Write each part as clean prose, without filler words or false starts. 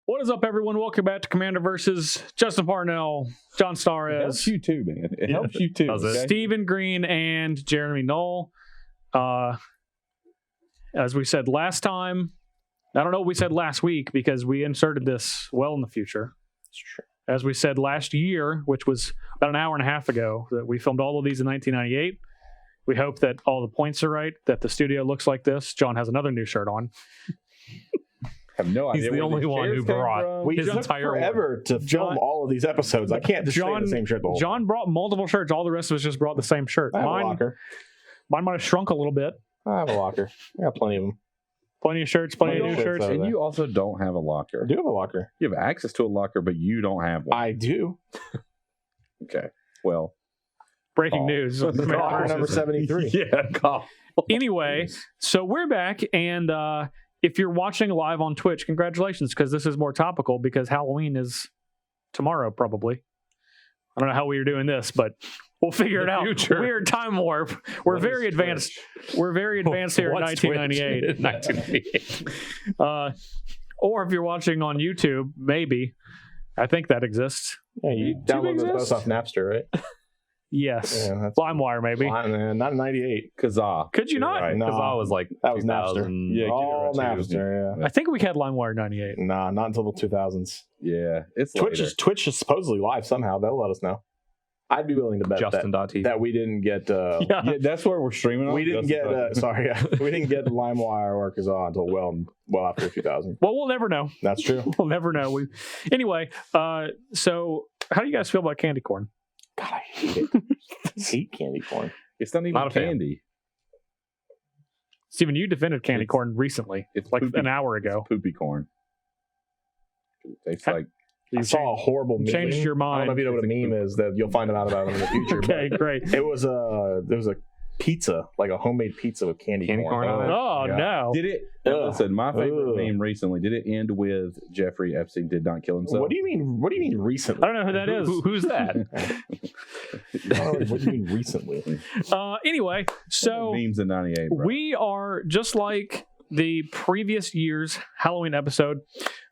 What is up, everyone? Welcome back to Commander Versus. Justin Parnell, John Starez. It helps you too, man. It helps you too. Okay? Stephen Green and Jeremy Knoll. As we said last time, I don't know what we said last week because we inserted this well in the future. It's true. As we said last year, which was about an hour and a half ago, that we filmed all of these in 1998. We hope that all the points are right, that the studio looks like this. John has another new shirt on. I have no idea. He's the only one who brought We his took entire forever to film all of these episodes. I can't just stay in the same shirt the whole John brought multiple shirts. All the rest of us just brought the same shirt. I have a locker. Mine might have shrunk a little bit. I have a locker. I got plenty of them. Plenty of shirts, plenty of new shirts. And you also don't have a locker. I do have a locker. You have access to a locker, but you don't have one. I do. Okay. Well. Breaking news. Locker number 73. Yeah, call. Anyway, so we're back, and if you're watching live on Twitch, congratulations, because this is more topical, because Halloween is tomorrow, probably. I don't know how we are doing this, but we'll figure it out. Weird time warp. We're very advanced. We're very advanced here in 1998. 1998. Or if you're watching on YouTube, maybe. I think that exists. Yeah, you download those off Napster, right? Yes. Yeah, LimeWire, maybe. Not in 98. Kazaa. Could you not? Right. No, Kazaa was like that was Napster. Yeah, all Napster, yeah. I think we had LimeWire 98. Nah, not until the 2000s. Yeah, it's Twitch is supposedly live somehow. They'll let us know. I'd be willing to bet that we didn't get. Yeah, that's where we're streaming on. We didn't get. We didn't get LimeWire or Kazaa until well after 2000. Well, we'll never know. That's true. We'll never know. Anyway, so how do you guys feel about candy corn? God, I hate it. I hate candy corn. It's not even candy. Steven, you defended candy corn recently. It's like an hour ago. It's poopy corn. It tastes like. I saw a horrible meme. Changed your mind. I don't know if you know what a meme is. That you'll find out about it in the future. Okay, great. There was a pizza, like a homemade pizza with candy corn on it. Oh, yeah. No. Did it? Listen, my favorite meme recently, did it end with Jeffrey Epstein did not kill himself? What do you mean recently? I don't know who that is. Who's that? What do you mean recently? Anyway, so memes in 98, bro. We are just like the previous year's Halloween episode.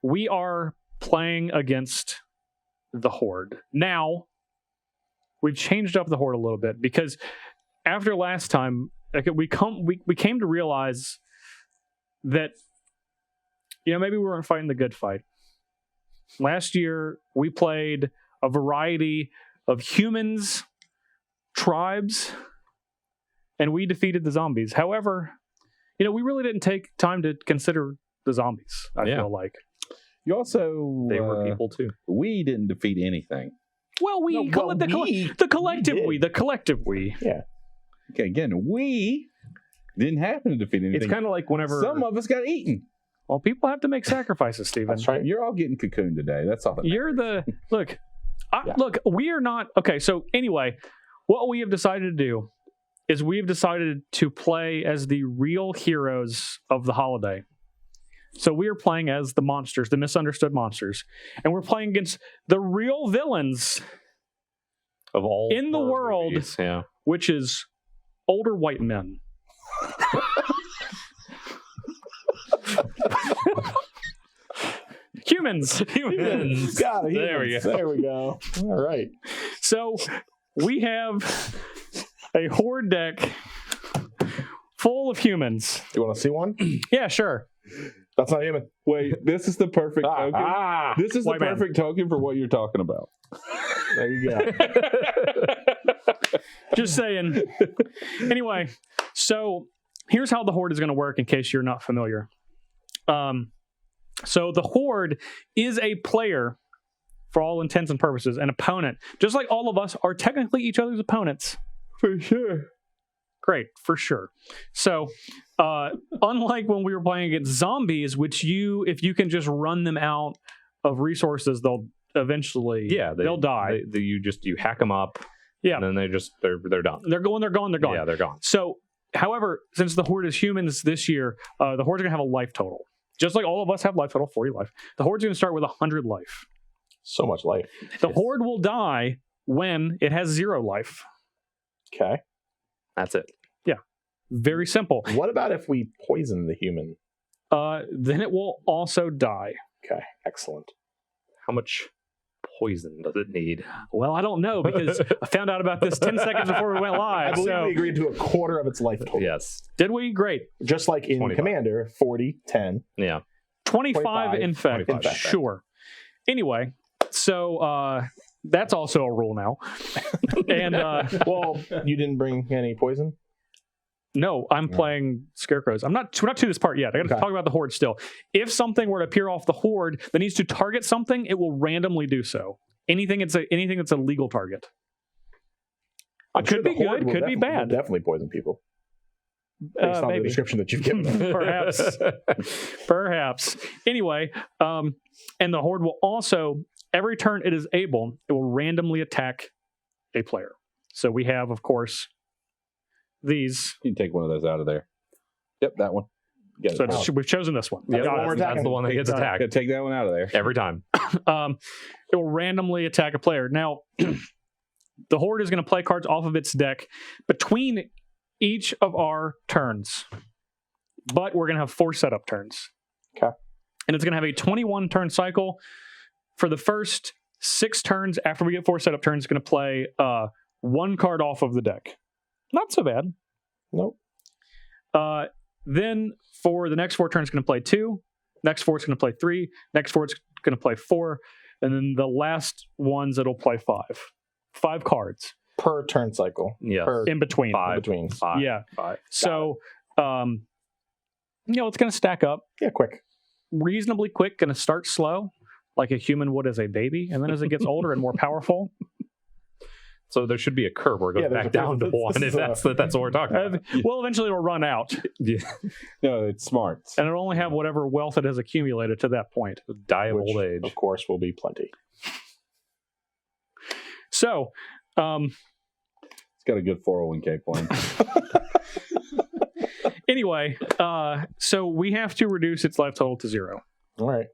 We are playing against the Horde. Now, we've changed up the Horde a little bit because after last time, we came to realize that maybe we weren't fighting the good fight. Last year, we played a variety of humans, tribes, and we defeated the zombies. However, we really didn't take time to consider the zombies, I feel like. You also... They were people, too. We didn't defeat anything. Well, the collective we. Yeah. Okay, again, we didn't happen to defeat anything. It's kind of like whenever... Some of us got eaten. Well, people have to make sacrifices, Stephen. That's right. You're all getting cocooned today. That's all. You're the... Look, we are not... Okay, so anyway, what we have decided to do is we've decided to play as the real heroes of the holiday. So we are playing as the monsters, the misunderstood monsters. And we're playing against the real villains of all in the world, movies, which is older white men. Humans. God, there we go. All right. So we have a Horde deck full of humans. You want to see one? Yeah, sure. That's not human. Wait, this is the perfect token. This is the perfect token for what you're talking about. There you go. Just saying. Anyway, so here's how the Horde is going to work in case you're not familiar. So the Horde is a player, for all intents and purposes, an opponent. Just like all of us are technically each other's opponents. For sure. Great, for sure. So, unlike when we were playing against zombies, which if you can just run them out of resources, they'll eventually they'll die. You hack them up. Yeah. And then they're done. They're gone. Yeah, they're gone. So, however, since the Horde is humans this year, the Horde's going to have a life total. Just like all of us have life total, 40 life. The Horde's going to start with 100 life. So much life. The Horde will die when it has 0 life. Okay. That's it. Yeah. Very simple. What about if we poison the human? Then it will also die. Okay, excellent. How much poison does it need? Well, I don't know because I found out about this 10 seconds before we went live. I believe so we agreed to a quarter of its life total. Yes. did we? Great. Just like in 25. Commander, 40, 10. Yeah. 25 infect. 25. Sure. Anyway, so that's also a rule now. And Well, you didn't bring any poison? no, I'm playing Scarecrows. We're not to this part yet. I got to talk about the Horde still. If something were to appear off the Horde that needs to target something, it will randomly do so. Anything that's a legal target. It could be good, could be bad. Definitely poison people. Based on the description that you've given them. Perhaps. Anyway, and the Horde will also, every turn it is able, it will randomly attack a player. So we have, of course, these. You can take one of those out of there. Yep, that one. So we've chosen this one. Yeah, that's the one that gets attacked. Yeah, take that one out of there. Every time. It will randomly attack a player. Now, the Horde is going to play cards off of its deck between each of our turns. But we're going to have 4 setup turns. Okay. And it's going to have a 21 turn cycle. For the first 6 turns after we get 4 setup turns, it's going to play 1 card off of the deck. Not so bad. Nope. Then for the next 4 turns, it's going to play 2. Next 4, it's going to play 3. Next 4, it's going to play 4. And then the last ones, it'll play 5. 5 cards. Per turn cycle. Yeah. In between. 5. In between. 5. Yeah. 5. So, it's going to stack up Yeah, quick. reasonably quick, going to start slow, like a human would as a baby. And then as it gets older and more powerful. So there should be a curve where it goes back down to 1 if that's what we're talking about. Well, eventually it'll run out. No, it's smart. And it'll only have whatever wealth it has accumulated to that point. Die of Which, old age. of course, will be plenty. So, It's got a good 401k plan. anyway, so we have to reduce its life total to 0. All right.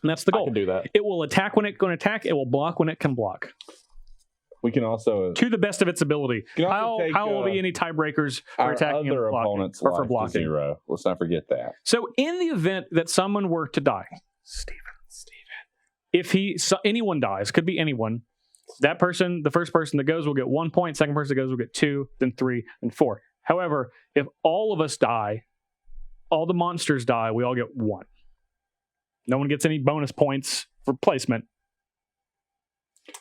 And that's the I goal. can do that. It will attack when it can attack. It will block when it can block. We can also To the best of its ability. You can also How take, will be any tiebreakers for our attacking other and blocking, opponent's or life for to blocking? 0. Let's not forget that. So in the event that someone were to die, Steven, if anyone dies, could be anyone, that person, the first person that goes will get 1 point, second person that goes will get 2, then 3, and 4. However, if all of us die, all the monsters die, we all get 1. No one gets any bonus points for placement.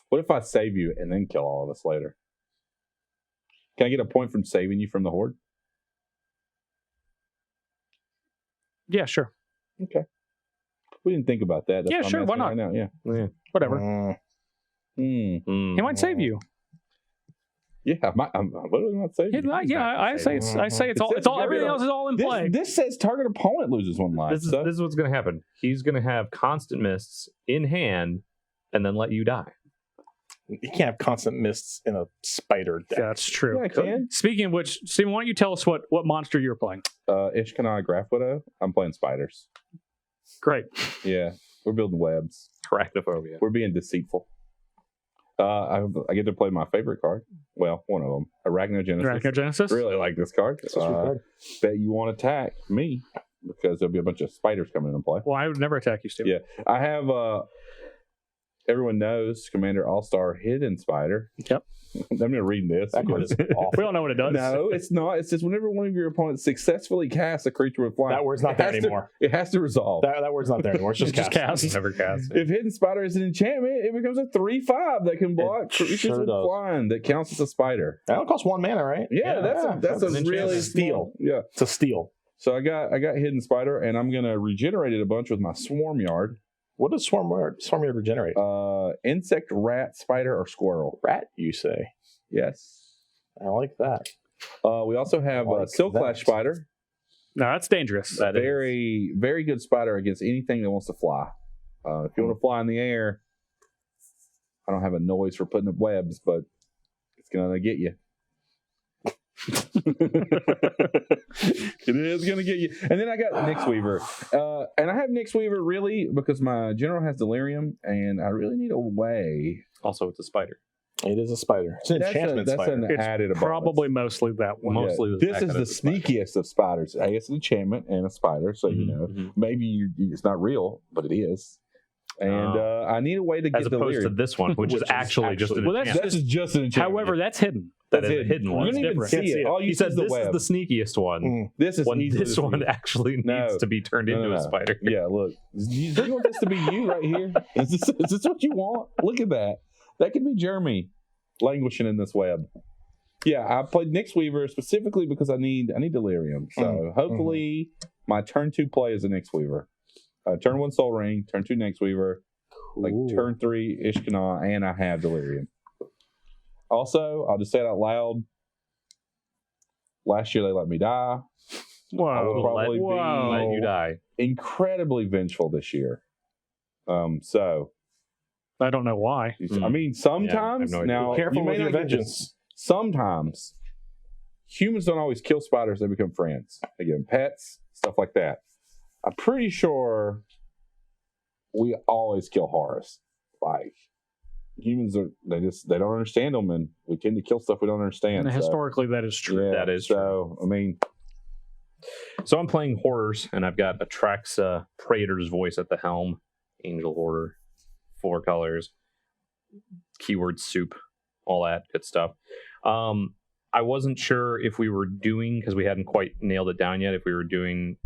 What if I save you and then kill all of us later? Can I get a point from saving you from the Horde? Yeah, sure. Okay. We didn't think about that. That's Yeah, I'm sure, why asking not? Right now. Yeah. Whatever. He might save you. Yeah, I'm literally not saving you. Yeah, I say it's all everything else is all in play. This says target opponent loses 1 life. This is what's going to happen. He's going to have constant mists in hand and then let you die. You can't have constant mists in a spider deck. That's true. Yeah, I can. Speaking of which, Steven, why don't you tell us what monster you're playing? Ishkanah Graph Widow. I'm playing spiders. Great. Yeah, we're building webs. Arachnophobia. We're being deceitful. I get to play my favorite card. Well, one of them, Arachnogenesis. Arachnogenesis? Really like this card. Bet you won't attack me because there'll be a bunch of spiders coming into play. Well, I would never attack you, Steven. Yeah, I have. Everyone knows Commander All-Star Hidden Spider. Yep. I'm going to read this. That card is awful. We all know what it does. No, it's not. It says whenever one of your opponents successfully casts a creature with flying. That word's not there anymore. It has to resolve. That word's not there anymore. It's just cast. Never cast. If Hidden Spider is an enchantment, it becomes a 3/5 that can block creatures with flying that counts as a spider. That one costs 1 mana, right? Yeah, that's a really steal. Yeah. It's a steal. So I got Hidden Spider, and I'm going to regenerate it a bunch with my Swarm Yard. What does Swarm Yard regenerate? Insect, rat, spider, or squirrel. Rat, you say? Yes. I like that. We also have Silk Flash Spider. No, that's dangerous. Very, very good spider against anything that wants to fly. If you want to fly in the air, I don't have a noise for putting up webs, but it's going to get you. It is going to get you. And then I got Nyx Weaver. And I have Nyx Weaver really because my general has Delirium, and I really need a way. Also, it's a spider. It is a spider. It's an enchantment that's spider. an added bonus. Probably mostly that one. Mostly this is the sneakiest of spiders. It's an enchantment and a spider, so you know maybe it's not real, but it is. And I need a way to get as opposed delirium. to this one, which is actually just an enchantment. That's just an enchantment. However, that's hidden. That is a hidden one. You don't even see it. All you He see said is the this web. is the sneakiest one. This is When easily this the one sneakiest. actually needs to be turned into a spider. Yeah, look. Do you want this to be you right here? Is this what you want? Look at that. That could be Jeremy languishing in this web. Yeah, I played Nyx Weaver specifically because I need delirium. So hopefully my turn 2 play is a Nyx Weaver. Turn 1 Soul Ring, turn 2 Nyx Weaver, like turn 3 Ishkanah, and I have delirium. Also, I'll just say it out loud. Last year they let me die. Whoa! I will probably Let you die. incredibly vengeful this year. So I don't know why. I mean, sometimes Yeah, I have no idea. now Careful you may with your not get this. vengeance. Sometimes humans don't always kill spiders; they become friends. They get pets, stuff like that. I'm pretty sure we always kill horrors. Like humans they don't understand them, and we tend to kill stuff we don't understand. And so, historically, that is true. yeah, That is so. I mean, So I'm playing horrors, and I've got Atraxa, Praetor's Voice at the helm, Angel Hoarder, 4 colors, keyword soup, all that good stuff. I wasn't sure if we were doing, because we hadn't quite nailed it down yet, if we were doing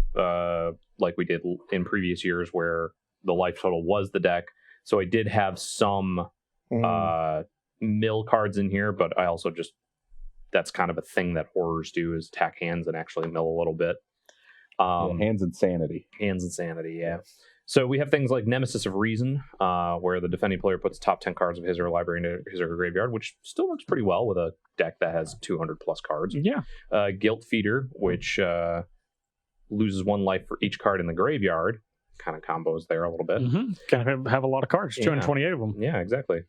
like we did in previous years where the life total was the deck. So I did have some mill cards in here, but I also just, that's kind of a thing that horrors do, is attack hands and actually mill a little bit. hands insanity. Hands Insanity, yeah. So we have things like Nemesis of Reason, where the defending player puts top 10 cards of his or her library into his or her graveyard, which still works pretty well with a deck that has 200 plus cards. Yeah. Guilt Feeder, which loses 1 life for each card in the graveyard. Kind of combos there a little bit. Kind of have a lot of cards, 228 of them. Yeah, exactly.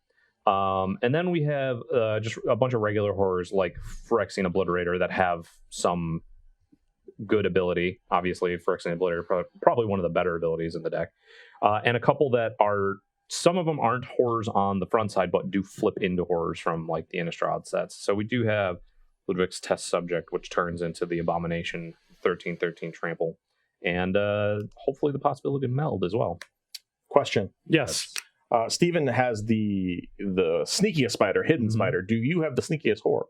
And then we have just a bunch of regular horrors like Phyrexian Obliterator that have some good ability. Obviously, Phyrexian Obliterator probably one of the better abilities in the deck. And a couple that are, some of them aren't horrors on the front side, but do flip into horrors from like the Innistrad sets. So we do have Ludwig's Test Subject, which turns into the Abomination 13/13 Trample. And hopefully the possibility of Meld as well. Question. Yes. Steven has the sneakiest spider, hidden spider. Do you have the sneakiest horror?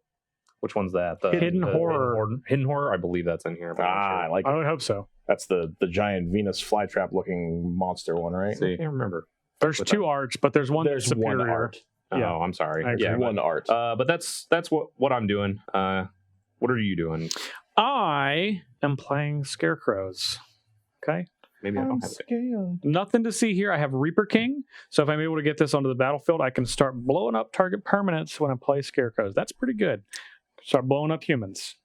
Which one's that? The Hidden Horror. Hidden Horror? I believe that's in here. I like I it. would hope so. That's the giant Venus flytrap looking monster one, right? I can't remember. There's 2 arts, but there's one that's There's one superior. art. Yeah. Oh, I'm sorry. I agree. Yeah, One art. but that's what I'm doing. What are you doing? I am playing Scarecrows. Okay. Maybe I don't have it. Nothing to see here. I have Reaper King. So if I'm able to get this onto the battlefield, I can start blowing up target permanents when I play Scarecrows. That's pretty good. Start blowing up humans.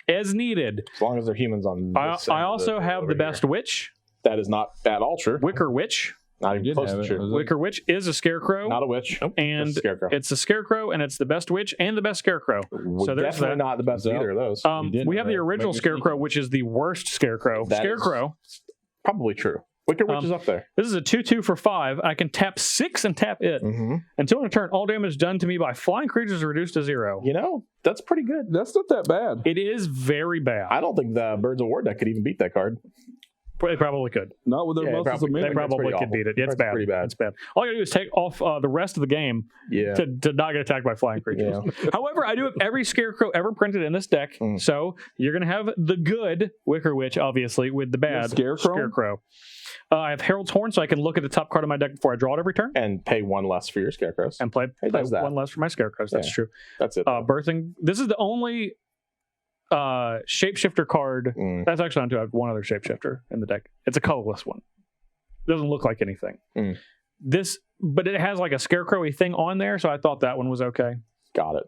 As needed. As long as they're humans on this I end also have over the here. best witch. That is not at all true. Wicker Witch. Not even did close have to it. true. Was it? Wicker Witch is a scarecrow. Not a witch. And Just a scarecrow. it's a scarecrow, and it's the best witch and the best scarecrow. So there's Definitely that. not the best So- either of those. didn't, We have the right? original Make me scarecrow, sneaky. which is the worst scarecrow. That is- Scarecrow. Probably true. Wicker Witch is up there. This is a 2/2 for 5. I can tap 6 and tap it. Until in turn, all damage done to me by flying creatures is reduced to 0. You know, that's pretty good. That's not that bad. It is very bad. I don't think the Birds of War deck could even beat that card. They probably could. Not with their Yeah, muscles probably. of They memory. probably pretty could awful. beat it. It's That's bad. pretty bad. It's bad. All you gotta do is take off the rest of the game Yeah. to not get attacked by flying creatures. Yeah. However, I do have every scarecrow ever printed in this deck. So you're going to have the good Wicker Witch, obviously, with the bad Scarecrow. I have Herald's Horn, so I can look at the top card of my deck before I draw it every turn. And pay 1 less for your scarecrows. And play does that. 1 less for my Scarecrows. That's Yeah. true. That's it. Birthing. This is the only shapeshifter card. That's actually not two. I have one other shapeshifter in the deck. It's a colorless one. Doesn't look like anything. But it has like a scarecrowy thing on there, so I thought that one was okay. Got it.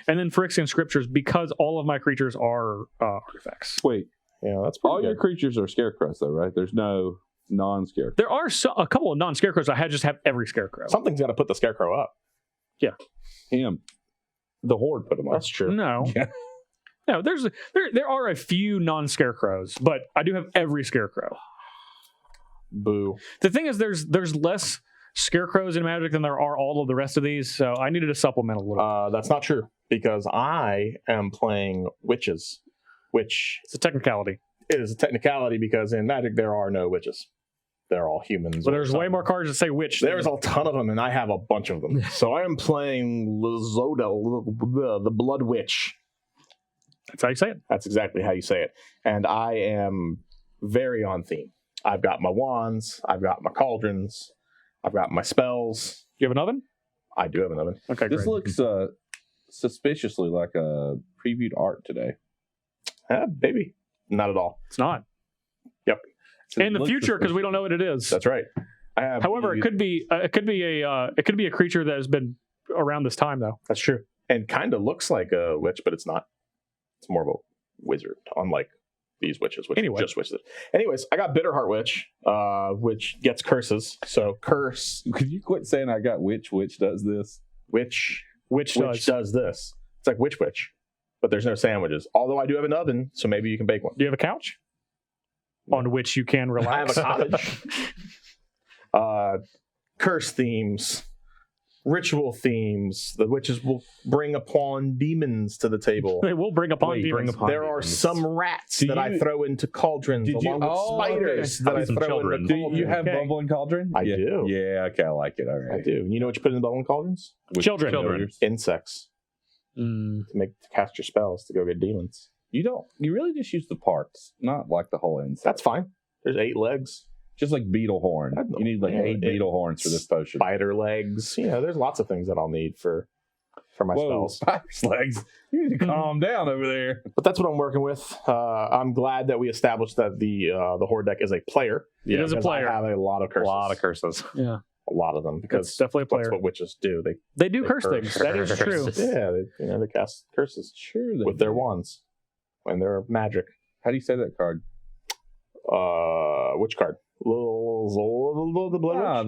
And then Phyrexian Scriptures, because all of my creatures are artifacts. Wait, Yeah, that's pretty all good. your creatures are scarecrows, though, right? There's no non-scarecrow. There are a couple of non-scarecrows. I just have every scarecrow. Something's got to put the scarecrow up. Him. The Horde put him up. That's true. No. Yeah. No, there are a few non-scarecrows, but I do have every scarecrow. Boo. The thing is, there's less scarecrows in Magic than there are all of the rest of these, so I needed to supplement a little. That's not true because I am playing witches, which It's a technicality. is a technicality because in Magic there are no witches. they're all humans. But there's way more cards that say witch. There's a ton of them, and I have a bunch of them. So I am playing Lyzolda, the Blood Witch. That's how you say it. That's exactly how you say it. And I am very on theme. I've got my wands. I've got my cauldrons. I've got my spells. You have an oven? I do have an oven. Okay, This great. looks suspiciously like a previewed art today. Maybe. Not at all. It's not. Yep. In the future, because we don't know what it is. That's right. However, it could be a creature that has been around this time, though. That's true. And kind of looks like a witch, but it's not. It's more of a wizard, unlike these witches, which are just witches. Anyways, I got Bitterheart Witch, which gets curses. So curse. Could you quit saying I got which does this? Which does this. It's like witch, but there's no sandwiches. Although I do have an oven, so maybe you can bake one. Do you have a couch on which you can relax? I have a cottage. Curse themes, ritual themes. The witches will bring upon demons to the table. They will bring upon demons. There are some rats that I throw into cauldrons along with spiders that I throw into cauldrons. Do you have bubbling cauldron? I do. Yeah, okay, I like it. All right. I do. You know what you put in the bubbling cauldrons? Children. Insects. To cast your spells to go get demons. You really just use the parts, not like the whole insect. That's fine. There's 8 legs. Just like beetle horn. You need like 8 beetle horns for this potion. Spider legs. There's lots of things that I'll need for my spells. Spider's legs. You need to calm down over there. But that's what I'm working with. I'm glad that we established that the Horde deck is a player. It is a player. I have a lot of curses. Yeah. A lot of them, because it's definitely a player. That's what witches do. They do curse things. That is true. Yeah, they cast curses with their wands and their magic. How do you say that card? Which card? The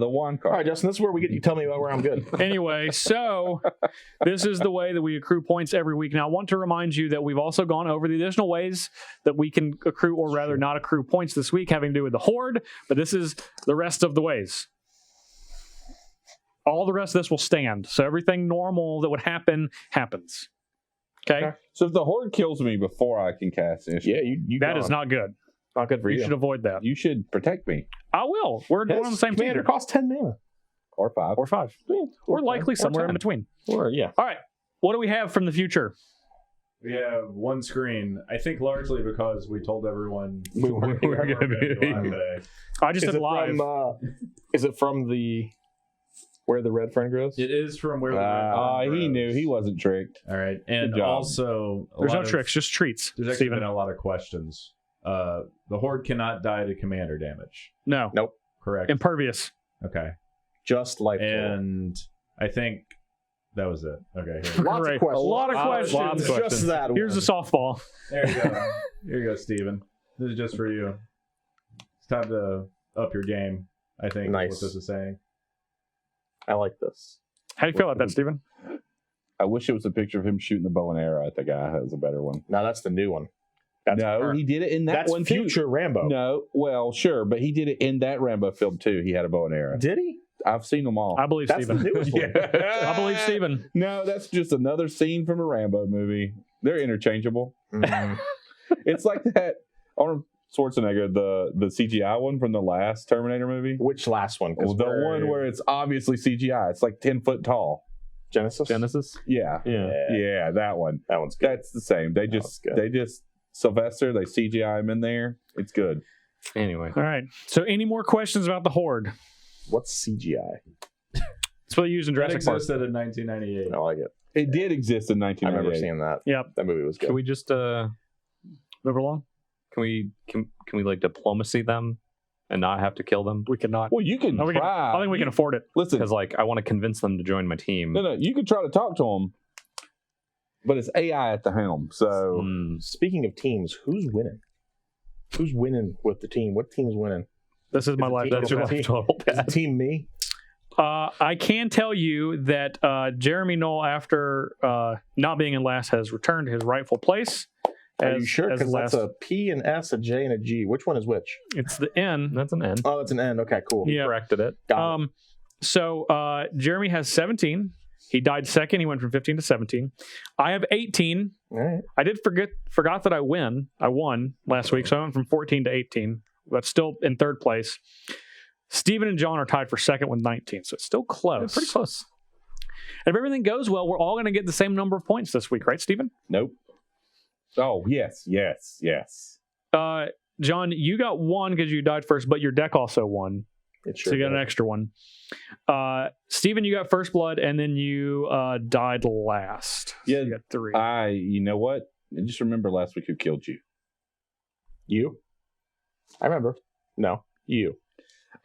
wand card. All right, Justin, this is where you tell me about where I'm good. Anyway, so this is the way that we accrue points every week. Now, I want to remind you that we've also gone over the additional ways that we can accrue, or rather not accrue points this week, having to do with the Horde, but this is the rest of the ways. All the rest of this will stand. So everything normal that would happen happens. Okay? So if the Horde kills me before I can cast it, that is not good. Not good for you. You should avoid that. You should protect me. I will. We're on the same team. Commander costs 10 mana. Or 5. Or likely somewhere in between. Or, yeah. All right. What do we have from the future? We have one screen. I think largely because we told everyone we weren't going to be live today. I just did live. Is it from the where the red friend grows? It is from where the red friend grows. He knew. He wasn't tricked. All right. And also, there's no tricks, just treats. There's actually been a lot of questions. The Horde cannot die to commander damage. No. Nope. Correct. Impervious. Okay. Just like And I think that was it. Okay. Lots of questions. A lot of questions. Just that Here's a softball. There you go. Here you go, Steven. This is just for you. It's time to up your game, I think. Nice. What this is saying. I like this. How do you feel about that, Steven? I wish it was a picture of him shooting the bow and arrow at the guy. That was a better one. No, that's the new one. He did it in that one too. That's future Rambo. No, well, sure, but he did it in that Rambo film too. He had a bow and arrow. Did he? I've seen them all. I believe That's Steven. the newest one. I believe Steven. No, that's just another scene from a Rambo movie. They're interchangeable. It's like that Arnold Schwarzenegger, the CGI one from the last Terminator movie. Which last one? The one where it's obviously CGI. It's like 10 foot tall. Genesis? Yeah, that one. That one's good. That's the same. They just Sylvester, they CGI him in there. It's good. Anyway. All right. So any more questions about the Horde? What's CGI? It's what they used in That Jurassic Park. existed in 1998. I like it. It did exist in I 1998. remember seeing that. Yep. That movie was good. Can we just move along? Can we like diplomacy them and not have to kill them? We cannot. Well, you can try. I think we can afford it. Listen, Because like I want to convince them to join my team. no, you can try to talk to them, but it's AI at the helm. So Speaking of teams, who's winning? Who's winning with the team? What team's winning? This is my life. That's your life total. Is it team me? I can tell you that Jeremy Knoll, after not being in last, has returned to his rightful place. Are you sure? Because that's a P, an S, a J, and a G. Which one is which? It's the N. That's an N. Oh, it's an N. Okay, cool. Yeah. Corrected it. Got it. So Jeremy has 17. He died second. He went from 15 to 17. I have 18. All right. I did forgot that I won last week, so I went from 14 to 18. But still in third place. Steven and John are tied for second with 19, so it's still close. Pretty close. And if everything goes well, we're all going to get the same number of points this week, right, Steven? Nope. Oh, yes. John, you got 1 because you died first, but your deck also won. So you got an extra 1. Steven, you got first blood, and then you died last. Yeah, so you got 3. You know what? I just remember last week who killed you. You? I remember. No, you.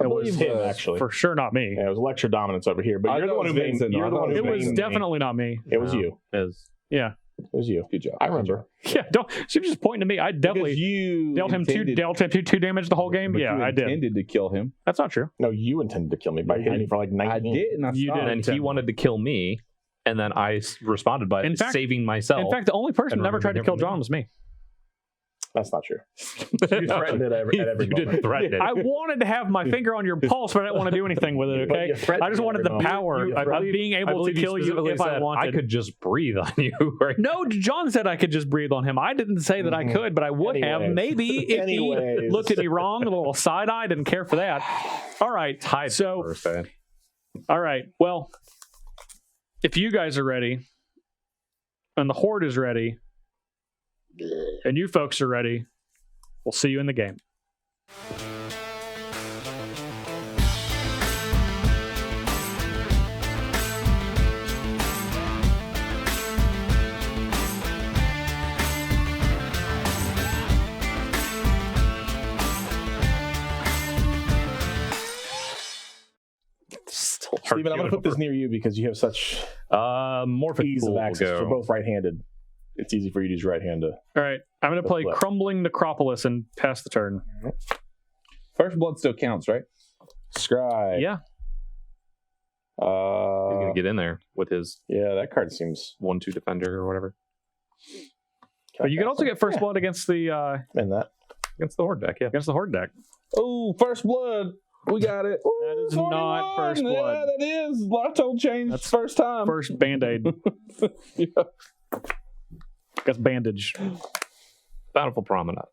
It was him, actually. For sure not me. Yeah, it was Electro Dominance over here, but you're the one who made Vincent. It was definitely not me. It was you. Yeah. It was you. Good job. I remember. Yeah, she was just pointing to me. I definitely dealt him two damage the whole game. But Yeah, you I did. intended to kill him. That's not true. No, you intended to kill me by hitting me for like 19. I did, and You did. And he wanted to kill me, and then I responded by saving myself. In fact, the only person And that never tried to kill remember John was me. That's not true. You threatened it at every You moment. didn't threaten it. I wanted to have my finger on your pulse, but I didn't want to do anything with it, But okay? you threatened I just it wanted every the moment. power of being able to kill you if I wanted. I could just breathe on you. Right? No, John said I could just breathe on him. I didn't say that I could, but I would have. Anyways. Maybe if he looked at me wrong, a little side-eye, didn't care for that. All right. Tied So, first, eh? all right. Well, if you guys are ready, and the Horde is ready, and you folks are ready, we'll see you in the game. Still hard Steven, I'm going to put this near you because you have such Morphic ease Pool of will access go. for both right-handed. It's easy for you to use right hand to. All right. I'm going to play Flip. Crumbling Necropolis and pass the turn. First blood still counts, right? Scry. Yeah. He's gonna get in there with his Yeah, that card seems. 1/2 defender or whatever But you can also get first blood against the in that. against the Horde deck. Yeah, Horde deck. Oh, first blood. We got it. Ooh, That is not 41. first blood. Yeah, that is. Lotto change. That's first time. First Band-Aid. Yeah. That's bandage. Bountiful Promenade.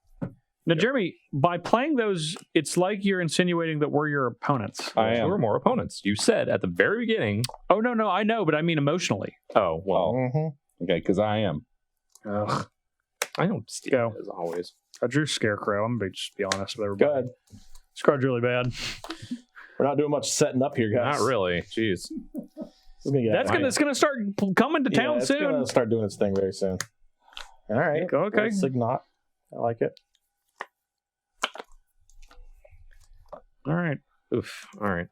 Now, Jeremy, by playing those, it's like you're insinuating that we're your opponents. I am. We're more opponents. You said at the very beginning. Oh, no, I know, but I mean emotionally. Oh well, Okay, because I am. Ugh. I know Steve Go. as always. I drew Scarecrow. I'm going to just be honest with Go everybody. ahead. This card's really bad. We're not doing much setting up here, guys. Not really. Jeez. This is gonna get It's going to start coming to town it's soon. gonna start doing its thing very soon. All right. Okay. Signot. I like it. All right. Oof. All right.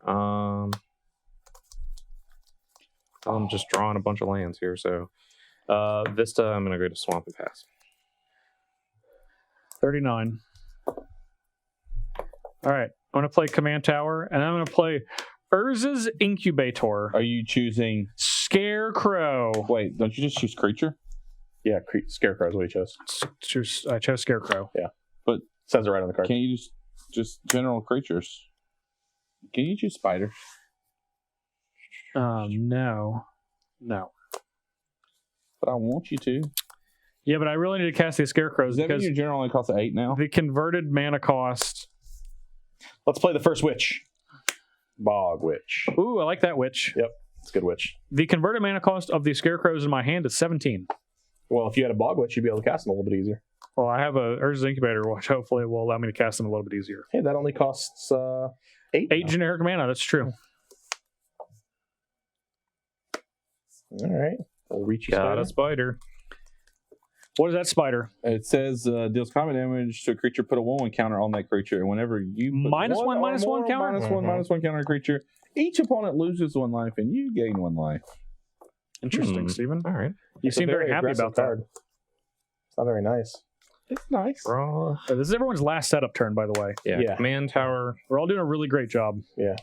I'm just drawing a bunch of lands here. So, Vista. I'm gonna go to Swamp and pass. 39. All right. I'm going to play Command Tower, and I'm going to play Urza's Incubator. Are you choosing? Scarecrow. Wait, don't you just choose creature? Yeah, Scarecrow is what he chose. I chose Scarecrow. Says it right on the card. Can't you just general creatures? Can you choose spider? No. But I want you to. Yeah, but I really need to cast these Scarecrows Does that mean because your general only costs 8 now? the converted mana cost. Let's play the first witch. Bog Witch. Ooh, I like that witch. Yep, it's a good witch. The converted mana cost of the Scarecrows in my hand is 17. Well, if you had a Bog Witch, you'd be able to cast them a little bit easier. Well, I have a Urza's Incubator, which hopefully will allow me to cast them a little bit easier. Hey, that only costs 8. 8 generic mana, that's true. All right. We'll reach you. Got a spider. What is that spider? It says deals combat damage to a creature, put a 1/1 counter on that creature, and whenever you put Minus one, or minus more one counter? -1 counter on a creature, each opponent loses 1 life, and you gain 1 life. Interesting, Steven. All right. You seem very happy about that. It's not very nice. It's nice. Draw. This is everyone's last setup turn, by the way. Yeah. Yeah. Command tower. We're all doing a really great job. Yeah.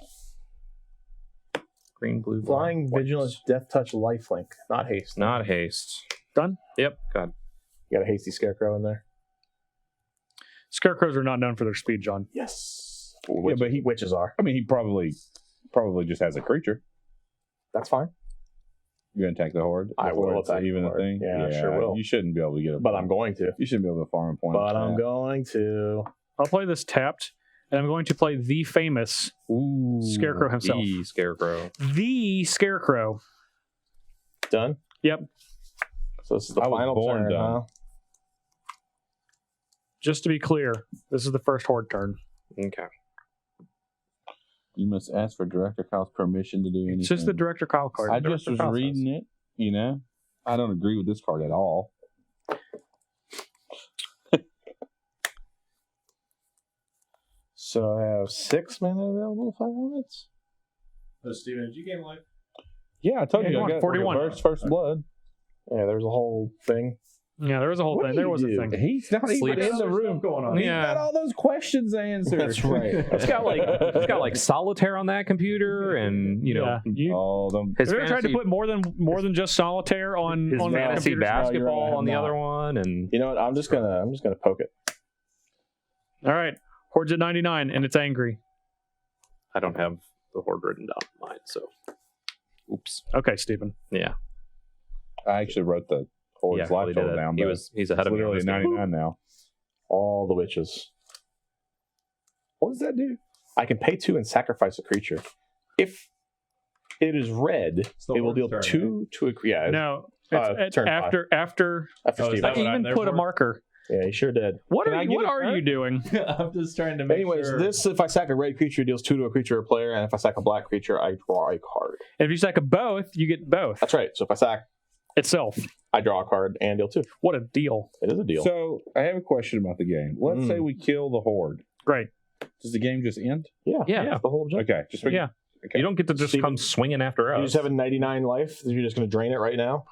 Green, blue, Flying, white. Vigilance, Death Touch, Lifelink. Not haste. Not haste. Done? Yep. God. You got a hasty Scarecrow in there. Scarecrows are not known for their speed, John. Yes. Yeah, but Witches are. I mean, he probably just has a creature. That's fine. You're gonna attack the horde. I before will it's attack the even horde. a thing. Yeah, I sure will. You shouldn't be able to get a. But I'm going to. You shouldn't be able to farm a point. But I'm going to. I'll play this tapped, and I'm going to play the famous Scarecrow himself. The Scarecrow. The Scarecrow. Done? Yep. So this is the I was final born turn, done. huh? Just to be clear, this is the first Horde turn. Okay. You must ask for Director Kyle's permission to do anything. It's just the Director Kyle card. I Director just was Kyle says. reading it, you know. I don't agree with this card at all. So I have 6 mana available if I want it. So, Steven, did you gain life? Yeah, I told Yeah, you. you I won got 41. first blood. Yeah, there's a whole thing. Yeah, there was a whole What thing. do There you was a do? thing. He's not even Sleeps. in the room. Going on. He's Yeah. got all those questions answered. That's right. It's got like solitaire on that computer, and you know Yeah. You, Oh, them. his have you ever tried to fantasy, put more than just solitaire on his on fantasy computers? basketball No, you're right, on the I'm other not. one, and You know what? I'm just gonna poke it. All right, Horde's at 99, and it's angry. I don't have the Horde written down in mine, so oops. Okay, Stephen. Yeah, I actually wrote the Horde's yeah, life really total did it. down. He's ahead of me. on literally this game. 99 now. All the witches. What does that do? I can pay 2 and sacrifice a creature. If it is red, It's the it will Horde's deal turn, 2 to a yeah. No, it's turn after After Oh, is Steve. that I what I'm even there put a for? marker. Yeah, he sure did. What Can are I you, get what a are turn? you doing? I'm just trying to make Anyways, sure. this if I sack a red creature, it deals 2 to a creature or player, and if I sack a black creature, I draw a card. If you sack a both, you get both That's right. So if I sack, itself. I draw a card and deal 2. What a deal! It is a deal. So I have a question about the game. Let's say we kill the Horde. Great. Does the game just end? yeah, Yeah. that's the whole objective. Okay, just Yeah. Okay. You don't get to just Steven, come swinging after us. You just have a 99 life. You're just going to drain it right now.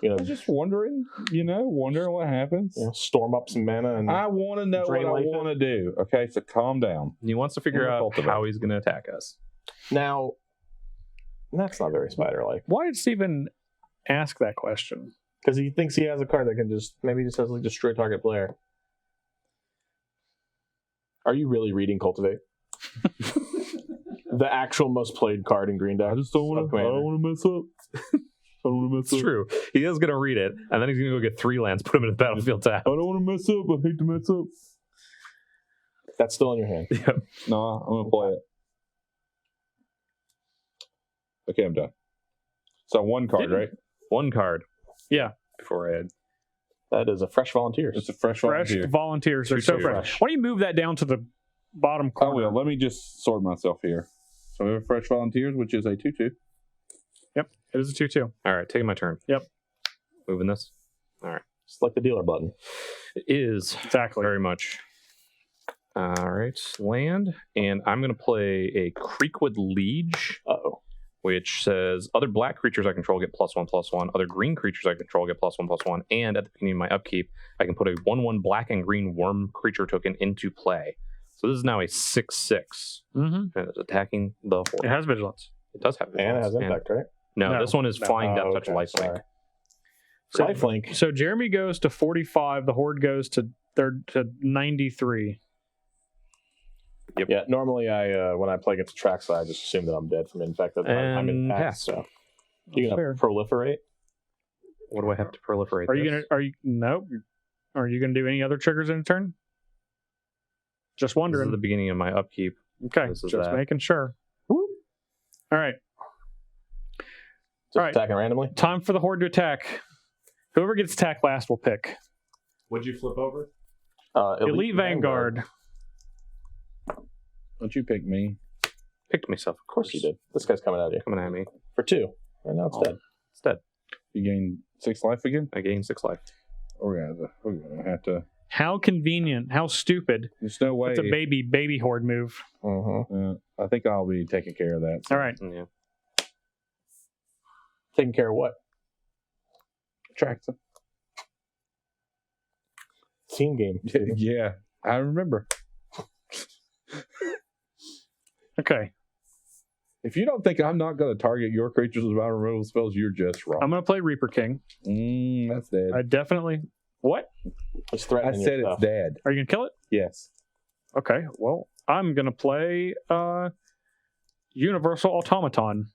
You know, I'm just wondering, wondering what happens. storm up some mana and I want to know what Drain I life want to do. Okay, so calm down. He wants to figure And out cultivate. how he's going to attack us. now. That's not very spider-like Why did Stephen ask that question? because he thinks he has a card that can maybe just has like destroy target player. Are you really reading Cultivate? The actual most played card in Green Deck. I just don't want to. I don't want to mess up. I don't want to mess It's true. He is going to read it, and then he's going to go get 3 lands, put him in his battlefield tap. I don't want to mess up. I hate to mess up. That's still in your hand. No, I'm gonna play it. Okay, I'm done. So 1 card, Didn't- right? 1 card. Yeah. Before I had. That is a fresh volunteers. It's a fresh Fresh volunteer. volunteers. They're so 2/2. fresh. Why don't you move that down to the bottom I corner? will. Let me just sort myself here. So we have fresh volunteers, which is a 2/2. It is a 2/2. All right, taking my turn. Yep. Moving this. It's like the dealer button. It is Exactly. very much. All right, land. And I'm going to play a Creekwood Liege, Uh-oh. which says other black creatures I control get +1/+1. Other green creatures I control get +1/+1. And at the beginning of my upkeep, I can put a 1/1 black and green worm creature token into play. So this is now a 6/6. Mm-hmm. And it's attacking the Horde. It has vigilance. It does have And it has vigilance, impact, right? No, No, this one is no. flying death Oh, touch okay, lifelink. sorry. So- Lifelink. So Jeremy goes to 45. The Horde goes to 93. Yeah, normally I when I play against Atraxa, I just assume that I'm dead from infected. I'm in And pass, pass. so you're gonna Fair. proliferate. What do I have to proliferate? Are you this? gonna? Are you? Nope. Are you gonna do any other triggers in a turn? Just This is wondering. the beginning of my upkeep. Okay, this is just that. making sure. Whoop. All right, Just All right. attacking randomly. time for the Horde to attack. Whoever gets attacked last will pick. What'd you flip over? Elite Vanguard. Don't you pick me? Picked myself. Of course you did. This guy's coming at you Coming at me. for 2, and now it's Oh. dead. It's dead. You gain 6 life again? I gained 6 life. We're gonna have to. How convenient. How stupid. There's no way. It's a baby Horde move. Mm-hmm. I think I'll be taking care of that. All right. Yeah. Taking care of what? Atraxa. Team game. Yeah, I remember. Okay. If you don't think I'm not going to target your creatures with my removal spells, you're just wrong. I'm gonna play Reaper King. That's dead. I definitely. What? It's I threatening said your it's stuff. dead. Are you gonna kill it? Yes. Okay. Well, I'm gonna play Universal Automaton.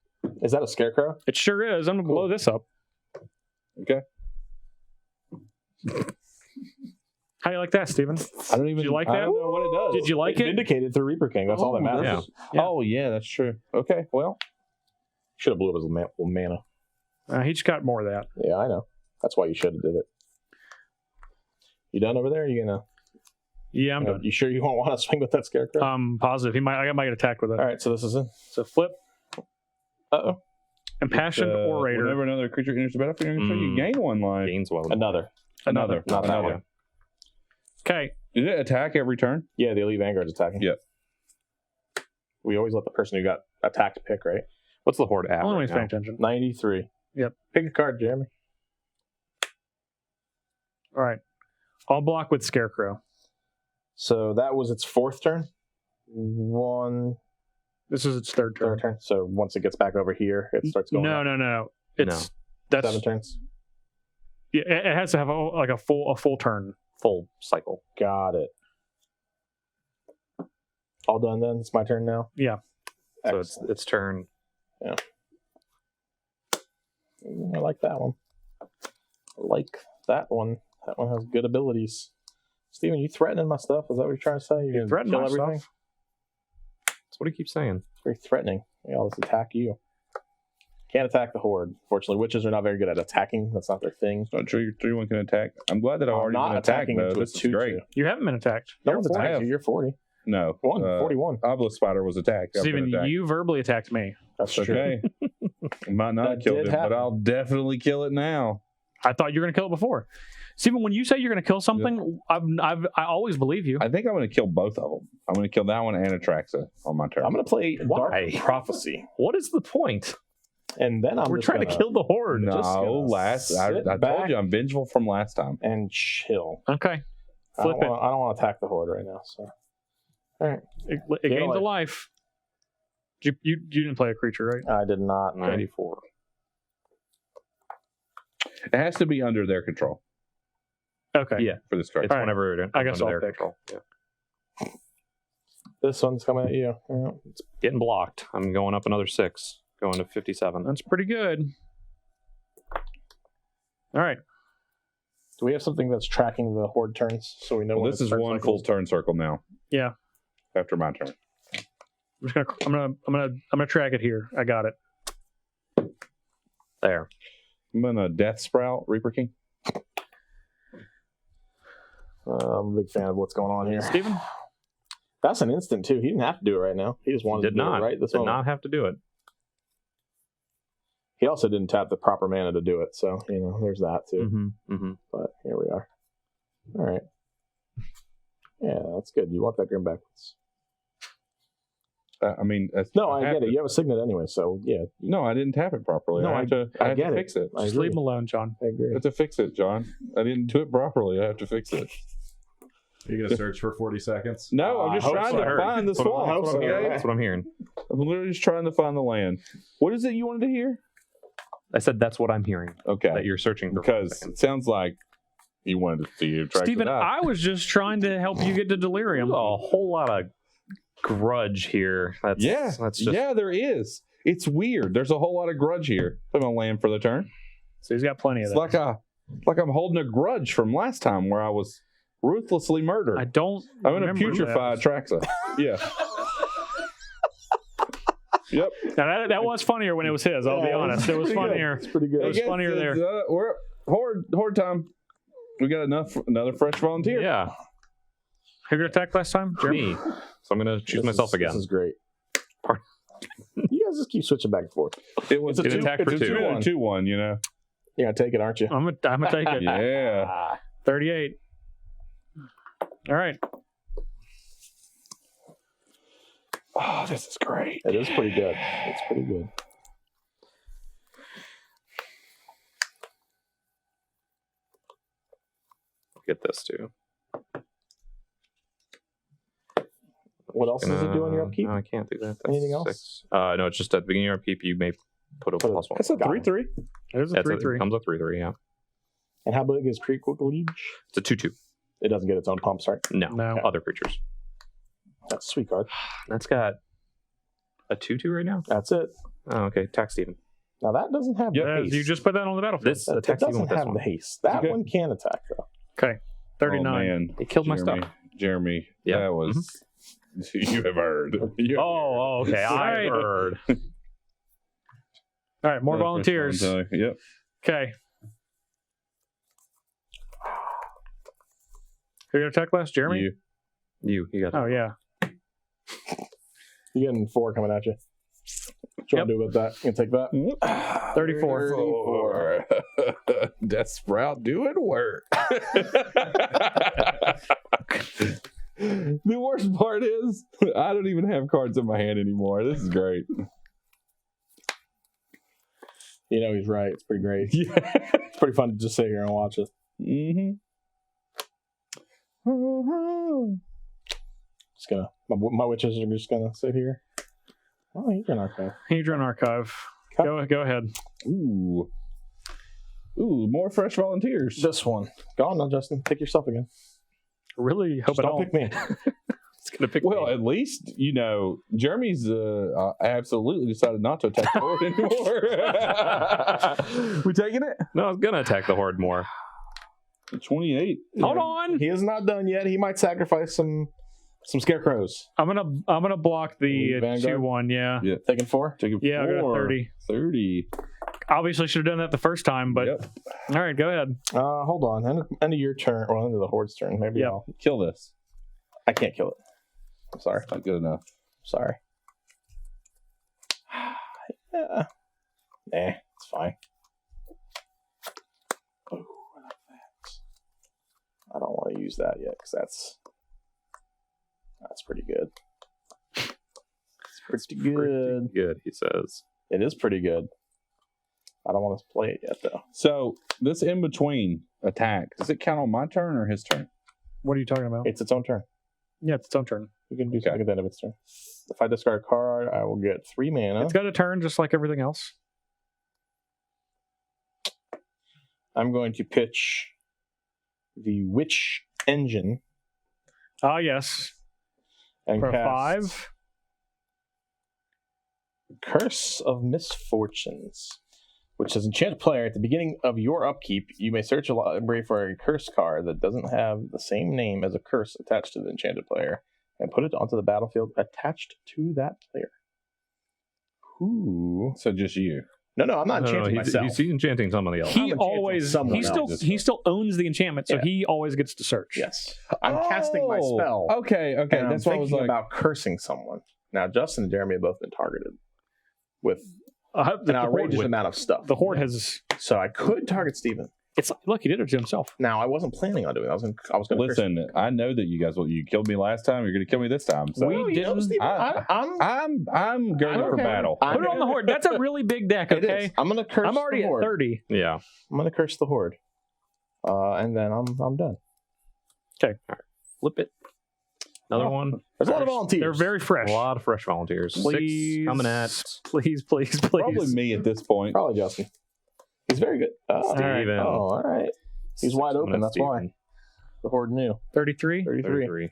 Is that a scarecrow? It sure is. I'm gonna blow this up. Okay. How do you like that, Steven? I don't even. Did you like I that? don't know what it does. Did you like it? Indicated through Reaper King. That's all that matters. that's- Yeah. Oh yeah, that's true. Okay, well, Should have blew up his mana. He just got more of that. Yeah, I know. That's why you should have did it. You done over there? You gonna? Yeah, I'm done. You sure you won't want to swing with that scarecrow? Positive. I might get attacked with it. All right, so this is it. So flip. Uh-oh. Impassioned Orator. Whenever another creature enters the battlefield, you gain 1 life. Gains one. Another. Another. Not that one. Okay. Did it attack every turn? Yeah, the elite vanguard's attacking. Yep. We always let the person who got attacked pick, right? What's the Horde at? Only right one's now? paying attention. 93. Yep. Pick a card, Jeremy. All right. I'll block with Scarecrow. So that was its 4th turn. This is its third turn. Third turn. So once it gets back over here, it starts going up. No. It's that's 7 turns. Yeah, it has to have a full turn. Full cycle. Got it. All done then? It's my turn now? Yeah. So Excellent. it's turn. I like that one. I like that one. That one has good abilities. Steven, you threatening my stuff? Is that what you're trying to say? You're going to Threaten kill my everything? stuff. That's what he keeps saying. It's very threatening. Yeah, let's attack you. Can't attack the Horde. Fortunately, witches are not very good at attacking. That's not their thing. It's not true. Your 3/1 can attack. I'm glad that I've already not been attacked, attacking though. into a This is 2/2. great. You haven't been attacked. No one's I attacking have. you. You're 40. No. 41. Obelisk Spider was attacked. I've been Steven, attacked. you verbally attacked me. That's true. Okay. I might not That have killed did it, happen. but I'll definitely kill it now. I thought you were going to kill it before. Steven, when you say you're going to kill something, I always believe you. I think I'm going to kill both of them. I'm going to kill that one and Atraxa on my turn. I'm going to play Why? Dark Prophecy. What is the point? And then We're trying to kill the Horde. No, just gonna I sit told back you I'm vengeful from last time. and chill. Okay. I Flip don't want to attack the Horde right now. So, all right. It Gain gains a a life. You didn't play a creature, right? I did not. 94. It has to be under their control Okay. Yeah. for this card. It's All right. whenever I guess under I'll their pick. control. Yeah. This one's coming at you. Yeah. It's getting blocked. I'm going up another 6. Going to 57. That's pretty good. All right. Do we have something that's tracking the Horde turns so we know? Well, when this it is starts one cycles? full turn circle now. Yeah. After my turn. I'm gonna track it here. I got it. There. I'm gonna Death Sprout, Reaper King. I'm a big fan of what's going on here. Steven? That's an instant too. He didn't have to do it right now. He just wanted Did to do not. it right this Did moment. not have to do it. He also didn't tap the proper mana to do it. So there's that too. Mm-hmm. Mm-hmm. But here we are. All right. Yeah, that's good. You want that Grim backwards? I mean, No, I get it. You have a signet anyway, so yeah. No, I didn't tap it properly. No, I have to get it. fix it. I Just agree. leave him alone, John. I agree. I have to fix it, John. I didn't do it properly. I have to fix it. You're going to search for 40 seconds? No, I'm I just hope trying so. to find the That's what swamp. I'm Okay? hearing. That's what I'm hearing. I'm literally just trying to find the land. What is it you wanted to hear? I said that's what I'm hearing. Okay. That you're searching for. Because it sounds like you wanted to see Atraxa Steven, die. I was just trying to help you get to delirium. There's a whole lot of grudge here. That's just Yeah, there is. It's weird. There's a whole lot of grudge here. I'm gonna land for the turn. So he's got plenty of It's that. like I'm holding a grudge from last time where I was ruthlessly murdered. I don't. I'm gonna remember putrefy that. Atraxa. Yeah. Yep. Now that was funnier when it was his. I'll be honest. It was funnier. It's pretty good. It was funnier there. We're horde time. We got another fresh volunteer. Yeah. Who got attacked last time? Jeremy? Me. So I'm going to choose myself again. This is great. Pardon. You guys just keep switching back and forth. It was It's a attack for it's a 2. 2-1, you know. You're gonna take it, aren't you? I'm gonna take it. Yeah. 38. All right. Oh, this is great. It is pretty good. It's pretty good. Get this too. What else does it do on your upkeep? No, I can't do that. That's Anything else? 6. No, it's just at the beginning of your upkeep, you may put a Put a- +1. That's a Got it. 3-3. It is a That's 3-3. It comes with 3/3, yeah. And how big is Creek Liege? It's a 2/2. It doesn't get its own pumps, right? No, No. other creatures. That's a sweet card. That's got a 2/2 right now. That's it. Oh, okay. Attack Steven. Now that doesn't have Yep. the haste. You just put that on the battlefield. This That attack Steven doesn't with this have one. the haste. That Okay. one can attack though. Okay. 39. Oh, man. He killed my Jeremy, stuff. Jeremy, Yeah. that was. You have heard. Oh, okay. I Right. heard. All right, more volunteers. Yep. Okay. Who got attack last? Jeremy? You. You got Oh, yeah. You're getting 4 coming at you. What you want to do with that? You can take that. 34. Death Sprout doing work. The worst part is I don't even have cards in my hand anymore. This is great. You know he's right. It's pretty great. Yeah. It's pretty fun to just sit here and watch it. Mm-hmm. Just gonna my witches are just gonna sit here. Oh, you're an archive. Hedron Archive. Go ahead. Ooh, more fresh volunteers. This one. Go on now, Justin. Pick yourself again. Really hope Just I don't pick me. It's going to pick Well, me. at least, Jeremy's absolutely decided not to attack the Horde anymore. We taking it? No, I was gonna attack the Horde more. 28. Hold on. He is not done yet. He might sacrifice some scarecrows. I'm gonna block the Vanguard? 2-1, yeah. Yeah. Taking 4? Taking Yeah, I got a 4. 30. 30. Obviously should have done that the first time, but Yep. all right, go ahead. Hold on. End of your turn. Well, end of the Horde's turn. Maybe Yep. Kill this. I can't kill it. I'm sorry. Not good enough. Sorry. Yeah. Nah, it's fine. Oh, I like that. I don't want to use that yet because that's pretty good. It's pretty good. Good, he says. It is pretty good. I don't want to play it yet though. So, this in between attack, does it count on my turn or his turn? What are you talking about? It's its own turn. Yeah, it's its own turn. You can do something at the end of its turn. If I discard a card, I will get 3 mana. It's got a turn just like everything else. I'm going to pitch the Witch Engine Ah, yes. and For cast 5. Curse of Misfortunes, which says enchanted player at the beginning of your upkeep, you may search a library for a curse card that doesn't have the same name as a curse attached to the enchanted player and put it onto the battlefield attached to that player. Ooh. So, just you. No, I'm not enchanting he's, myself. he's enchanting somebody else. He enchanting always someone he still owns the enchantment, so Yeah. he always gets to search. Yes. I'm casting my Oh, spell. Okay. And That's I'm what I was thinking like. about cursing someone. Now, Justin and Jeremy have both been targeted with The an outrageous Horde, amount of stuff. the Horde has. So I could target Steven. It's look, he did it to himself. Now, I wasn't planning on doing it. I was going to Listen, I know that you guys you killed me last time. You're going to kill me this time. So We didn't- Steven, I- I'm going for okay. battle. I'm Put it on the Horde. That's a really big deck. It Okay, is. I'm going to curse I'm already the at Horde. 30. Yeah. I'm going to curse the Horde. And then I'm done. Flip it. Another one. There's a lot of volunteers. They're very fresh. A lot of fresh volunteers. Please, 6 coming at please. Probably me at this point. Probably Justin. He's very good. Oh, Steven. all right. He's wide Coming open. at That's why. Steven. The Horde knew. 33. 33. 33.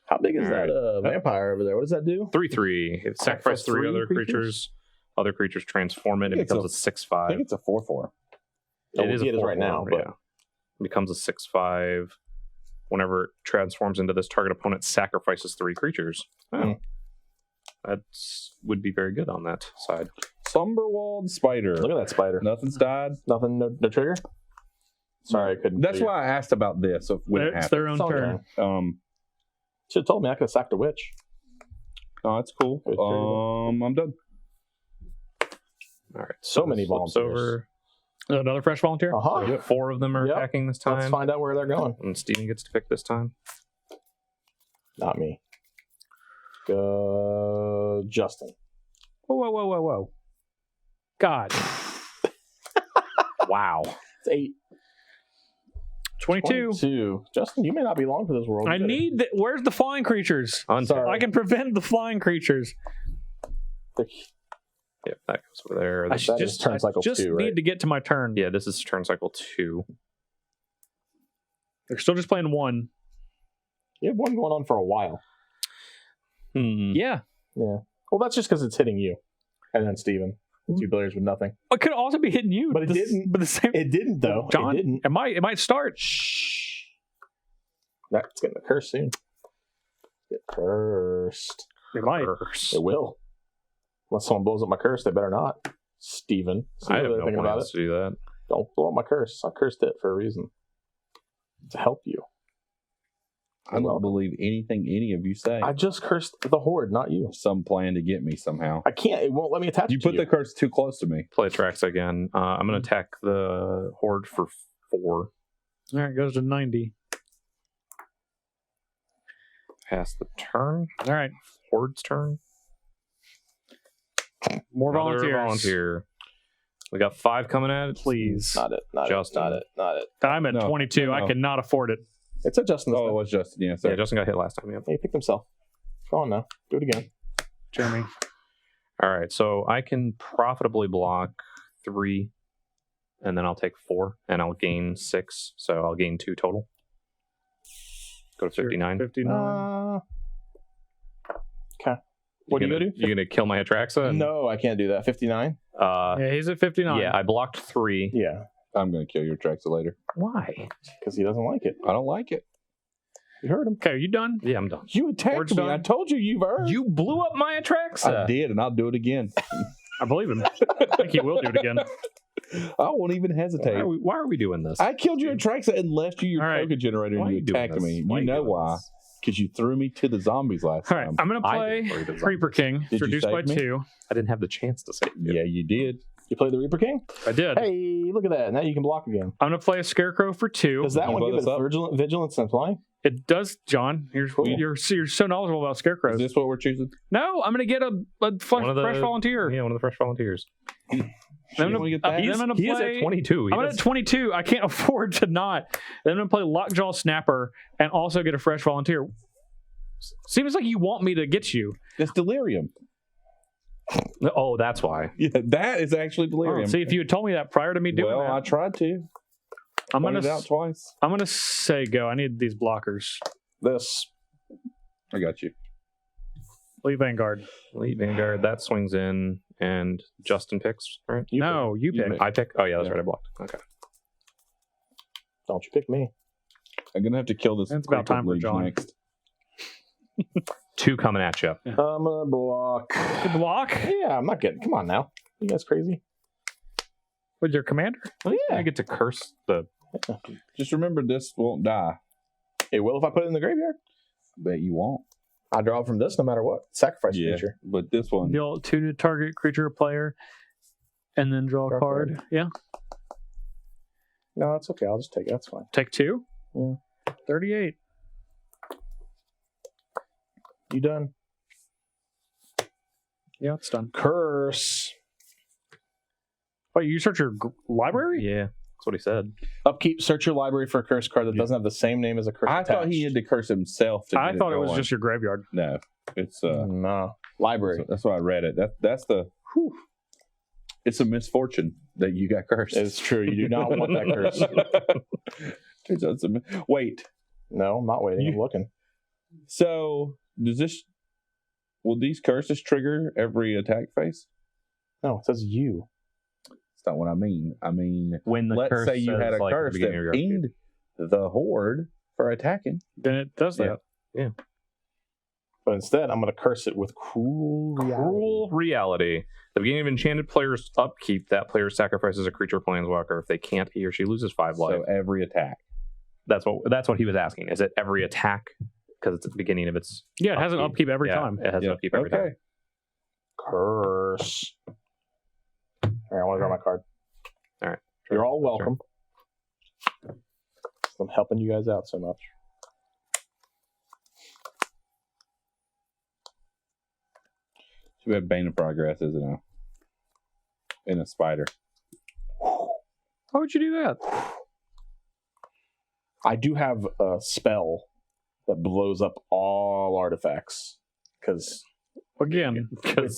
How big is All that vampire over there? What does that do? 3/3. It sacrifices 3 other creatures. Other creatures transform it. It It's becomes a I 6/5. think it's a 4/4. It is a right 4/4, now, but yeah. It becomes a 6/5. Whenever it transforms into this, target opponent sacrifices 3 creatures. Oh. That would be very good on that side. Somberwald Spider. look at that spider. Nothing's died. Nothing. No trigger. Sorry, I couldn't. That's see you. why I asked about this. When it It's happened. their own It's on turn. turn. Should have told me. I could have sacked a witch. Oh, that's cool. Good trigger. I'm done. All right. So many flips volunteers. over. Another fresh volunteer. Uh-huh. So 4 of them are Yep. attacking this Let's time. find out where they're going. And Steven gets to pick this time. Not me. Justin. Whoa. God. Wow. It's 8. 22. 22. Justin, you may not be long for this world. I need the. Where's the flying creatures? Untap. I can prevent the flying creatures. Yep, that goes over there. I That is turn cycle just 2, need right? to get to my turn. Yeah, this is turn cycle 2. They're still just playing 1. You have one going on for a while. Yeah. Yeah. Well, that's just because it's hitting you. And then Steven. 2 players with nothing. It could also be hitting you, But it didn't. But the same, It didn't though. John. It didn't. It might start. Shh. That's getting a curse soon. Get cursed. It might. It will. Unless someone blows up my curse, they better not. Steven. I have they're no thinking plans to do that. Don't blow up my curse. I cursed it for a reason. To help you. I don't believe anything any of you say. I just cursed the Horde, not you. Some plan to get me somehow. I can't. It won't let me attach You it to put the curse too close to me. Play Atraxa again. I'm going to attack the Horde for 4. All right, it goes to 90. Pass the turn. All right, Horde's turn. more Another volunteers. volunteer. We got 5 coming at it. Please. Not it. Not Justin. it. Not it. Not it. I'm at No, 22. no. I cannot afford it. It's a Justin. Oh, it was Justin. Yeah, Yeah, sorry. Justin got hit last time. Yep. He picked himself. Go on now. Do it again. Jeremy. All right, so I can profitably block 3, and then I'll take 4, and I'll gain 6, so I'll gain 2 total. Go to 59. 59. Okay. What do you do? You gonna kill my Atraxa? And, No, I can't do that. 59? Yeah, he's at 59. yeah, I blocked 3. Yeah. I'm going to kill your Atraxa later. Why? Because he doesn't like it. I don't like it. You heard him. Okay, are you done? Yeah, I'm done. You attacked Horde's me. done. I told you you've earned. You blew up my Atraxa. I did, and I'll do it again. I believe him. I think he will do it again. I won't even hesitate. Why are we doing this? I killed your Atraxa and left you your All right. token generator, Why and are you you doing attacked this? me. Why are You know doing why? this? Because you threw me to the zombies last All right, time. I'm going to I play didn't play the Reaper King. Did you Reduced by save me? 2. I didn't have the chance to save you. Yeah, you did. You played the Reaper King? I did. Hey, look at that. Now you can block again. I'm going to play a Scarecrow for 2. Does that You one blow give it this up? vigilance and flying? It does, John. Cool. You're so knowledgeable about Is Scarecrows. this what we're choosing? No, I'm going to get a One of the- fresh volunteer. Yeah, one of the fresh volunteers. I'm You wanna get that? gonna He is play. at 22. I'm at 22. I can't afford to not. Then I'm going to play Lockjaw Snapper and also get a fresh volunteer. Seems like you want me to get you. It's delirium. Oh, that's why. Yeah, that is actually delirium. Oh, see, if you had told me that prior to me doing well, I that, tried to. I'm Pointed it out twice. gonna say go. I need these blockers. This. I got you. Leave Vanguard. Elite Vanguard, that swings in, and Justin picks, right? No, you You pick. pick. I pick? Oh, yeah, that's Yeah. right. I blocked. Okay. Don't you pick me. I'm gonna have to kill this. It's about creeper time for leech John. next. 2 coming at you. I'm gonna block. You block Yeah, I'm not getting. Come on now. You guys crazy? with your commander. I get to curse the. Just remember, this won't die. It will if I put it in the graveyard. Bet you won't. I draw from this no matter what. Sacrifice creature. but this one. Deal 2 to target creature or player, and then draw a Draw a card. Yeah, No, that's okay. I'll just take it. That's fine. take 2. Yeah. 38. You done? Yeah, it's done. Curse. Wait, you search your library? Yeah, that's what he said. Upkeep. Search your library for a curse card that doesn't have the same name as a curse. I thought he had to curse himself. To I get thought it was going. just your graveyard. No. It's No. Library. that's why I read it. That's the. Whew. It's a misfortune that you got cursed. It's true. You do not want that curse. Turns out it's a wait. No, I'm not waiting. I'm looking. So does this? Will these curses trigger every attack phase? No, it says you. That's not what I mean. I mean, When the let's curse say you says, had a like, at the curse beginning of that your pinged the horde for attacking. Then it does that. But instead, I'm going to curse it with cruel reality. Cruel reality. At the beginning of enchanted player's upkeep, that player sacrifices a creature or planeswalker. If they can't, he or she loses 5 life. So every attack. That's what he was asking. Is it every attack? Because it's at the beginning of its. Yeah, it has an upkeep every Yeah, time. It has an upkeep every time. Curse. All right, I want to draw my card. All right. You're all welcome. I'm helping you guys out so much. Too bad Bane of Progress isn't a spider. Why would you do that? I do have a spell that blows up all artifacts because Again,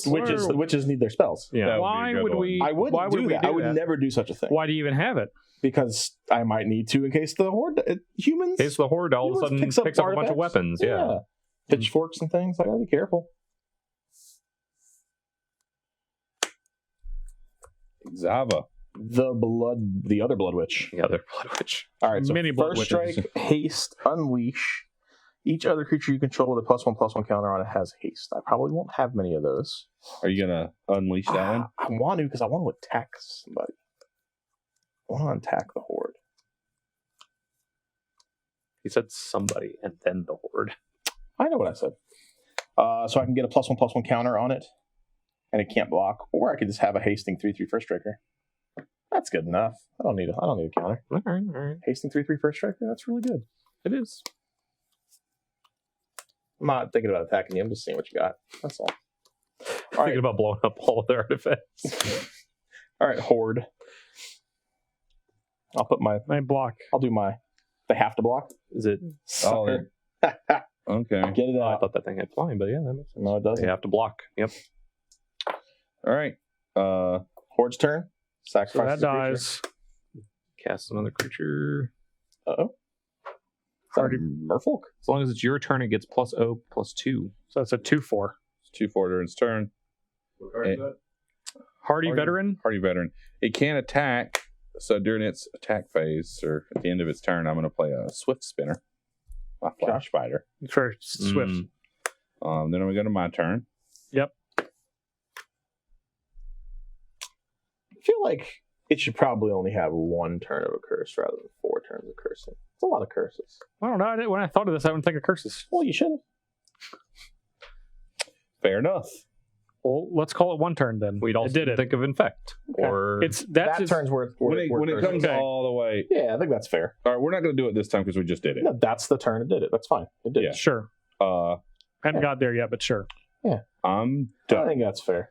witches need their spells. Yeah. That would be a why good would one. we? I wouldn't why would do we that. do I would that? never do such a thing Why do you even have it? because I might need to in case the horde humans. In case the horde all of a humans sudden picks up a bunch of artifacts. weapons. Yeah. Pitchforks and things. I gotta be careful. Zava. The other Blood Witch. The other Blood Witch. All right, so Mini Blood first Witches. strike, haste, unleash. Each other creature you control with a +1/+1 counter on it has haste. I probably won't have many of those. Are you gonna unleash that one? I want to because I want to attack somebody. I want to attack the Horde. He said somebody and then the Horde. I know what I said. So I can get a +1/+1 counter on it, and it can't block. Or I could just have a hasting 3/3 first striker. That's good enough. I don't need a counter. All right. Hasting 3/3 first striker. That's really good. It is. I'm not thinking about attacking you. I'm just seeing what you got. That's all. All right. Thinking about blowing up all of their artifacts. All right, Horde. I'll put my. I block. I'll do my. They have to block. Is it? Sucker. Okay. Get it I out. thought that thing had flying, but yeah, that makes sense. No, it doesn't. They have to block. Yep. All right. Horde's turn. So Sacrifice. that dies. Cast another creature. Uh-oh. Already- Merfolk? As long as it's your turn, it gets +0/+2. So that's a 2/4. It's 2/4 during its turn. What card is that? Hardy Hardy. veteran. Hardy veteran. It can attack. So during its attack phase, or at the end of its turn, I'm going to play a Swift Spinner. My Flash Fighter. For Swift. Mm. Then I'm going to go to my turn. Yep. I feel like it should probably only have one turn of a curse rather than 4 turns of cursing. It's a lot of curses. I don't know. When I thought of this, I didn't think of curses. Well, you should have. Fair enough. Well, let's call it one turn then. We'd also did it. think of Infect. Okay. Or That's That just, turn's worth When it cursing. comes Okay. all the way. Yeah, I think that's fair. All right, we're not going to do it this time because we just did it. No, that's the turn it did it. That's fine. It did. Yeah. sure. Uh, I haven't got there yet, but sure. I'm I done. think that's fair.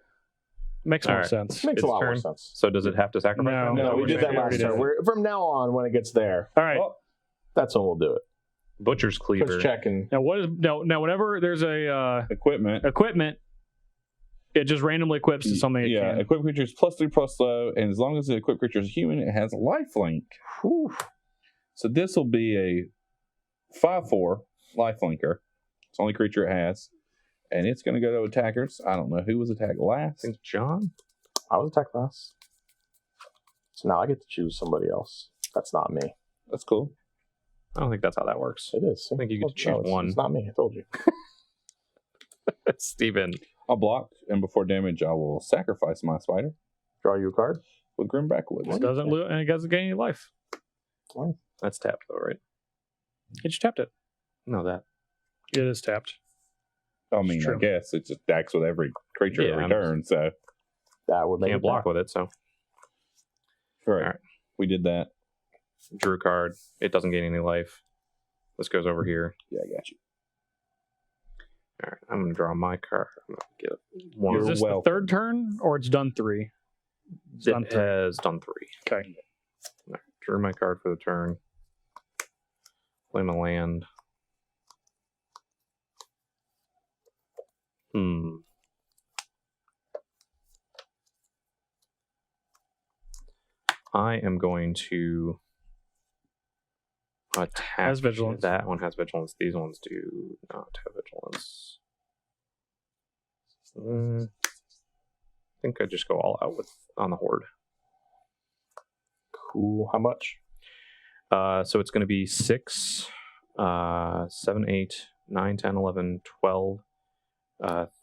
Makes All more right. sense. Makes Its a lot more turn. sense. So does it have to sacrifice? No. them? No, No, we we did that already last did turn. it. From now on, when it gets there, All right. Oh, that's when we'll do it. Butcher's Cleaver. Push check and Now what is now? Whenever there's a equipment. equipment, it just randomly equips to something. It Yeah, can. equipped creature is +3/+low, and as long as the equipped creature is human, it has a lifelink. Whew. So this will be a 5/4 lifelinker. It's the only creature it has. And it's going to go to attackers. I don't know who was attacked I last. think John. I was attacked last. So now I get to choose somebody else. That's not me. That's cool. I don't think that's how that works. It is. I think you get to choose it's, one. It's not me. I told you. Steven. I'll block, and before damage, I will sacrifice my spider Draw you a card. with Grim Backwoods. It doesn't lose, and it doesn't gain any life. That's tapped though, right? It just tapped it. No, that. It is tapped. I mean, True. I guess it just attacks with every creature Yeah, it I'm returns. So, That would make Can't it block bad. with it, so. right. Alright. We did that. Drew a card. It doesn't gain any life. This goes over here. Yeah, I got you. Alright, I'm going to draw my card. I'm going to get one. You're Is this welcome. the third turn, or it's done 3? It's done It 3. has done 3. Okay. Alright, drew my card for the turn. Play my land. I am going to attack. Has vigilance. That one has vigilance. These ones do not have vigilance. I think I just go all out with on the Horde. Cool. How much? So it's going to be 6, 7, 8, 9, 10, 11, 12,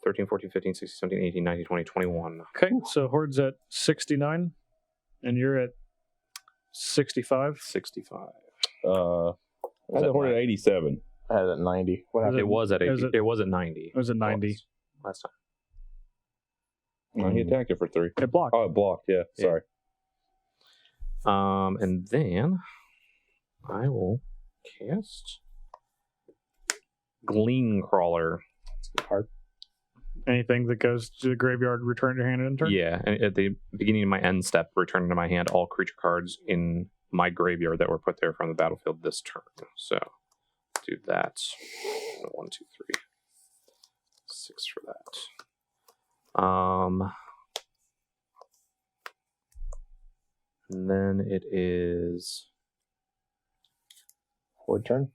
13, 14, 15, 16, 17, 18, 19, 20, 21. Okay, so Horde's at 69, and you're at 65. 65. I had the Horde at 87. I had it at 90. What happened? It was at 80. is it- It was at 90. It was at 90. Last time. No, he attacked it for 3. It blocked. Oh, it blocked. Yeah, Yeah. sorry. And then I will cast Glean Crawler. Card. Anything that goes to the graveyard, return to hand and turn? Yeah, and at the beginning of my end step, return to my hand all creature cards in my graveyard that were put there from the battlefield this turn. So do that. 1, 2, 3, 6 for that. And then it is Horde turn.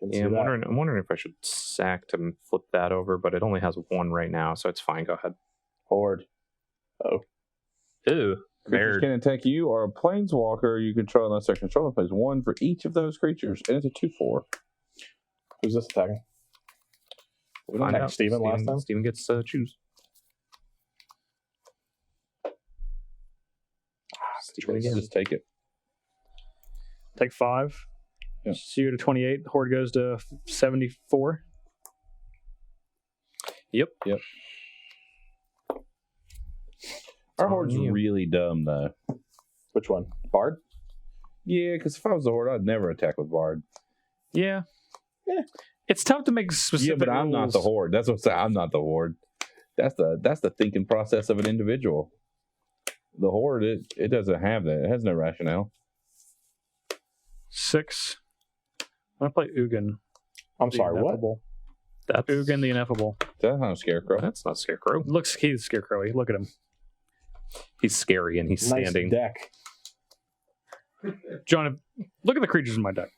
Didn't see yeah. I'm that. wondering if I should sack to flip that over, but it only has 1 right now, so it's fine. Go ahead. Horde. Oh. Ew. Creatures Baird. can attack you or a planeswalker you control unless their controller plays 1 for each of those creatures. And it's a 2/4. Who's this attacking? We don't Find attack out. Steven last time. Steven gets to choose. Steven again. Just take it. Take 5. Yeah. So you're to 28. Horde goes to 74. Yep. Our on Horde's you. really dumb, though. Which one? Bard? Yeah, because if I was the Horde, I'd never attack with Bard. Yeah. Yeah. It's tough to make specific Yeah, but I'm not the rules. Horde. That's what I'm saying. I'm not the Horde. That's the thinking process of an individual. The Horde, it doesn't have that. It has no rationale. 6. I'm going to play Ugin. I'm the sorry, what? Ineffable. That's Ugin the Ineffable. That's not a Scarecrow. That's not Scarecrow. Looks, he's scarecrowy. Look at him. He's scary and he's Nice standing. deck. John, look at the creatures in my deck.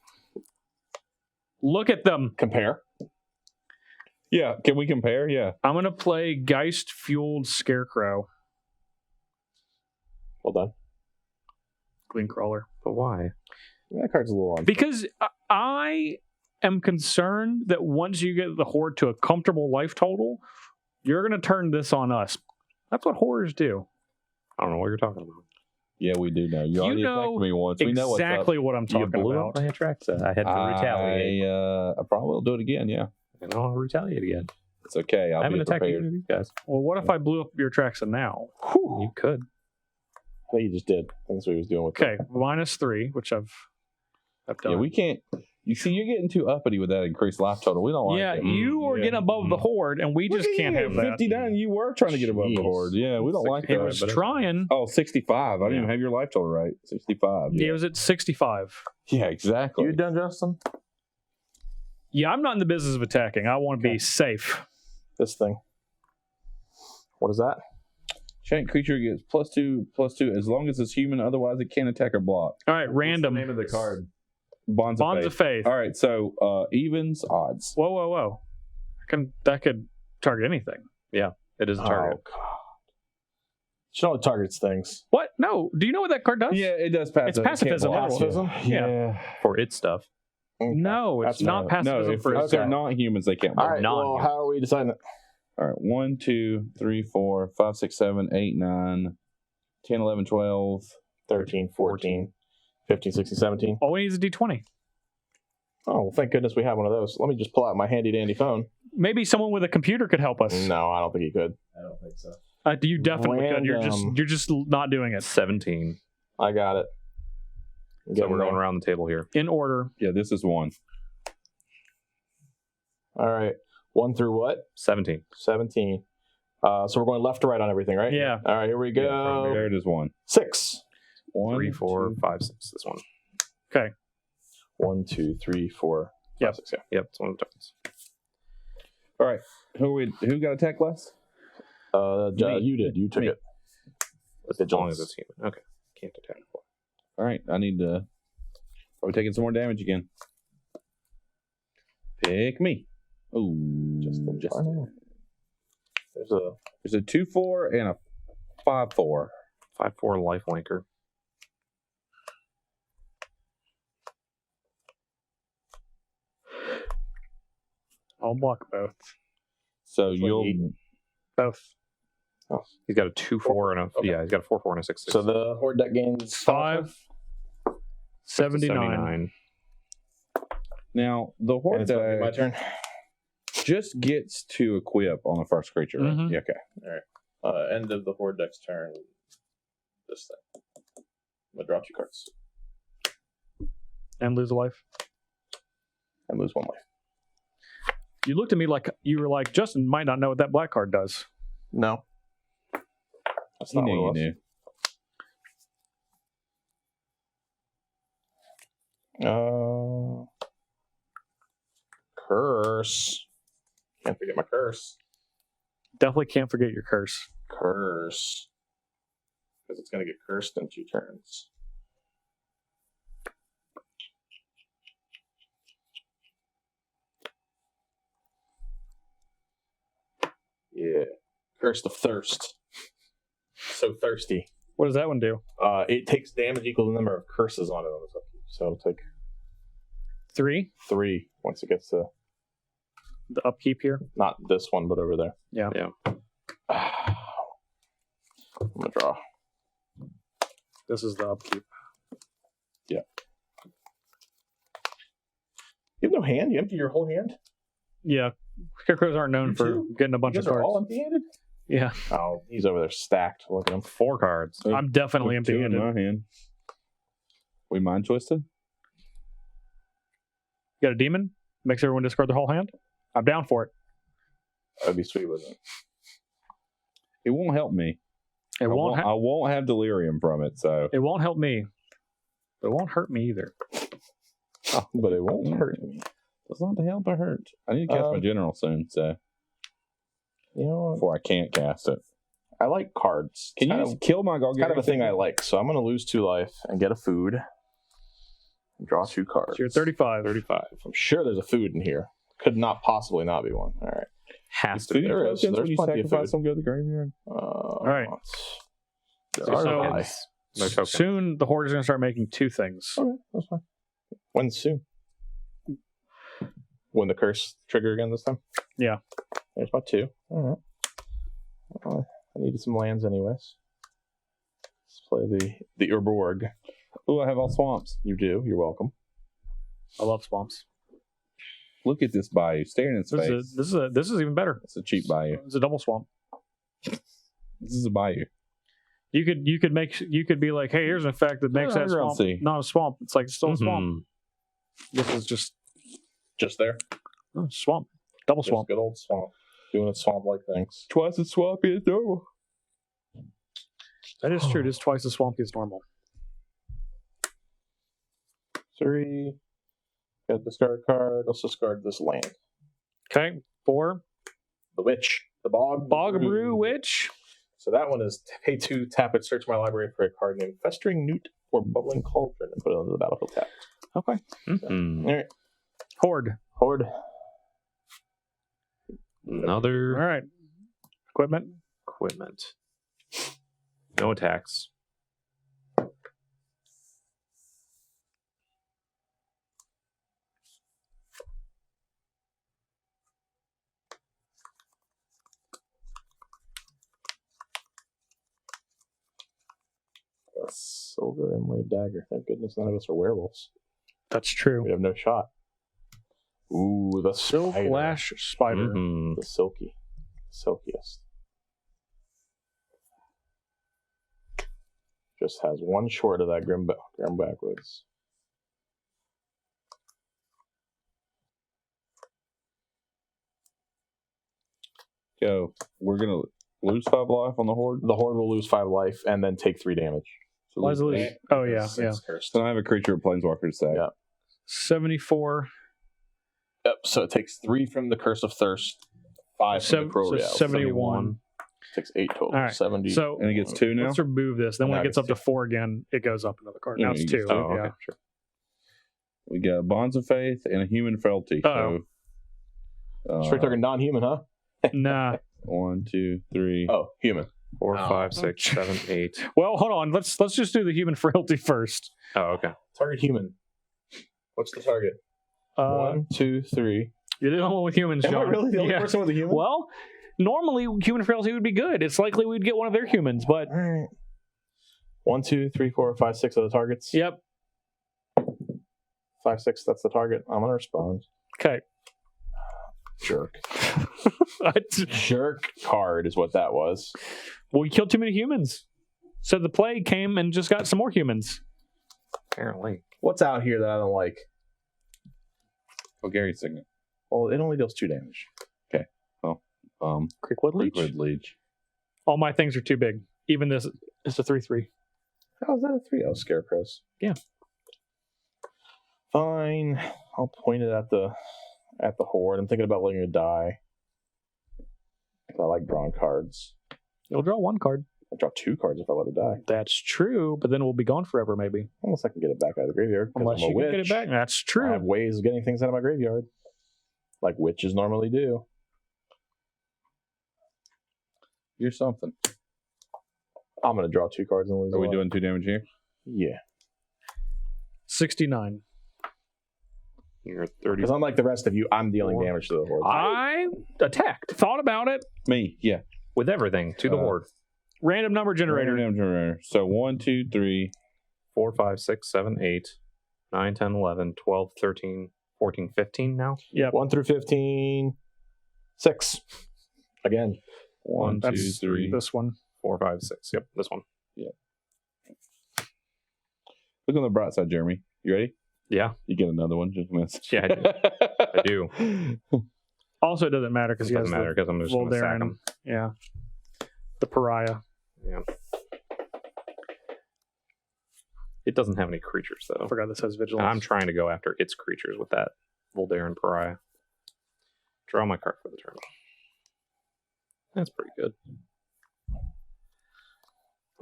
Look at them. Compare. Yeah, can we compare? Yeah. I'm going to play Geist Fueled Scarecrow. Well done. Glean Crawler. But why? That card's a little on. Because I am concerned that once you get the Horde to a comfortable life total, you're going to turn this on us. That's what horrors do. I don't know what you're talking about. Yeah, we do know. You already know attacked me once. We know what's up. Exactly what I'm You talking blew about. up my Atraxa. I had to retaliate. I probably will do it again, yeah. And I'll retaliate again. It's okay. I I'll haven't be attacked either prepared. of you guys. Well, what if I blew up your Atraxa now? You could. I think you just did. I think that's what he was doing with Okay, -3, which I've done. Yeah, we can't. You see, you're getting too uppity with that increased life total. We don't like Yeah, it. you are Yeah. getting above the Horde, and we just can't have that. 59, you were trying to get above the Jeez. Horde. Yeah, we don't like It that. was but- trying. Oh, 65. I didn't Yeah. even have your life total right. 65. Yeah, it Yeah, was at 65. yeah exactly. You done, Justin? Yeah, I'm not in the business of attacking. I want to be safe. This thing. What is that? Giant creature gets +2/+2 as long as it's human. Otherwise, it can't attack or block. All right, What's the random. name of the card? Bonds Bonds of of Faith. Faith. All right, so evens, odds. Whoa. That could target anything. It is a target. Oh, God. You know it targets things. What? No. Do you know what that card does? Yeah, it does pass. It's pacifism. Pacifism? Yeah. For its stuff. No, it's That's not pacifism No, if for they're okay. not humans, they can't. All block. right, well, Non-human. how are we deciding it? All right, 1, 2, 3, 4, 5, 6, 7, 8, 9, 10, 11, 12. 13, 14, 15, 16, 17. All we need is a D20. Oh, well, thank goodness we have one of those. Let me just pull out my handy dandy phone. Maybe someone with a computer could help us. No, I don't think he could. I don't think so. You definitely could. Random. You're just not doing it 17. I got it. So we're going around the table here. in order. Yeah, this is 1. All right. 1 through what? 17. 17. So we're going left to right on everything, right? Yeah. All right, here we go. There it is 1. 6. 1, 3, 4, 2, 5, 6. This one. Okay. 1, 2, 3, 4, Yep. 5, 6. Yeah. Yep, it's one of the tokens. All right, who got attack last? You did. You took Me. it. As long as it's human. Okay. Can't attack. All right, I need to. Are we taking some more damage again? Pick me. Oh, Justin. There's a 2/4 and a 5/4. 5/4 lifelinker. I'll block both. So It's like you'll. 8. Both. He's got a 2/4 and a Okay. yeah. He's got a 4/4 and a 6/6. So the Horde deck gains 5. 79. Now the And Horde it's gonna be my deck turn. just gets to equip on the first creature. Right? Mhm. Yeah, okay. End of the Horde deck's turn. This thing. I'm gonna draw 2 cards And lose a life. And lose 1 life. You looked at me like you were like, Justin might not know what that black card does. No. That's You not knew you what it knew. was. Curse. Can't forget my curse. Definitely can't forget your curse. Curse. Because it's going to get cursed in 2 turns. Yeah. Curse of Thirst. So thirsty. What does that one do? It takes damage equal to the number of curses on it on this upkeep. So it'll take 3. 3 once it gets to The upkeep here. not this one, but over there. Yeah. I'm gonna draw. This is the upkeep. You have no hand. You empty your whole hand. Yeah. Scarecrows aren't known You for too? getting a bunch You of guys are cards. all empty-handed. Yeah. Oh, he's over there stacked. Look at him. 4 cards. I'm definitely With 2 in empty-handed. my hand. We mind twisted? You got a demon? Makes everyone discard their whole hand? I'm down for it. That'd be sweet, wouldn't it? It won't help me. It won't. I won't have delirium from it. So It won't help me. But it won't hurt me either. Oh, but it won't hurt me. it's not to help or hurt. I need to cast my general soon. So You know, before I can't cast it. I like cards. Can you Kind just of- kill my Gargarian? kind of a thing I like. So I'm going to lose 2 life and get a food. And draw 2 cards. So you're 35. 35. I'm sure there's a food in here. Could not possibly not be one. All right. Has to Food be. There is. tokens There's when you plenty of sacrifice food. them go to the graveyard. All right. There So- are so- nice. No token. Soon the Horde is going to start making 2 things. Okay, that's fine. When soon? When the curse trigger again this time? Yeah. There's my 2. All right. Well, I needed some lands anyways. Let's play the Urborg. Oh, I have all swamps. You do. You're welcome. I love swamps. Look at this bayou. Staring in its This face. is even better. It's a cheap bayou. It's a double swamp. This is a bayou. You could be like, hey, here's an effect that makes that Underground swamp sea. not a swamp. It's like still a swamp. Mhm. This is just Just there. swamp. Double Just swamp. good old swamp. Doing its swamp-like things. Twice as swampy as normal. That is true. It is twice as swampy as normal. 3. Got to discard a card. Let's discard this land. Okay. 4. The Witch. The Bog. Bogabrew Witch. So that one is pay 2, tap it, search my library for a card named Festering Newt or Bubbling Cauldron and put it onto the battlefield tap. Okay. Mhm. All right. Horde. Horde. All Another right. Equipment. equipment. No attacks. That's Silver Inlaid Dagger. Thank goodness none of us are werewolves. That's true. We have no shot. Ooh, the Silk spider. Lash Spider. Mhm. The silky. Silkiest. Just has 1 short of that Grim Backwoods. Go. We're gonna lose 5 life on the horde. The Horde will lose 5 life and then take 3 damage. So Why is it lose lose? eight. Oh, yeah. It's Yeah. cursed. Then I have a creature of planeswalker to say. Yeah. 74. Yep, so it takes 3 from the Curse of Thirst, 5 from the Crow So Real. 71. Takes 8 total. All right. 70. So And it gets 2 now. let's remove this. Then when Now it it gets up gets to 4 again, it goes up another card. Yeah, Now it's you 2. get Oh, okay. Yeah. Sure. We got Bonds of Faith and a Human Frailty. Uh-oh. So, Straight target non-human, huh? Nah. 1, 2, 3. Oh, human. 4, Oh. 5, 6, 7, 8. Well, hold on. Let's just do the human frailty first. Oh, okay. Target human. What's the target? 1, 2, 3. You're the only one with humans, Am I John. really the only Yeah. person with a human? Well, normally human frailty would be good. It's likely we'd get one of their humans, but All right. 1, 2, 3, 4, 5, 6 are the targets. yep. 5, 6, that's the target. I'm gonna respond. Okay. Jerk. Jerk card is what that was. Well, we killed too many humans. So the plague came and just got some more humans. Apparently. What's out here that I don't like? Oh, Gary's signet. Well, it only deals 2 damage. Creekwood Leech. Liquid Leech. All my things are too big. Even this is a 3/3. How is that a 3? Oh, scarecrows. Yeah. Fine. I'll point it at the horde. I'm thinking about letting it die. I like drawing cards. You'll draw 1 card. I'll draw 2 cards if I let it die. That's true, but then we'll be gone forever, maybe. Unless I can get it back out of the graveyard. 'Cause Unless I'm a you witch. can get it back. That's I true. have ways of getting things out of my graveyard. Like witches normally do. You're something. I'm going to draw 2 cards and lose. Are we doing 2 damage here? Yeah. 69. You're 30. Because unlike the rest of you, I'm dealing damage to the Horde. I attacked. Thought about it. Me, yeah. With everything to the Horde. Random number generator. Random generator. So 1, 2, 3. 4, 5, 6, 7, 8, 9, 10, 11, 12, 13, 14, 15 now. Yep. 1 through 15. 6. Again. 1, 2, That's 3. this one. 4, 5, 6. Yep, this one. Look on the bright side, Jeremy. You ready? Yeah. You get another one. Just miss. Yeah, I do. Also, it doesn't matter because It he has doesn't matter because I'm just going to sack him. Yeah. The pariah. Yeah. It doesn't have any creatures, though. I forgot this has And vigilance. I'm trying to go after its creatures with that Voldaren Pariah. Draw my card for the turn. That's pretty good.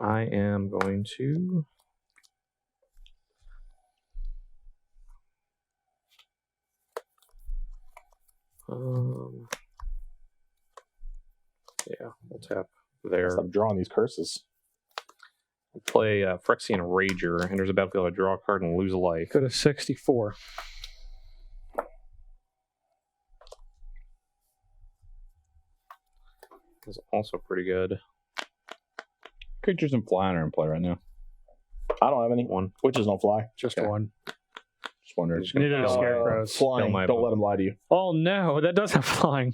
I am going to... yeah, we'll tap there. Stop drawing these curses. We'll play Phyrexian Rager, and there's a battlefield. I draw a card and lose a life. Go to 64. That's also pretty good. Creatures and flying are in play right now. I don't have any. One. Witches don't fly. Just Okay. one. Just wondering. Neither does scarecrows. Flying. my Don't vote. let them lie to you. Oh, no. That does have flying.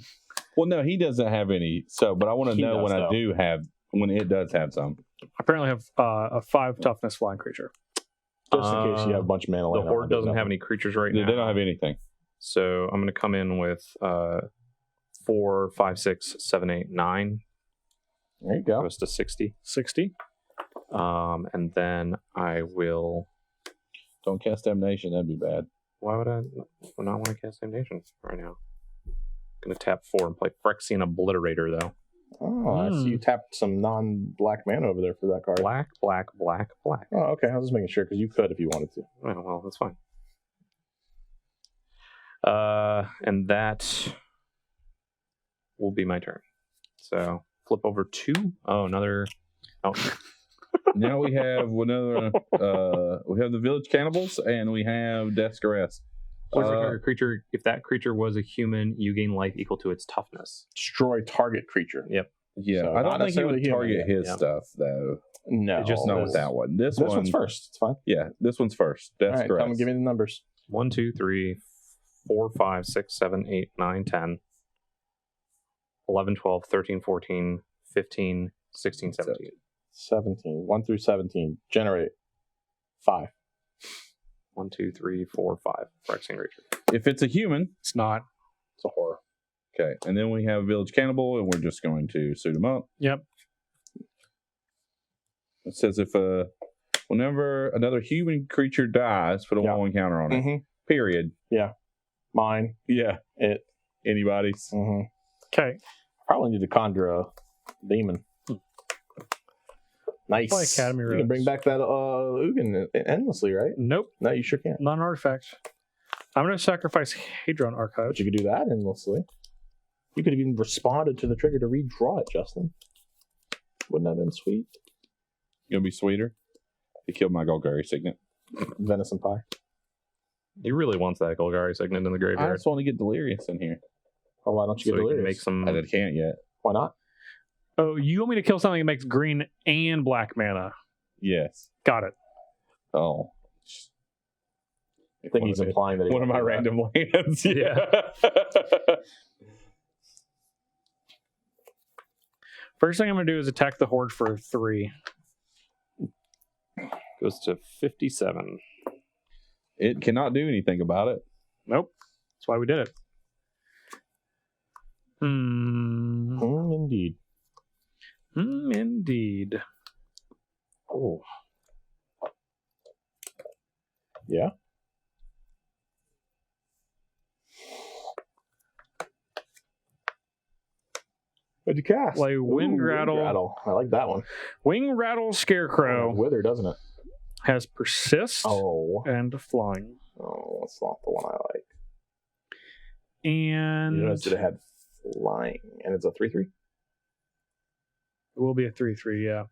Well, no, he doesn't have any. So, but I want to He know does, when I though. do have, when it does have some. Apparently have a 5 toughness flying creature. Just in case you have a bunch of mana. The laying Horde around, doesn't have nothing. any creatures right They now. don't have anything. So I'm going to come in with 4, 5, 6, 7, 8, 9. There you go. Goes to 60. 60. And then I will... Don't cast Damnation. That'd be bad. Why would I not want to cast Damnation right now? Going to tap 4 and play Phyrexian Obliterator, though. Oh, I see you tapped some non-black mana over there for that card. Black, black, black, black. Oh, okay. I was just making sure because you could if you wanted to. Oh, well, that's fine. And that will be my turn. So flip over 2. Oh, another... Oh, Now we have another. We have the Village Cannibals and we have Death's Caress. what's the target creature? If that creature was a human, you gain life equal to its toughness. Destroy target creature. Yep. Yeah, So I not don't think he necessarily would human, target his yeah. stuff though. No. Just not with that one. This one, one's first. It's fine. Yeah, this one's first. All Death's right, Caress. come and give me the numbers. 1, 2, 3, 4, 5, 6, 7, 8, 9, 10, 11, 12, 13, 14, 15, 16, 17. 17. 1 through 17. Generate. 5. 1, 2, 3, 4, 5. Phyrexian Rager. If it's a human, It's not. It's a horror. okay, and then we have Village Cannibal, and we're just going to suit him up. Yep. It says if whenever another human creature dies, put a Yeah. 1/1 counter on it. Mm-hmm. Period. Mine. Yeah. It. Anybody's. Mm-hmm. Okay. Probably need to conjure a demon. Nice. Play Academy You can Roads. bring back that Ugin endlessly, right? Nope. No, you sure can't. Not an artifact. I'm going to sacrifice Hadron Archive. But you could do that endlessly. You could have even responded to the trigger to redraw it, Justin. Wouldn't that have been sweet? Gonna be sweeter. He killed my Golgari Signet. Venison pie. He really wants that Golgari Signet in the I graveyard. just want to get Delirious in here. Oh, why don't you So get he can delirious? make some... I can't yet. Why not? Oh, you want me to kill something that makes green and black mana? Yes. Got it. Oh. I think he's implying that he One of my won't do that. random lands. Yeah. First thing I'm going to do is attack the Horde for 3. Goes to 57. It cannot do anything about it. Nope. That's why we did it. Hmm. Indeed. Indeed. Oh. Yeah. What'd you cast? Play Wind Rattle. Rattle. I like that one. Wing Rattle Scarecrow Wither, doesn't it? has Persist Oh. and Flying. Oh, that's not the one I like. And You noticed that it had flying, and it's a 3/3. It will be a 3/3. Yeah.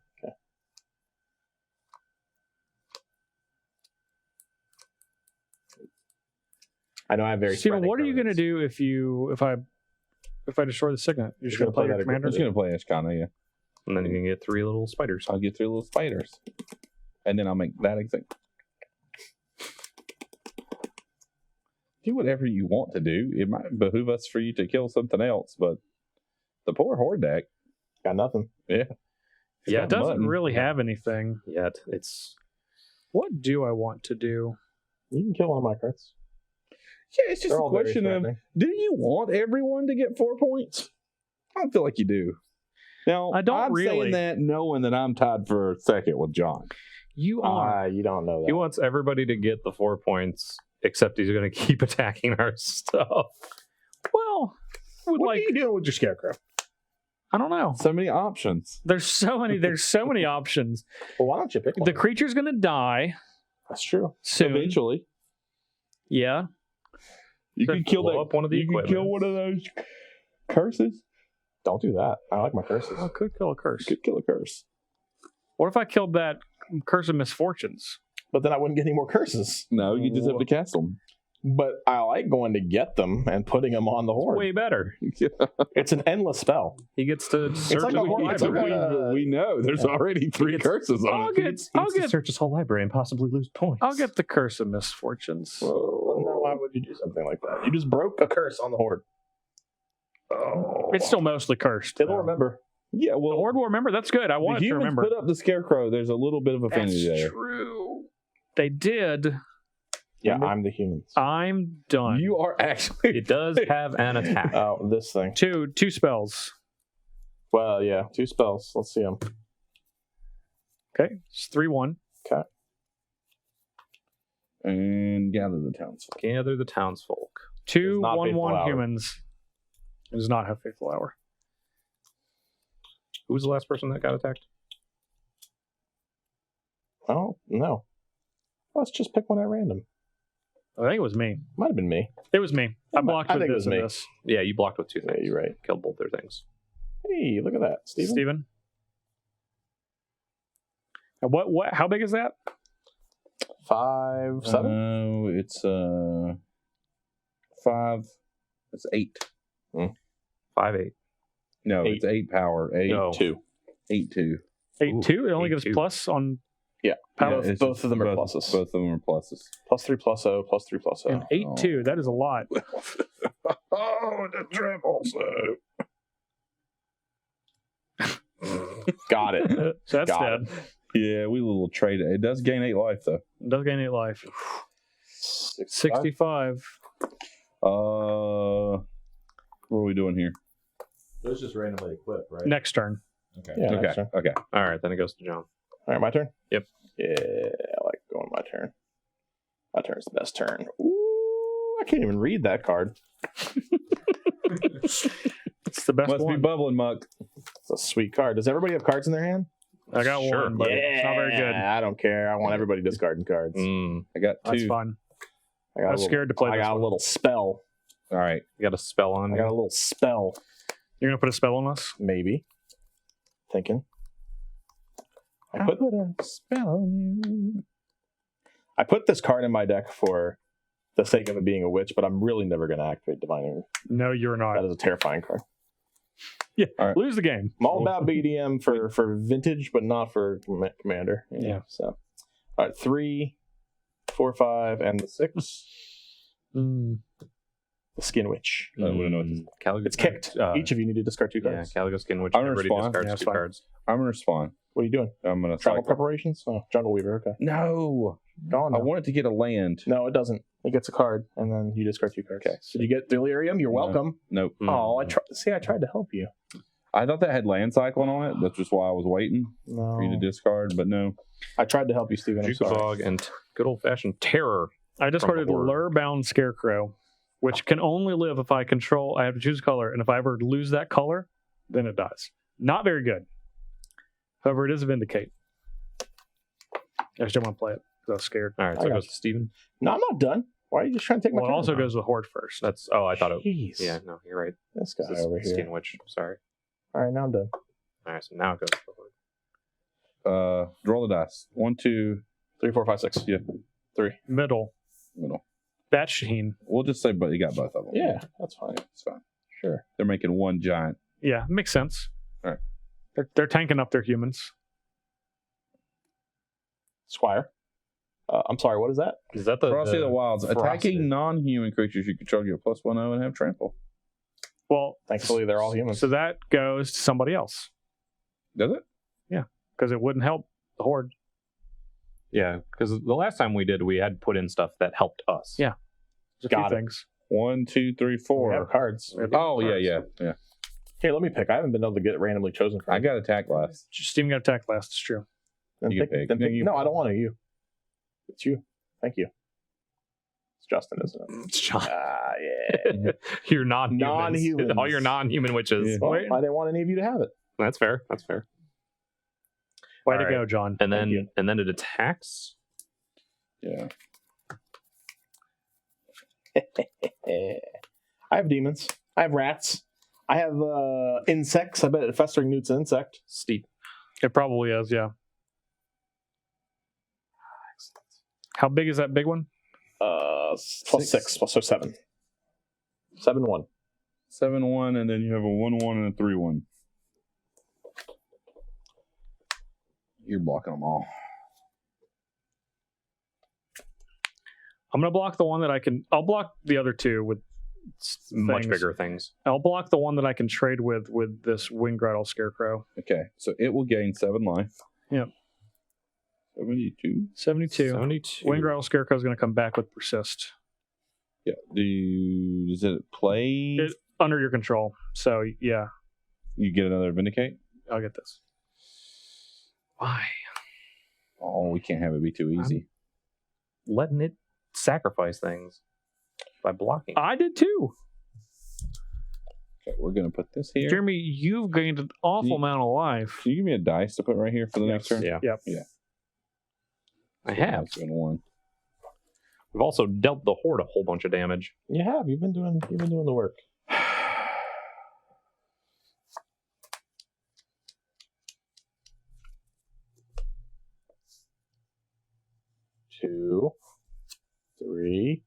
I know I have very. Steven, sporadic what are you going to tournaments. do if I destroy the signet? You're just going to play that your commander? I'm just gonna play Ishkanah. Yeah, And then you can get 3 little spiders. I'll get 3 little spiders, and then I'll make that exact. Do whatever you want to do. It might behoove us for you to kill something else, but the poor Horde deck Got nothing. Yeah. Yeah, it doesn't mutton. really have anything. Yet it's What do I want to do? You can kill one of my cards. Yeah, it's just They're a all very question of, threatening. do you want everyone to get 4 points? I don't feel like you do. Now, I don't I'm really. saying that knowing that I'm tied for second with John. You are. You don't know that. he wants everybody to get the 4 points, except he's going to keep attacking our stuff. Well, I would What like. are you doing with your scarecrow? I don't know. So many options. There's so many options. Well, why don't you pick one? The creature's going to die That's true. soon. Eventually. Yeah. You So can kill blow that. up one of the you can kill one of those curses. Don't do that. I like my curses. I could kill a curse. You could kill a curse. What if I killed that curse of misfortunes? But then I wouldn't get any more curses. No, you just have to cast them. But I like going to get them and putting them on the horde. Way better. It's an endless spell. He gets to search like the a horde- it's like library. a- we know there's already 3 curses on it. I'll get search his whole library and possibly lose points. I'll get the curse of misfortunes. Well, no, why would you do something like that? You just broke a curse on the horde. Oh, It's still mostly cursed. It'll remember. Yeah, The well, Horde will remember. That's good. I the want it to humans remember. put up the scarecrow. There's a little bit of affinity That's there. true. They did. Yeah, I'm the humans. I'm done. You are actually. It does have an attack. Oh, this thing. two spells. Well, yeah, 2 spells. Let's see them. Okay, it's 3/1. And gather the townsfolk. Gather the townsfolk. Two not 1/1 Faithful Hour. humans. It does not have faithful hour. Who was the last person that got attacked? Oh, no. Let's just pick one at random. I think it was me. Might have been me. It was me. I blocked I with think it this was me. and this. Yeah, you blocked with 2 things. Yeah, you're right. Killed both their things. Hey, look at that, Steven. Steven. And what? How big is that? 5, 7. No, it's 5. It's 8. 5/8. No, 8. it's 8 power. 8. No. 2. 8-2. 8/2. It only gives 8/2. plus on Yeah. power. Yeah, it's both just of them are both- pluses. Both of them are pluses. +3 +0, +3 +0. And 8/2. That is a lot. Oh, the triple so. Got it. So that's Got dead. Yeah, we little trade it. It does gain 8 life though. It does gain 8 life. 65. What are we doing here? Those just randomly equip, right? Next turn. Okay. Yeah, Okay. next turn. Okay. All right, then it goes to John. All right, my turn? Yep. Yeah, I like going my turn. My turn's the best turn. Ooh, I can't even read that card. It's the best Must be one. bubbling muck. It's a sweet card. Does everybody have cards in their hand? I got Sure. one, but it's not very good. I don't care. I want everybody discarding cards. I got 2. That's fun. I got I a was little- scared to play I this got one. a little spell. All right. You got a spell on I you? got a little spell. You're going to put a spell on us? Maybe. Thinking. I put a spell on you. I put this card in my deck for the sake of it being a witch, but I'm really never going to activate Divine Envy. No, you're not. That is a terrifying card. Yeah, All right. lose the game. I'm all about BDM for vintage, but not for commander. Yeah. So, all right, 3, 4, 5, and the 6. Mm. The Skin Witch. I wouldn't know what this. Caligo. It's kicked. Each of you need to discard 2 Yeah, cards. Caligo Skin Witch. I'm gonna Everybody respond. discards Yeah, it's 2 fine. cards. I'm gonna respond. What are you doing? I'm gonna Travel cycle. preparations? Oh, Jungle Weaver. Okay. No, Go on. I now. wanted to get a land. No, it doesn't. It gets a card, and then you discard 2 cards. Okay. Did you get Delirium? You're No. welcome. Nope. Oh, I tried to help you. I thought that had land cycling on it. That's just why I was waiting No. for you to discard, but no. I tried to help you, Steven. I'm sorry. Jukabog and good old fashioned terror. I discarded Horde. Lure-bound Scarecrow, which can only live if I control. I have to choose a color, and if I ever lose that color, then it dies. Not very good. However, it is a Vindicate. I just don't want to play it because I was scared. All right, I so it got goes to Steven. No, I'm not done. Why are you just trying to take my Well, it turn? also goes to the Horde first. That's I thought it. Jeez. Yeah, no, you're right. This guy This is over here. Skin Witch. Sorry. All right, now I'm done. All right, so now it goes to the Horde. Roll the dice. 1, 2, 3, 4, 5, 6. Yeah. 3. Middle. middle. Bat Shaheen. We'll just say, but you got both of them. Yeah, that's fine. It's fine. Sure. They're making one giant. Yeah, makes sense. All right. They're tanking up their humans. Squire. I'm sorry, what is that? Is that the Frosty the Wilds. Frosty. Attacking non-human creatures you control, get +1/0 and have trample. Well, Thankfully, they're all humans. so that goes to somebody else Does it? because it wouldn't help the Horde. Yeah, because the last time we did, we had put in stuff that helped us. Yeah. There's a Got few it. things. 1, 2, 3, We 4. have cards. Oh, yeah. Here, let me pick. I haven't been able to get it randomly chosen. I got attack last. Steven got attacked last. It's true. Then You pick. then No, pick. you No, pick. I don't want to. You. It's you. Thank you. It's Justin, isn't it? It's John. Yeah. Your non-humans. Non-humans. All your non-human witches. Yeah. Well, I didn't want any of you to have it. That's fair. That's fair. Way All to right. go, John. And Thank you. then it attacks. Yeah. I have demons. I have rats. I have insects. I bet a festering newt's an insect. Steep. It probably is, yeah. How big is that big one? Plus 6, so 7. 7-1. 7/1, and then you have a 1/1 and a 3/1. You're blocking them all. I'm going to block the one that I can. I'll block the other two with Much things. bigger things. I'll block the one that I can trade with this Wingrattle Scarecrow. Okay, so it will gain 7 life. Yep. 72. 72. 72. Wingrattle Scarecrow is going to come back with Persist. Yeah. Does it play? Under your control. So, yeah, You get another Vindicate? I'll get this. Why? Oh, we can't have it be too easy. Letting it sacrifice things by blocking. I did too. Okay, we're going to put this here. Jeremy, you've gained an awful amount of life. Can you give me a dice to put right here for the next turn? Yeah. Yep. Yeah. I have. It's been 1. We've also dealt the Horde a whole bunch of damage. You have. You've been doing the work. 2, 3.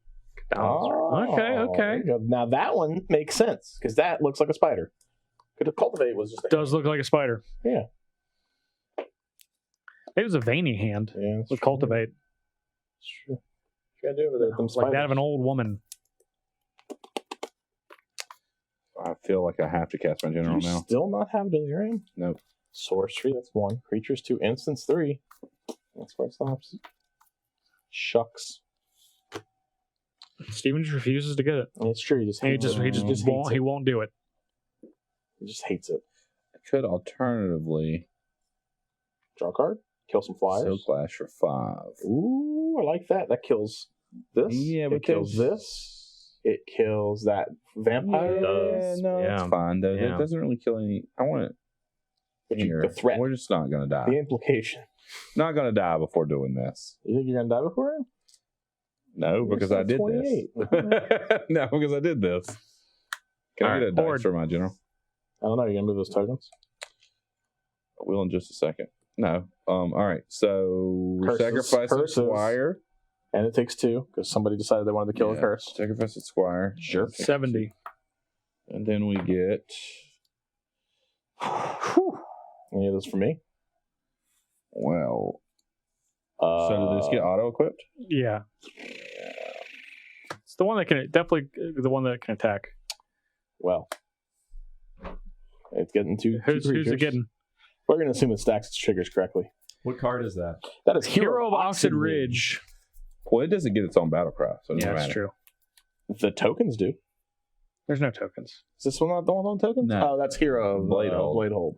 Okay. there you go. Now that one makes sense because that looks like a spider. Could have cultivate was just. Does look like a spider. Yeah. It was a veiny hand Yeah. with Cultivate. It's true. What you gotta do over there with them Like that of spiders? an old woman. I feel like I have to cast my Do general you now. still not have delirium? Nope. Sorcery, that's 1. Creatures 2. Instance 3. That's where it stops. Shucks. Steven just refuses to get it. It's true. He just hates it. He just hates won't. it. He won't do it. He just hates it. I could alternatively Draw a card. Kill some flyers. Silk Lash for 5. Ooh, I like that. That kills this. Yeah, it but kills this. It kills that vampire. does. No, Yeah. it's fine though. Yeah. It doesn't really kill any. I want it But here. the threat. We're just not gonna die. The implication. Not gonna die before doing this. You think you're gonna die before him? No, You're because still I did 28. this. No, because I did this. Can I All get a right, dice Horde. for my general? I don't know. You're gonna move those tokens. I will in just a second. No. All right. So we Curses. sacrifice a Curses. squire. And it takes 2 because somebody decided they wanted to kill a Yeah, curse. Sacrifice a squire. Sure. 70. And then we get. Any of those for me? Well. So do this get auto equipped? Yeah. It's the one that can definitely the one that can attack. Well, it's getting two Who's it creatures. getting? We're going to assume it stacks its triggers correctly. What card is that? That is Hero of Oxid Ridge. Well, it doesn't get its own battle cry, so it doesn't Yeah, that's matter. true. The tokens do. There's no tokens. Is this one not the one on tokens? No. Oh, that's Hero of Bladehold. Bladehold.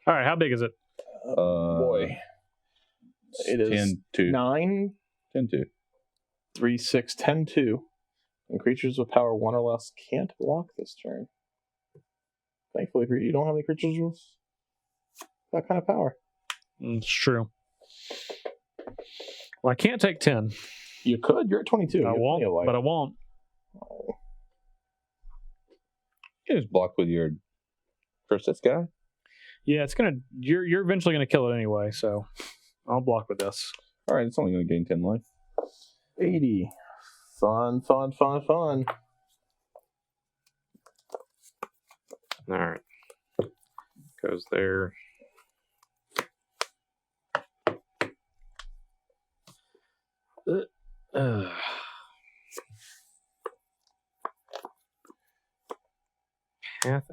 All right, how big is it? Boy. It is 10-2. 9, 10-2. 3, 6, 10, 2. And creatures with power 1 or less can't block this turn. Thankfully, you don't have any creatures with that kind of power. It's true. Well, I can't take 10. You could. You're at 22. I won't, but I won't. Oh. You can just block with your Persist guy. Yeah, it's gonna. You're eventually gonna kill it anyway, so I'll block with this. All right, it's only going to gain 10 life. 80. Fun. All right. Goes there. Path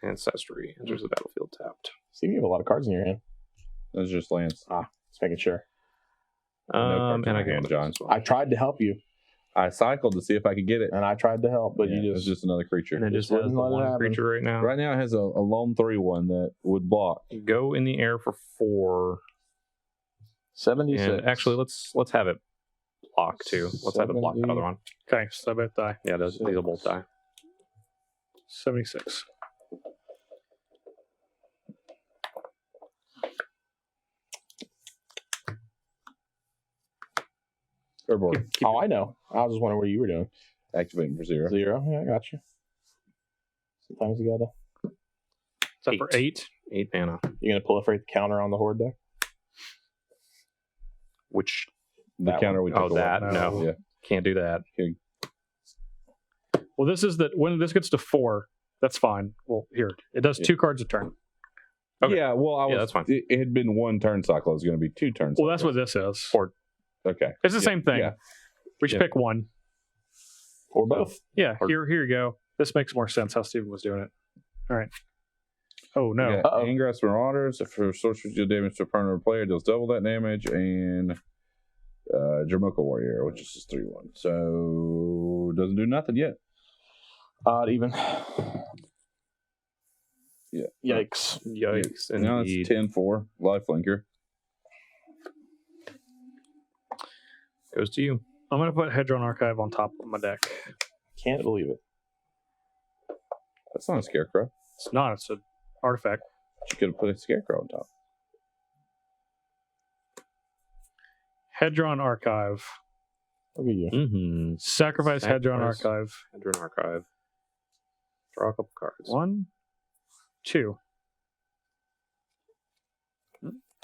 Ancestry enters the battlefield tapped. See, you have a lot of cards in your hand. That's just lands. Just making sure. No cards in and I my go hand, with John. this one. I tried to help you, I cycled to see if I could get it. and I tried to help, but Yeah, you it's just just another creature. And it just Just has the wouldn't let it one happen. creature right now. Right now, it has a lone 3/1 that would block. Go in the air for 4. 76. And actually, let's have it block too. Let's have it block that other one. Okay, so I both die. Yeah, these will both die. 76. Airborne. I know. I was just wondering what you were doing. Activating for 0. 0. Yeah, I got you. Sometimes you gotta. Is that for 8? 8 mana. You gonna proliferate the counter on the Horde deck? Which The That counter we took oh away. that no, Yeah. can't do that. Well, this is that when this gets to 4, that's fine. Well, here it does 2 cards a turn. Okay. Yeah, well, I was. Yeah, that's fine. It had been 1 turn cycle. It was going to be 2 turns. Well, that's what this is. Horde. Okay. It's the same thing. Yeah. We should Yeah. pick one. Or both? Yeah, Horde. here you go. This makes more sense how Steven was doing it. All right. Oh no. Yeah, Uh-oh. Ingress Marauders. If a sorcerer deals damage to a permanent player, deals double that damage. And Jamoka Warrior, which is just 3/1. So doesn't do nothing yet. Odd even. Yeah. Yikes. Yikes! Now Indeed. it's 10-4. Lifelinker. Goes to you. I'm gonna put Hedron Archive on top of my deck. Can't believe it. That's not a scarecrow. It's not. It's an artifact. You could have put a scarecrow on top. Hedron Archive. Look at you. Mm-hmm. Sacrifice Hedron Sacrifice. Archive. Enter an archive. Draw a couple cards. 1, 2.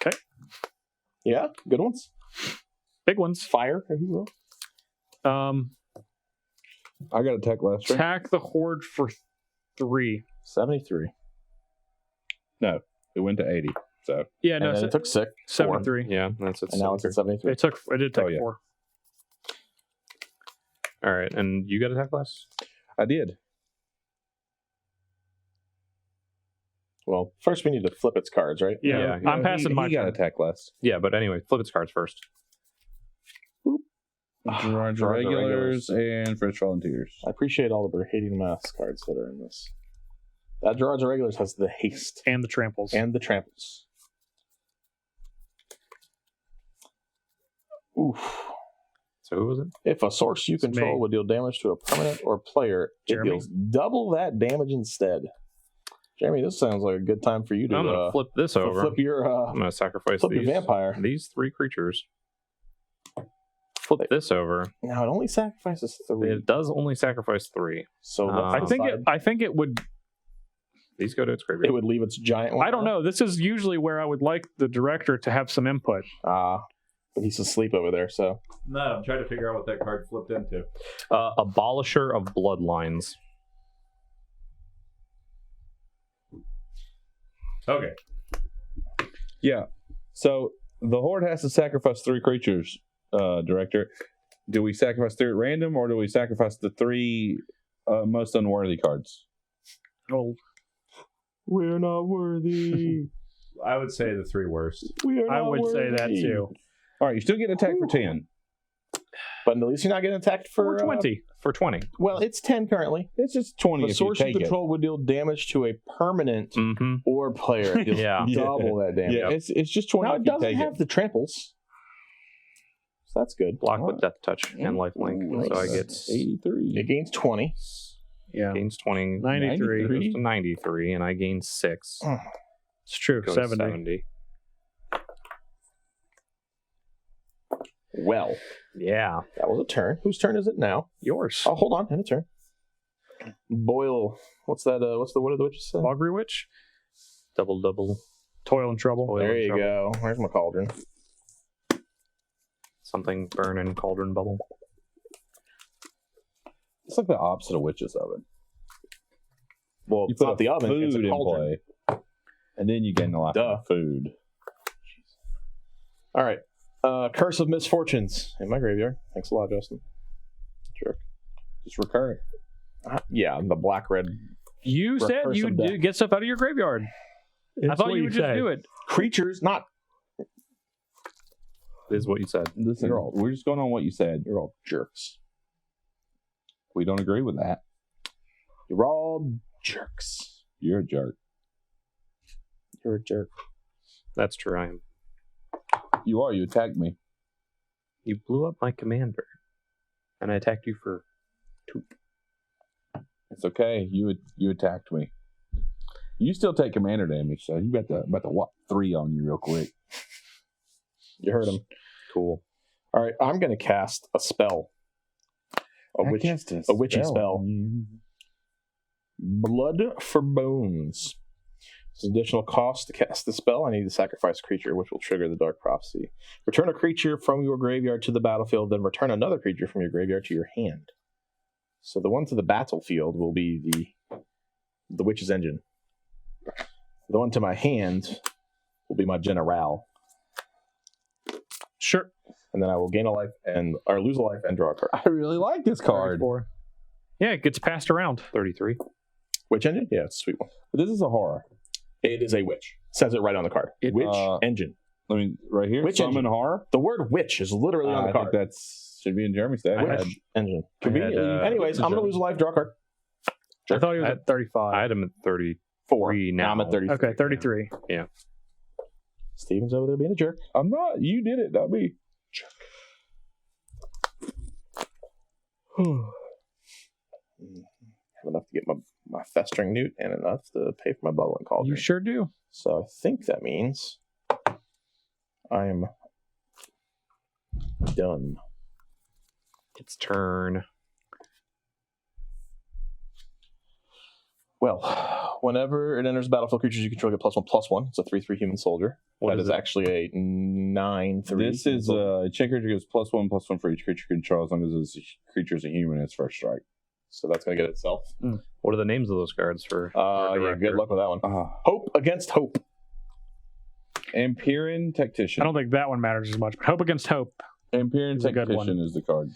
Okay. Yeah, good ones. Big ones. Fire, if you will. I got a tech last turn. Attack the Horde for 3. 73. No, it went to 80. So Yeah, no, And then it took 6. 73. Yeah, that's it. And now it's at 73. It did take Oh, yeah. 4. All right, and you got attack class? I did. Well, first we need to flip its cards, right? Yeah, I'm passing my He got turn. attack last. Yeah, but anyway, flip its cards first. Gerard's Gerard's regulars and French volunteers. I appreciate all the Hating Mass cards that are in this. That Gerard's Regulars has the haste And the tramples. and the tramples. Oof. So who was it? If a source you It's control me. would deal damage to a permanent or player, it Jeremy. deals double that damage instead. Jeremy, this sounds like a good time for you to I'm gonna flip this to over. flip your I'm gonna sacrifice flip your these vampire. these 3 creatures. Flip this over. Now it only sacrifices 3. It does only sacrifice 3. So I I think it would. These go to its graveyard. it would leave its giant one. I don't know. This is usually where I would like the director to have some input. But he's asleep over there, so No, I'm trying to figure out what that card flipped into. Abolisher of Bloodlines. Okay. Yeah. So the Horde has to sacrifice 3 creatures, Director. Do we sacrifice 3 at random, or do we sacrifice the 3 most unworthy cards? Oh, we're not worthy. I would say the 3 worst. We are I not would say that worthy. too. All right, you still get attacked for 10. But at least you're not getting attacked for 420. For 20. Well, it's 10 currently. It's just 20 The if you source you take it. control would deal damage to a permanent Mm-hmm. or player. It deals Yeah. double that damage. Yeah, it's just 20 Now if it you doesn't take have it. the tramples. So that's good. Block with Death Touch and Lifelink. Ooh, So I nice. get 83. It gains 20. Yeah. gains 20. 93. Goes to 93, and I gain 6. It's true. Goes to 70. 70. Well, Yeah. that was a turn. Whose turn is it now? Yours. Oh, hold on. And a turn. Boil. What's that? What did the witches say? Augury Witch? Double. Toil and trouble. There you go. Where's my cauldron? Something burning cauldron bubble. It's like the opposite of witch's oven. Well, You it's put not the oven. It's a food in cauldron. play, and then you gain a lot of food. All right. Curse of Misfortunes in my graveyard. Thanks a lot, Justin. Jerk. Just recurring. Yeah, the black-red. You said Curse you of would Death. get stuff out of your graveyard. I It's thought what you would just say. do it. Creatures, not... This is what you said. Listen, we're just going on what you said. You're all jerks. We don't agree with that. You're all jerks. You're a jerk. You're a jerk. That's true. I am. You are. You attacked me. You blew up my commander, and I attacked you for 2. It's okay. You attacked me. You still take commander damage, so you about to what 3 on you real quick. You heard him. Cool. All right, I'm going to cast a spell. A witching spell. Blood for Bones. It's an additional cost to cast the spell. I need to sacrifice a creature, which will trigger the Dark Prophecy. Return a creature from your graveyard to the battlefield, then return another creature from your graveyard to your hand. So the one to the battlefield will be the Witch's Engine. The one to my hand will be my General. Sure. And then I will gain a life or lose a life and draw a card. I really like this card. 34. Yeah, it gets passed around. 33. Witch Engine? Yeah, it's a sweet one. But this is a horror. It is a witch. It says it right on the card. Witch Engine. I mean, right here. Witch Summon Engine. horror. The word witch is literally on the I card. think that's should be in Jeremy's stat. Witch Engine. I had, Anyways, I'm going to lose a life, draw a card. I thought he was at 35. I had him at 33 now. I'm at 33. Okay, 33. Steven's over there being a jerk. I'm not. You did it, not me. Have enough to get my festering newt and enough to pay for my bubbling cauldron. You sure do. So I think that means I am done. Its turn. Well, whenever it enters battlefield, creatures you control get +1/+1. It's a 3/3 human soldier. That is actually a 9/3. This is check creature gets +1/+1 for each creature control as long as this creature's a human. It's first strike. So that's going to get itself. What are the names of those cards for? Yeah, good luck with that one. Hope against hope. Empyrean Tactician. I don't think that one matters as much, but Hope Against Hope. Empyrean is a good one. Tactician is the card.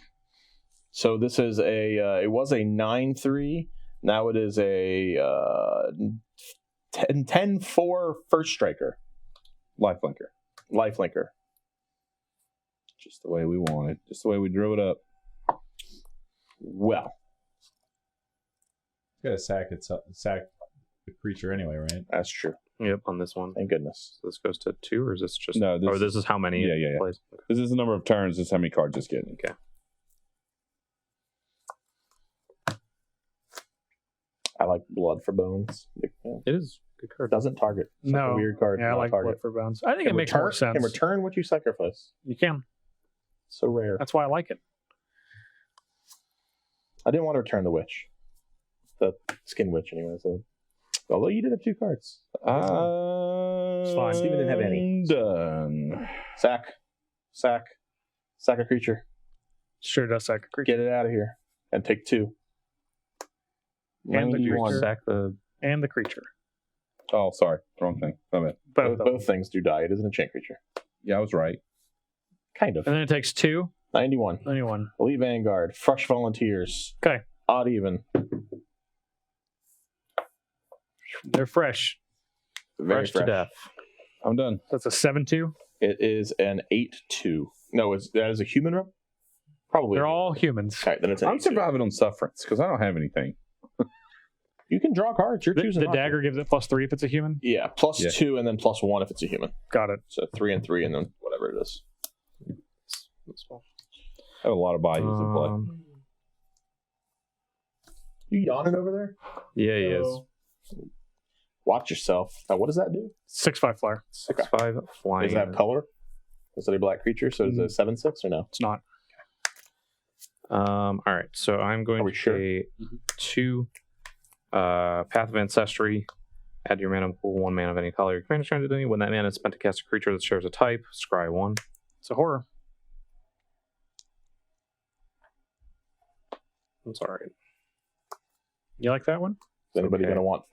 So this is it was a 9/3. Now it is a 10/4 first striker. Lifelinker. Just the way we want it. Just the way we drew it up. Well, It's got to sack the creature anyway, right? that's true. Yep, on this one. Thank goodness. So this goes to 2, or is this just? No, this this is how many? Yeah. it plays? This is the number of turns. This is how many cards it's getting. Okay. I like Blood for Bones. It is a good card. Doesn't target. It's like No. a weird card. Yeah, I Not like target. Blood for Bones. I think it makes more sense. Can return what you sacrifice. You can. So rare. That's why I like it. I didn't want to return the witch. The skin witch, anyway. So, although you did have 2 cards. It's fine. Steven didn't have any. Done. Sack a creature. Sure does sack a creature. Get it out of here. And take 2. And the 91. creature. Sack the. And the creature. Oh, sorry. Wrong thing. My bad. Both of them. Both things do die. It is an enchant creature. Yeah, I was right. Kind of. And then it takes 2. 91. Anyone. Elite Vanguard. Fresh Volunteers. Okay. Odd even. They're fresh. Very Fresh to death. I'm done. That's a 7/2. It is an 8/2. No, that is a human row? Probably. They're all humans. All right, then it's an I'm 8/2. surviving on sufferance because I don't have anything. You can draw cards. You're choosing The not to. dagger gives it +3 if it's a human. Yeah, +2 and then +1 if it's a human. Got it. So 3 and 3 and then whatever it is. I have a lot of bodies in play. You yawning over there? Yeah, he is. Watch yourself. Now, what does that do? 6/5 flyer. 6/5 flying. Does it have color? Is it a black creature? So is it a 7/6 or no? It's not. All right, so I'm going Are we to sure? pay 2 Path of Ancestry Add your mana pool 1 mana of any color your commander stranded any. When that mana is spent to cast a creature that shares a type, scry 1. It's a horror. That's alright. You like that one? Is anybody Okay. going to want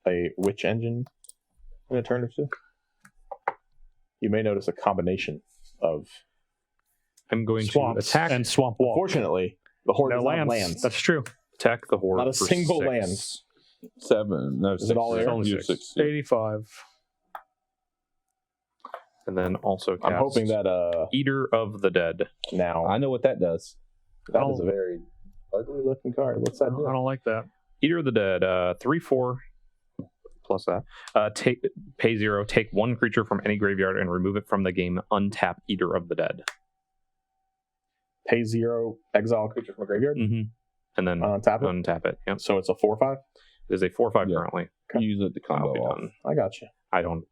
a witch engine in a turn or two? You may notice a combination of. I'm going Swamps to attack and swamp wall. Fortunately, the Horde No does not have lands. lands. That's true. attack the horde. Not a for single 6. land. 7. No, Is it all air? Only You're 6. 85. And then also I'm cast hoping that Eater of the Dead. now I know what that does. that is a very ugly looking card. What's that I do? don't like that. Eater of the Dead, 3/4 plus that. Pay 0, take 1 creature from any graveyard and remove it from the game. Untap Eater of the Dead. Pay 0, exile a creature from a graveyard. Mm-hmm. And then Untap it. untap it. Yep. So it's a 4/5. It is a 4/5 Yeah. currently. Use it to I'll combo be off. done. I got you. I don't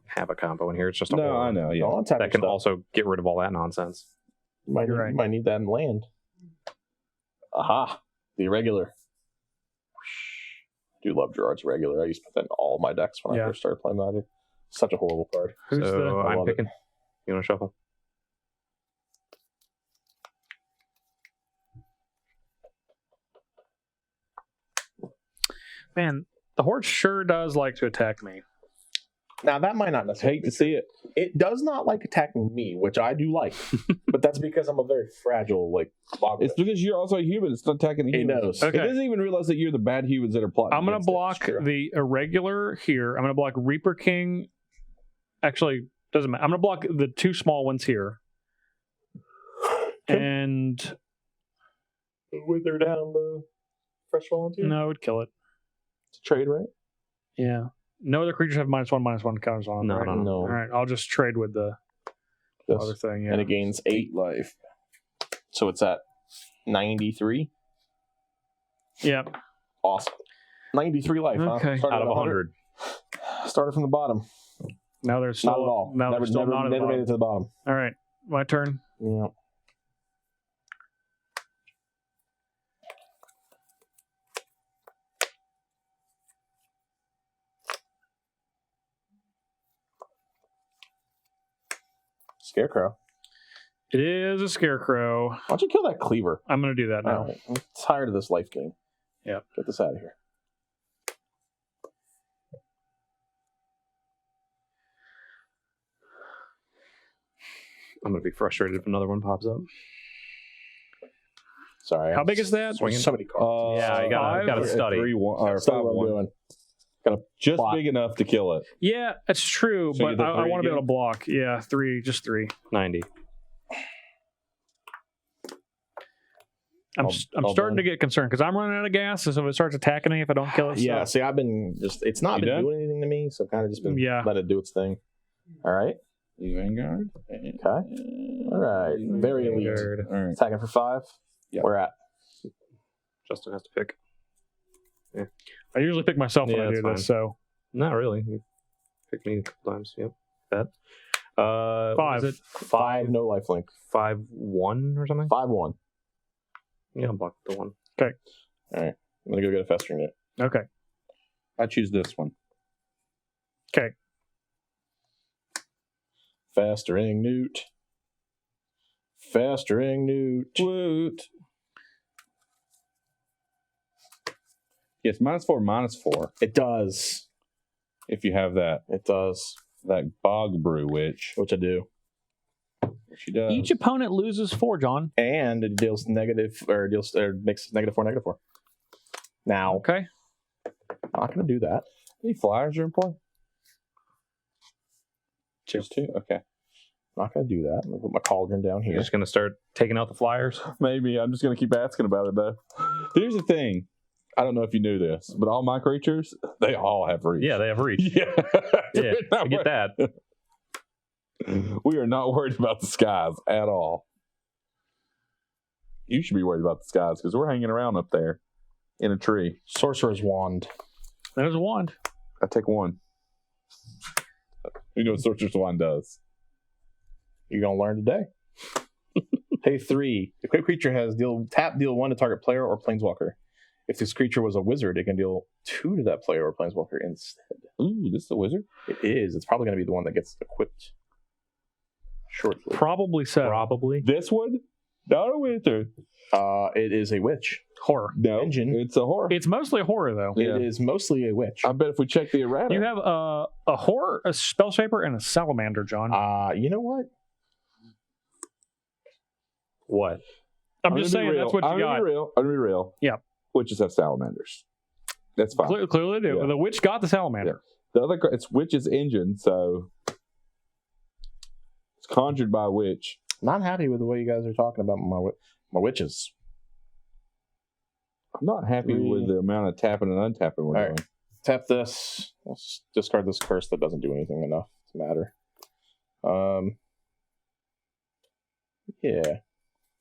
have a combo in here. It's just a No, horror. I know. Yeah. Don't untap That your can stuff. also get rid of all that nonsense. You might, You're need, right. you might need that in land. Aha! The irregular. Do love Gerard's regular. I used to put that in all my decks when I Yeah. first started playing Magic. Such a horrible card. Who's So the? I I'm love it. picking. You want to shuffle? Man, the horde sure does like to attack me. Now that might not necessarily Hate to see it. It does not like attacking me, which I do like, but that's because I'm a very fragile bog It's witch. because you're also a human. It's not attacking the He humans. knows. Okay. It doesn't even realize that you're the bad humans that are plotting. I'm gonna against it. block true. the irregular here. I'm gonna block Reaper King. Actually, doesn't matter. I'm gonna block the 2 small ones here. And Wither down the fresh volunteer. no, it would kill it. It's a trade, right? Yeah. No other creatures have -1/-1 counters on them. No, right? no, no. No. All right, I'll just trade with the This. other thing. Yeah. And it gains 8 life. So it's at 93. Yeah. Awesome. 93 life. Okay. Huh? Started Out of at 100. Started from the bottom. Now there's still Not at all. Now never there's still never, not at the never made bottom. it to the bottom. All right, my turn. Yeah. Scarecrow. It is a scarecrow. Why don't you kill that cleaver? I'm gonna do that now. All right. I'm tired of this life game. Yep. Get this out of here. I'm gonna be frustrated if another one pops up. Sorry. How big is that? Swinging so many cards. Yeah, you gotta study. 3-1 or Study what I'm 5-1. doing. Just Plot. big enough to kill it. Yeah, it's true, So you but did I 3 want to be again? able to block. Yeah, 3, just 3. 90. I'm All starting done. to get concerned because I'm running out of gas. So if it starts attacking me, if I don't kill it, Yeah, so- see, I've been just, it's not You been done? doing anything to me, so I've kind of just been Yeah. let it do its thing. All right. Vanguard. Okay. All right. Very elite. Vanguard. All right. Attacking for 5. Yeah. We're at. Justin has to pick. I usually pick myself when Yeah, I do that's this. So Not really. You picked me a couple times. Yep. That. What 5. is it? 5, no lifelink. 5-1 or something? 5-1. Yeah, I'll block the 1. All right. I'm going to go get a festering it. Okay. I choose this one. Okay. Festering newt. Festering newt. Woot. Yes, -4/-4. It does. If you have that It does. bog brew witch, Which I do. which she does. Each opponent loses 4, John. And it deals negative, or makes -4/-4. Now, Okay. I'm not going to do that. Any flyers are in play? Just 2? Okay. Not going to do that. I'm going to put my cauldron down You're here. just gonna start taking out the flyers. Maybe. I'm just going to keep asking about it, though. Here's the thing. I don't know if you knew this, but all my creatures, they all have reach. Yeah, they have reach. Yeah. Yeah, I get that. We are not worried about the skies at all. You should be worried about the skies because we're hanging around up there in a tree. Sorcerer's Wand. There's a wand. I take 1. You know what Sorcerer's Wand does. You're going to learn today. Pay 3. The quick creature has deal 1 to target player or planeswalker. If this creature was a wizard, it can deal 2 to that player or planeswalker instead. Ooh, this is a wizard? It is. It's probably going to be the one that gets equipped shortly. Probably so. Probably. This one? Not a wizard. It is a witch. Horror. No, Engine. it's a horror. It's mostly a horror, though. Yeah. It is mostly a witch. I bet if we check the errata. You have a horror, a spell shaper, and a salamander, John. You know what? What? I'm just saying that's what you got. I'm gonna be real. Yeah. Witches have salamanders. That's fine. Clearly do. Yeah. The witch got the salamander. The other, it's witch's engine, so it's conjured by a witch. Not happy with the way you guys are talking about my witches. I'm not happy with the amount of tapping and untapping we're All doing. right. Tap this. Let's discard this curse that doesn't do anything enough to matter. Yeah.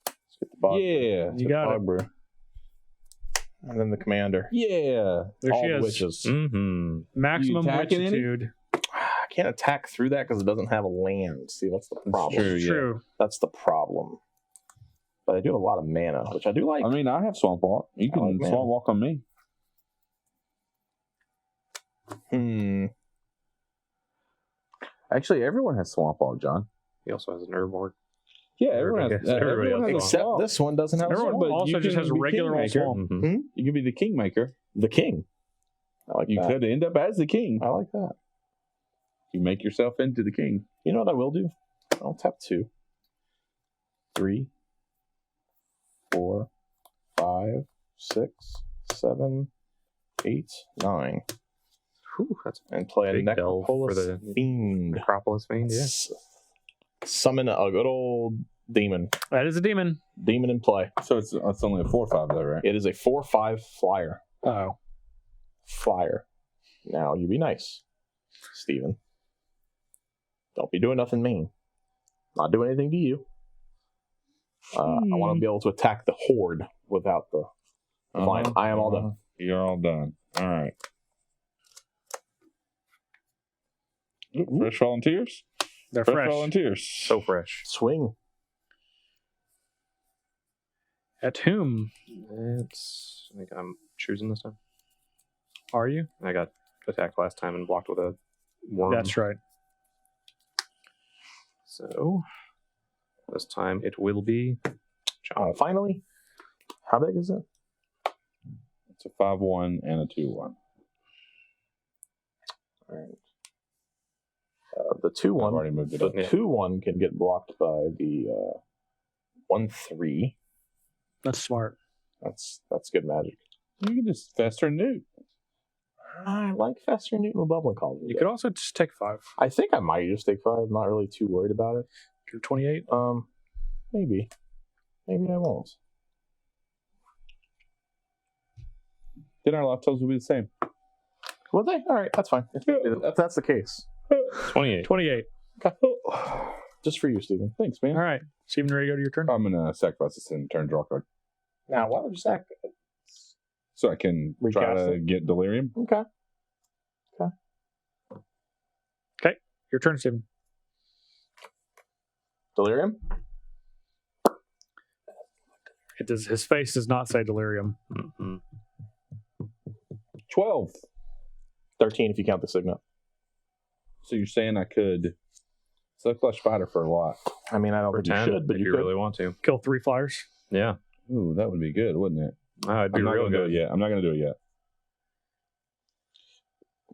Let's get the bog. Yeah. You got it. Brew. And then the commander. Yeah. There All she the is. witches. Mm-hmm. Maximum You attacking any? witchitude. I can't attack through that because it doesn't have a land. See, that's the problem. true. Yeah. True. That's the problem. But I do have a lot of mana, which I do like. I mean, I have Swamp Walk. You I can like mana. Swamp Walk on me. Actually, everyone has Swamp Walk, John. He also has an herb board. Yeah, everyone has, Everybody everyone has has a Except swamp. this one doesn't have Everyone a swamp. but also you just can has be regular old Kingmaker. swamp. Mm-hmm. You can be the Kingmaker. The king. I like You that. could end up as the king. I like that. You make yourself into the king. You know what I will do? I'll tap 2, 3, 4, 5, 6, 7, 8, 9. Whew, that's And play a Big delve for Necropolis the Fiend. Necropolis Fiend, yeah. Summon a good old demon. That is a demon. Demon in play. So it's only a 4/5 though, right? It is a 4/5 flyer. Oh. Flyer. Now, you be nice, Steven. Don't be doing nothing mean. Not doing anything to you. I want to be able to attack the Horde without the vine. I am all done. You're all done. All right. Fresh volunteers. They're fresh. volunteers. So fresh. Swing. At whom I think I'm choosing this time. are you? I got attacked last time and blocked with a worm. That's right. So this time it will be John. Finally. How big is it? It's a 5/1 and a 2/1. All right. The I've 2/1. already moved it The up. 2/1 can get blocked by the 1/3. That's smart. That's good magic. You can just faster Newt. I like Fester Newton with Bubbling Colony. You could also just take 5. I think I might just take 5. I'm not really too worried about it. You're 28. Maybe. Maybe I won't. Then our lifetimes will be the same. Will they? All right, that's fine. If that's the case. 28. 28. Okay. Just for you, Steven. Thanks, man. All right. Steven, ready to go to your turn? I'm gonna sacrifice this and turn draw card Now, why would you sack? so I can try Recast to it? get delirium. Okay. Your turn, Steven. Delirium? It does. His face does not say delirium. Mm-hmm. 12. 13 if you count the Signet. So you're saying I could Suckflesh Spider for a lot? I mean, I don't For think you 10, should, but if you you could. really want to. Kill 3 flyers. Yeah. Ooh, that would be good, wouldn't it? It'd be I'm not real gonna do good. it yet. I'm not gonna do it yet.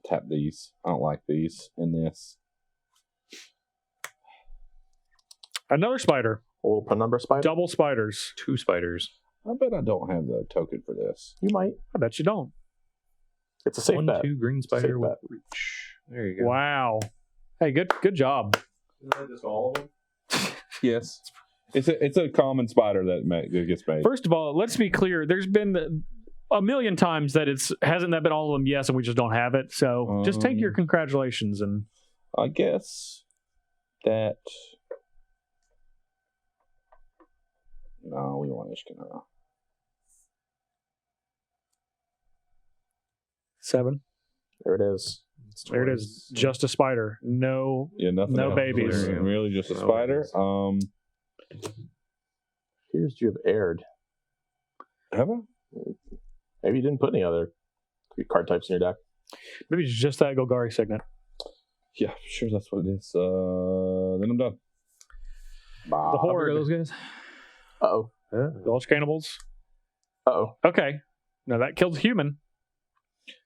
Tap these. I don't like these in this. Another spider. A little penumbra spider? Double spiders. 2 spiders. I bet I don't have the token for this. You might. I bet you don't. It's a safe 1, bet. 2 green Safe spider with bet. reach. There you go. Wow. Hey, good job. Isn't that just all of them? Yes. It's a common spider that gets made. First of all, let's be clear. There's been a million times that hasn't that been all of them? Yes, and we just don't have it. So just take your congratulations and I guess that. No, we want Ishkanah. 7. There it is. There it is. Just a spider. No. Yeah, nothing. No else. babies. Really, just a No spider. babies. Here's you have aired. Have I? Maybe you didn't put any other card types in your deck. Maybe it's just that Golgari Signet. Yeah, sure, that's what it is. Then I'm done. The Horde. Those guys. Uh-oh. Gulch Cannibals. Uh-oh. Okay. Now that kills a human.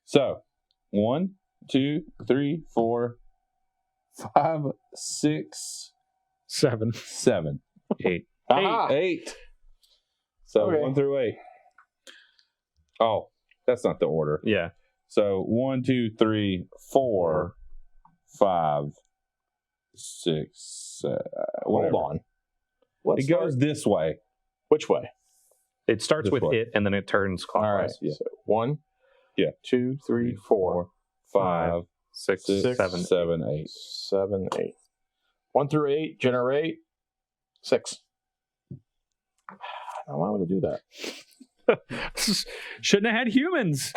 So, 1, 2, 3, 4, 5, 6, 7. 7. 8. Aha! 8. So, Okay. 1 through 8. Oh, that's not the order. Yeah. So 1, 2, 3, 4, 5, 6. Hold on. Let's It goes this way. Which way? It starts This with way. it, and then it turns All right. clockwise. Yeah. So 1, Yeah. 2, 3, 4, 5, 6, 6, 7. 7, 8. 7, 8. 1 through 8, generate 6. Now, why would it do that? Shouldn't have had humans.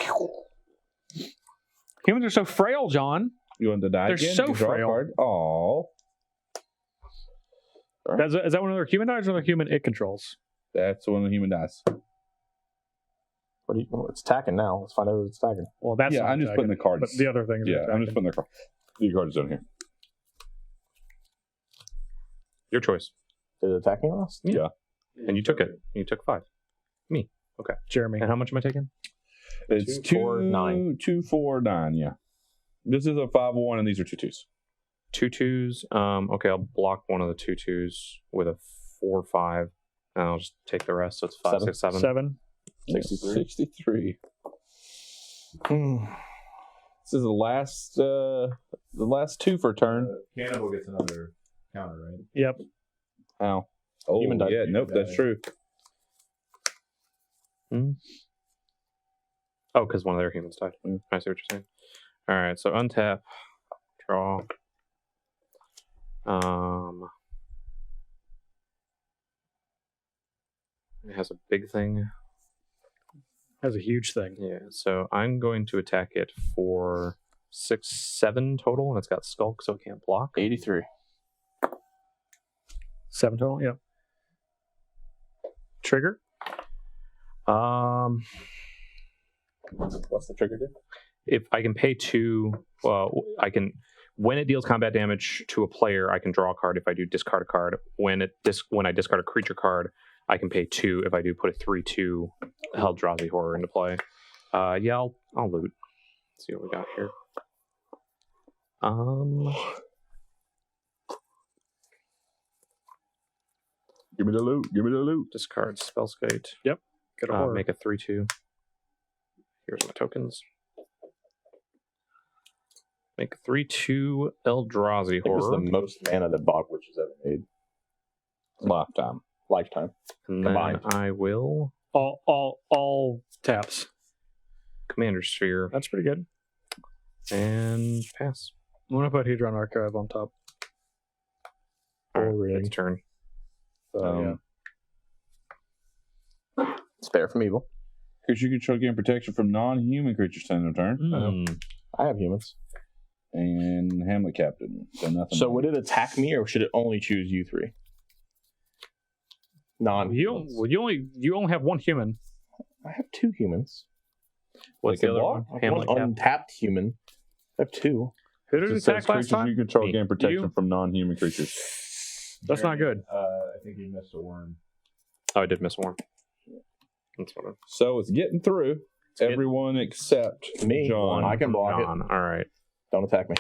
Humans are so frail, John. You want to die They're again? so You draw a frail. card. Oh, Is that one of their human dies or the human it controls? that's when the human dies. What do you, well, it's attacking now. Let's find out who it's attacking. Well, that's Yeah, not I'm just putting the attacking, cards. But the other things. Yeah, I'm just putting the card. The cards down here. Your choice. Did it attack me last? Yeah. And you took it. You took 5. Me. Okay. Jeremy. And how much am I taking? It's 2, 4, 9. 2, 4, 9. Yeah. This is a 5-1, and these are 2 2s. 2 2s. Okay, I'll block one of the 2 2s with a 4 5. And I'll just take the rest. So it's 5 7. 6 7. 7. 63. 63. This is the last 2 for turn. Cannibal gets another counter, right? Yep. Ow. Oh, Human died. yeah, nope, that's true. Oh, because one of their humans died. I see what you're saying. All right, so untap, draw. It has a big thing. That's a huge thing. Yeah, so I'm going to attack it for 6 7 total, and it's got skulk, so it can't block. 83. 7 total. Yep. Trigger. What's the trigger do? If I can pay 2, I can. When it deals combat damage to a player, I can draw a card. If I do discard a card, when I discard a creature card, I can pay 2. If I do put a 3/2 Eldrazi Horror into play, yeah, I'll loot. Let's see what we got here. Give me the loot. Give me the loot. Discard Spellskite. Get a horror. Make a 3/2. Here's my tokens. Make a 3/2 Eldrazi I think it was Horror. the most mana that Bogwitch has ever made. Lifetime. And combined. then I will All taps. Commander Sphere That's pretty good. and pass. I'm gonna put Hedron Archive on top. All right, reading. its turn. Yeah. Spare from evil. Creature you control gain protection from non-human creatures on their turn. Mm. I have humans. And Hamlet Captain. So nothing. So would it attack me, or should it only choose you 3? You only have one human. I have 2 humans. What's They the can other block? one? I have Hamlet one Cap. untapped human. I have 2. Who did It it says attack last creatures time? you control Me. gain protection You? from non-human creatures. That's not good. I think you missed a worm. Oh, I did miss one. That's what So it's getting through. getting- Everyone except Me. John. I can block it. All right. Don't attack me.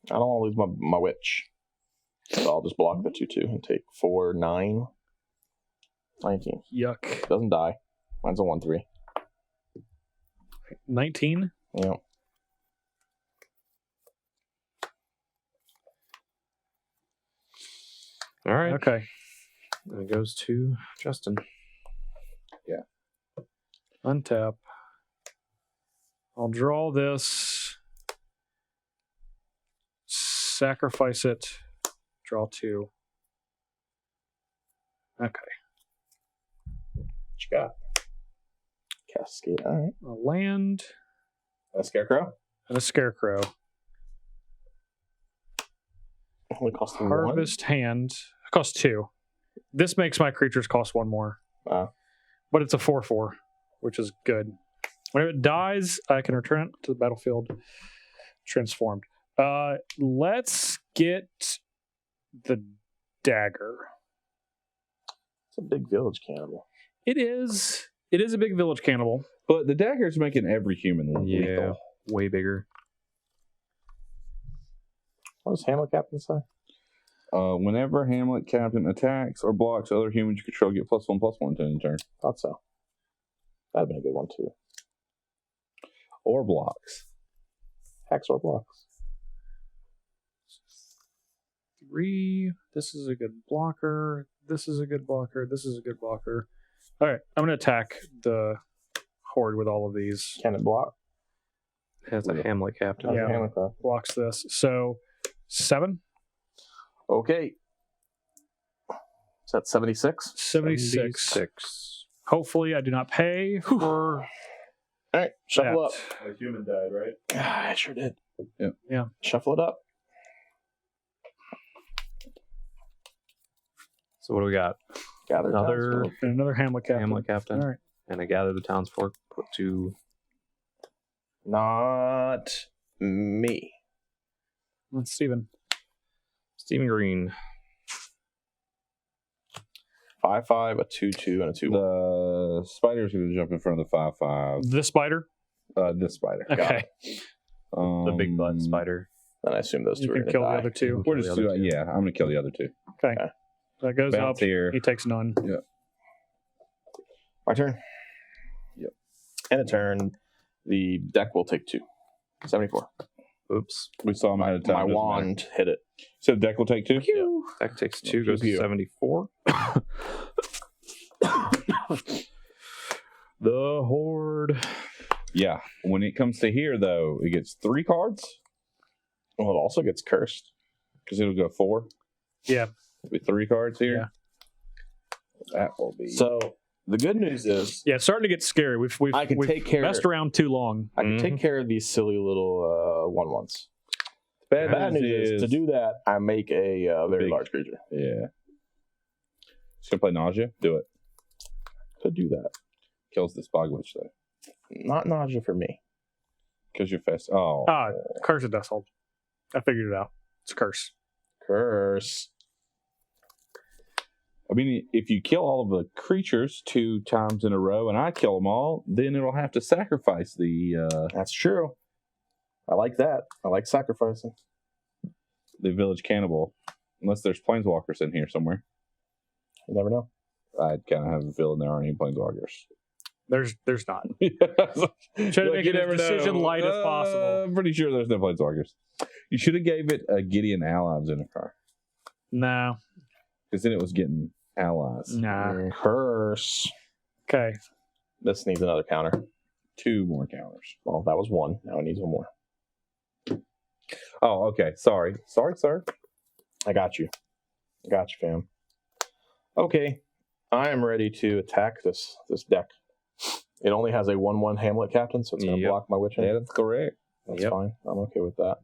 I don't want to lose my witch. So I'll just block the 2/2 and take 4, 9, 19. Yuck. Doesn't die. Mine's a 1/3. 19. Yeah. All right. Okay. And it goes to Justin. Untap. I'll draw this. Sacrifice it. Draw 2. Okay. What you got? Cascade. All right. A land A scarecrow? and a scarecrow. Only cost Harvest hand costs 2. This makes my creatures cost 1 more. Wow. But it's a 4/4, which is good. Whenever it dies, I can return it to the battlefield transformed. Let's get the dagger. It's a big village cannibal. It is a big village cannibal. But the dagger's making every human lethal. Yeah, way bigger. What does Hamlet Captain say? Whenever Hamlet Captain attacks or blocks other humans you control, get +1/+1 to end turn. Thought so. That'd been a good one too. Or blocks. Hex or blocks. 3. This is a good blocker. This is a good blocker. This is a good blocker. All right, I'm going to attack the Horde with all of these. Can it block? Has a Hamlet captain. How's Yeah. the Hamlet Captain? Blocks this. So 7. Okay. Is that 76? 76. Hopefully, I do not pay for All right, shuffle that. A human died, right? up. I sure did. Yeah. Shuffle it up. So what do we got? Gather Another townsfolk. And another Hamlet captain. Hamlet captain. All right. And I gather the townsfolk. Put 2. Not me. That's Steven. Steven Green. 5/5, a 2/2, and a 2/1. The spider's going to jump in front of the 5/5. The spider. This spider. Okay. The big butt spider. Then I assume those You two are can going to kill the die. other 2. We're The just other doing, two. yeah, I'm going to kill the other 2. Okay. Okay. That goes Bounce up. here. He takes none. My turn? Yep. And a turn. The deck will take 2. 74. Oops. We saw him ahead of time. My doesn't wand hit it. matter. So deck will take 2? That takes 2, goes to Pew. 74. The Horde. Yeah. When it comes to here, though, it gets 3 cards Well, it also gets cursed. because it'll go 4. Yeah. It'll be 3 cards here. That will be. So the good news is Yeah, it's starting to get scary. We've I can we've take care- messed around too long. I can take care of these silly little 1/1s. bad, Bad news is to do that, I make a very Big. large creature. Yeah. Just going to play Nausea? Do it. Could do that. Kills this Bog Witch, though. Not nausea for me. Kills your fest. Oh. Curse of Dusthold. I figured it out. It's a curse. Curse. I mean, if you kill all of the creatures 2 times in a row and I kill them all, then it'll have to sacrifice the That's true. I like that. I like sacrificing. village cannibal. Unless there's planeswalkers in here somewhere. You never know. I'd kind of have a feeling there aren't any planeswalkers. There's not. Try to make it as decision light as possible. I'm pretty sure there's no planeswalkers. You should have gave it a Gideon ally of Zendikar. No. Because then it was getting allies. Nah. Curse. Okay. This needs another counter. 2 more counters. Well, that was 1. Now it needs 1 more. Oh, okay. Sorry, sir. I got you. I got you, fam. Okay. I am ready to attack this deck. It only has a 1/1 Hamlet Captain, so it's going to Yep. block my Witch. Yeah, that's correct. That's fine. I'm okay with that.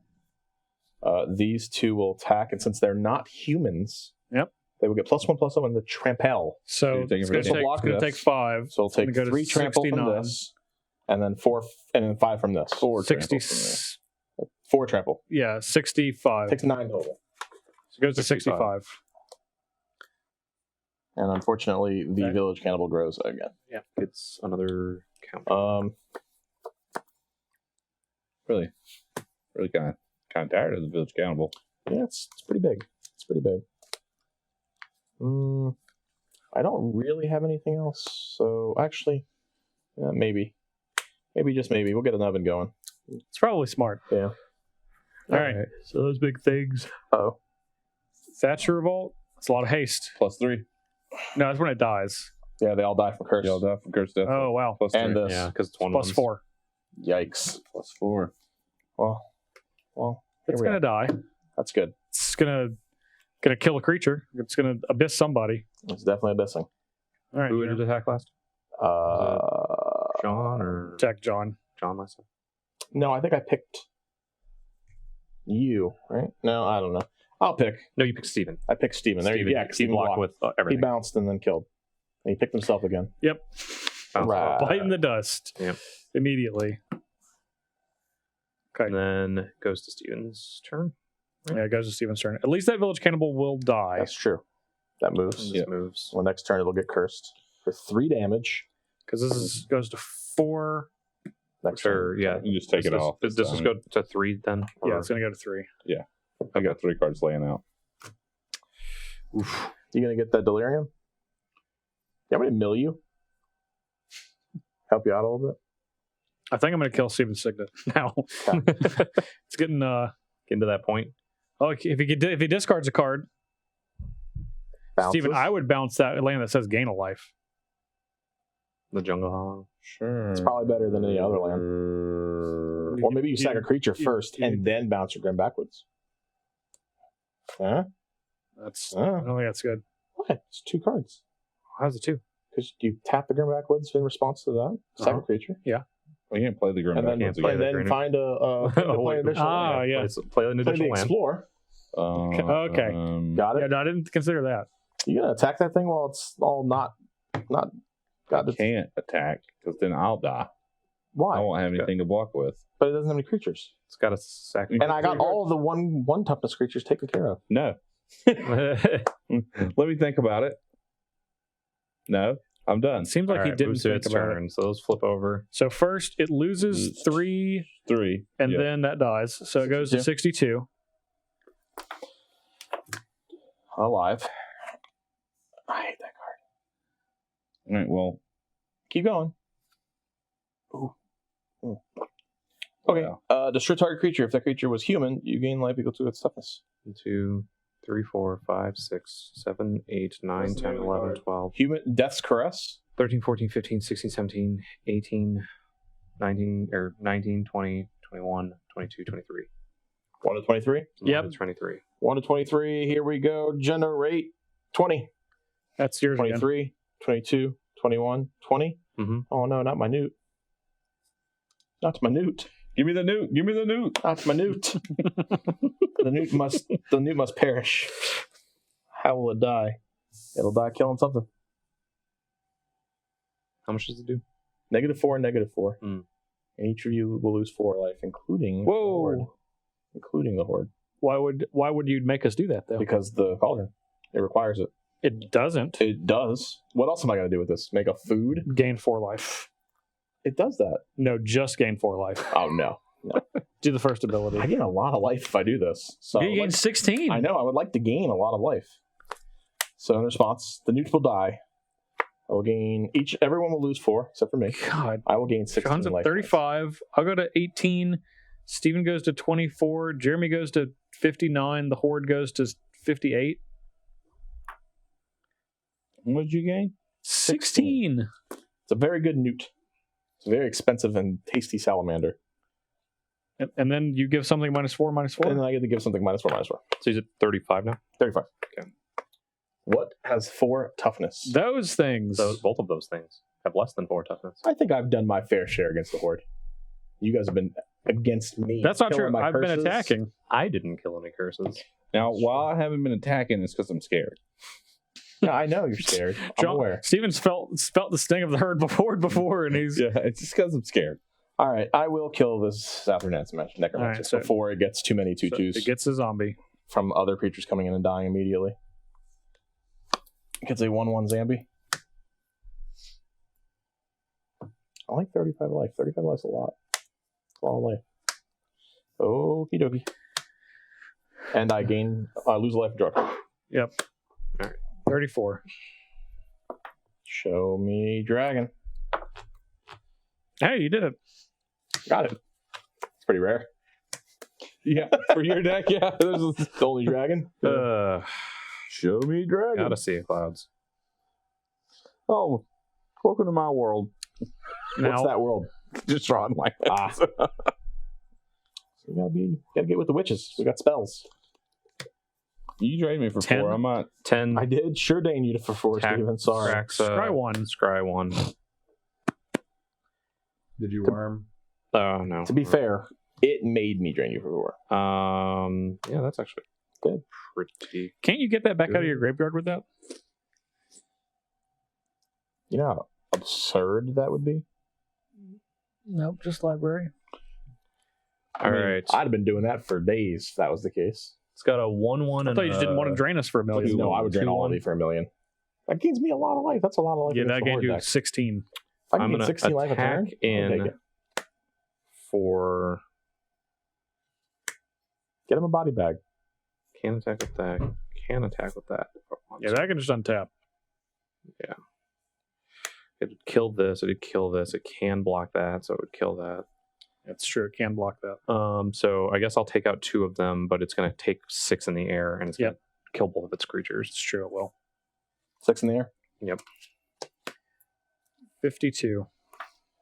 These 2 will attack, and since they're not humans, Yep. they will get +1/+0 and the trample. So you're taking it's for going the to damage. block take this. 5. So it'll take gonna go to 3 trample 69. from this, and then 4, and then 5 from this. 4 60. trample from there. 4 trample. Yeah, 65. Takes 9 total. So it goes to 65. And unfortunately, the Okay. village cannibal grows again. It's another count. Really kind of tired of the village cannibal. Yeah, it's pretty big. It's pretty big. I don't really have anything else. So actually, maybe just maybe we'll get an oven going. It's probably smart. Yeah. All right. So those big things. Oh, Thatcher Revolt. It's a lot of haste. +3. No, that's when it dies. yeah, they all die from curse. Y'all die from Curse Death. Oh, wow. +3. And this. Yeah, because it's 1 Plus 4. Yikes. +4. Well, here It's we going to are. die. That's good. It's going to kill a creature. It's going to abyss somebody. It's definitely abyssing. All right. Who did attack last? John or Check, John. John last time? No, I think I picked you, right? No, I don't know. I'll pick. No, you pick Steven. I picked Steven. There you go. Yeah, 'cause he Steven blocked blocked. with He everything. bounced and then killed. And he picked himself again. Yep. Right. Biting the dust. Yep. Immediately. Okay. And then goes to Steven's turn. Yeah, it goes to Steven's turn. At least that village cannibal will die. That's true. That moves. And just moves. Well, next turn it'll get cursed for 3 damage. Because this goes to 4. Next Or, turn. yeah. You just take it off. Does this just go to 3 then? Yeah, Or- it's going to go to 3. I got 3 cards laying out. Oof. You gonna get that delirium? You want me to mill you? Help you out a little bit? I think I'm going to kill Steven's Signet now. It's getting... Getting to that point. Oh, if he discards a card, Bounces. Steven, I would bounce that land that says gain a life. The Jungle Hollow. Sure. It's probably better than any other land. Or maybe you sack a creature first and then bounce your Grim backwards. Huh? That's Huh? I don't think that's good. What? It's 2 cards. How's it 2? Because you tap the Grim backwards in response to that. Sack a creature. Well, you can't play the Grim And then, backwards and again. then find a play an additional land. Yeah. Play an Play the additional land. Explore. Okay. Got Yeah, it? no, I didn't consider that. You gonna attack that thing while it's all not got I it? can't attack because then I'll die. I Why? won't have anything to block with. But it doesn't have any creatures. It's got a sack. And I got all of the one toughness creatures taken care of. No. Let me think about it. No, I'm done. It seems like he didn't moves to think its about it. turn, so those flip over. So first it loses 3, 3. and Yeah. then that dies. So it goes to 62. Alive. I hate that card. All right, well, Keep going. Ooh. Okay. Destroy target creature. If that creature was human, you gain life equal to its toughness. 1, 2, 3, 4, 5, 6, 7, 8, 9, What's the 10, name of the 11, card? 12, Human Death's Caress. 13, 14, 15, 16, 17, 18, 19, 20, 21, 22, 23. 1 to 23. Yep. 23. 1 to 23. Here we go. Generate 20. That's yours again. 23, 22, 21, 20. Mhm. Oh no, not my newt. Not my newt. give me the newt. Give me the newt. Not my newt. The newt must perish. How will it die? It'll die killing something. How much does it do? -4 and -4. Hmm. And each of you will lose 4 life, including the Horde. Including the Horde. Why would you make us do that though? Because the cauldron. It requires it. It doesn't. It does. What else am I going to do with this? Make a food? Gain 4 life. It does that. No, just gain 4 life. Oh no. Do the first ability. I gain a lot of life if I do this. So You gain 16. I know. I would like to gain a lot of life. So in response, the newt will die. I will gain everyone will lose 4 except for me. God. I will gain 16 John's at life. 35. I'll go to 18. Steven goes to 24. Jeremy goes to 59. The Horde goes to 58. What did you gain? 16. It's a very good newt. It's a very expensive and tasty salamander. And then you give something -4, -4. And then I get to give something -4. So he's at 35 now? 35. Okay. What has 4 toughness? Those things. Both of those things have less than 4 toughness. I think I've done my fair share against the Horde. You guys have been against me. That's not killing true. my I've been curses. attacking. I didn't kill any curses. Now, while I haven't been attacking, it's because I'm scared. Yeah, I know you're scared. I'm aware. Steven's felt the sting of the herd before, and he's Yeah, it's just because I'm scared. All right, I will kill this Southern Necromancer All right, so- before it gets too many so tutus it gets a zombie. from other creatures coming in and dying immediately. It gets a 1/1 zombie. I like 35 life. 35 life's a lot. It's a lot of life. Okie dokie. And I lose a life and draw a card. Yep. 34. Show me dragon. Hey, you did it. Got it. It's pretty rare. Yeah, for your deck, yeah. This is the only dragon. Show me dragon. Gotta see clouds. Oh, welcome to my world. Now, What's that world? Just drawing like that. So we gotta get with the witches. We got spells. You drained me for 10? 4. I'm not. 10. I did sure dang you for 4, Steven. Sorry. Atraxa, Scry 1. Scry 1. Did you worm? Oh, no. To be fair, it made me drain you for 4. Yeah, that's actually Good. pretty. Can't you get that back out of your graveyard with that? You know how absurd that would be? Nope, just library. All right. I'd have been doing that for days if that was the case. It's got a 1/1 I and thought you just didn't want to drain us for a million. No, I would drain all of you for 1 million. That gains me a lot of life. That's a lot of life. Yeah, against that the gained Horde you deck. 16. If I I'm can gonna get 16 life a turn, attack in for. get him a body bag. Can attack with that. Can attack with that. Yeah, that can just untap. It would kill this. It would kill this. It can block that, so it would kill that. That's true. It can block that. So I guess I'll take out 2 of them, but it's going to take 6 in the air, and it's going to kill both of its creatures. It's true. It will. 6 in the air. Yep. 52.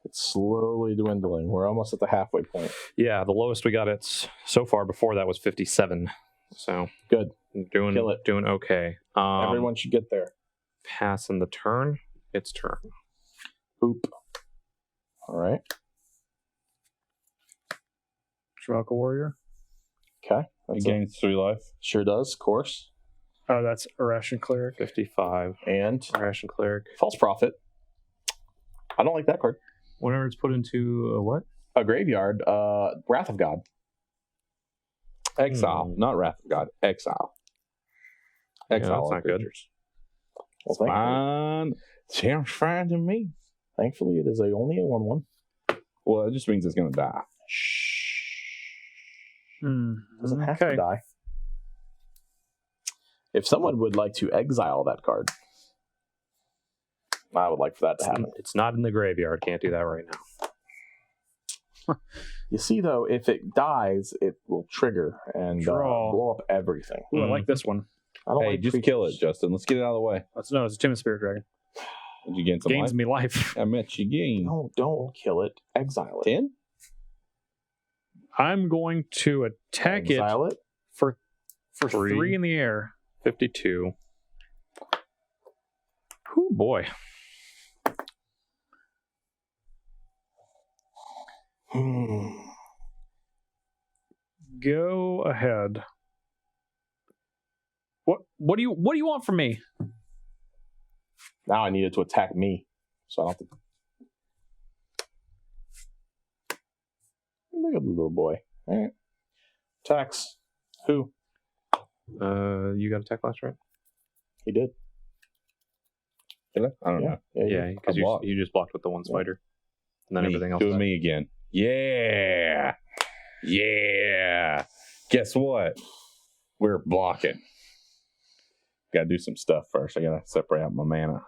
It's slowly dwindling. We're almost at the halfway point. Yeah, the lowest we got it so far before that was 57. So Good. doing Kill it. doing okay. Everyone should get there. Passing the turn. Its turn. Boop. All right. Shraka Warrior. Okay. It That's gains 3 life. sure does, of course. Oh, that's Irration Cleric. 55. And Ration Cleric. False Prophet. I don't like that card. Whenever it's put into a what? A graveyard. Wrath of God. Exile, not Wrath of God. Exile. Exile. that's all not good. creatures. Well, Fine. Sounds fine to me. thankfully, it is only a 1/1. Well, it just means it's going to die. Doesn't have to die. If someone would like to exile that card, I would like for that to happen. It's not in the graveyard. Can't do that right now. You see, though, if it dies, it will trigger and Draw. blow up everything. Ooh, I like this one. I don't Hey, like just kill it, creatures. Justin. Let's get it out of the way. It's a Timid Spirit Dragon. Did you gain some Gains life? me life. I meant you gain. No, don't kill it. Exile it. 10? I'm going to attack Exile it. for Three. 3 in the air. 52. Oh boy. Go ahead. What do you want from me? Now I need it to attack me, so I don't have to. Look at the little boy. All right. Attacks. Who? You got attack last, right? He did. Did I don't know. Yeah, because I blocked. you just blocked with the one spider, and then Me. everything else. Doing me again. Yeah. Yeah. Guess what? We're blocking. Got to do some stuff first. I got to separate out my mana.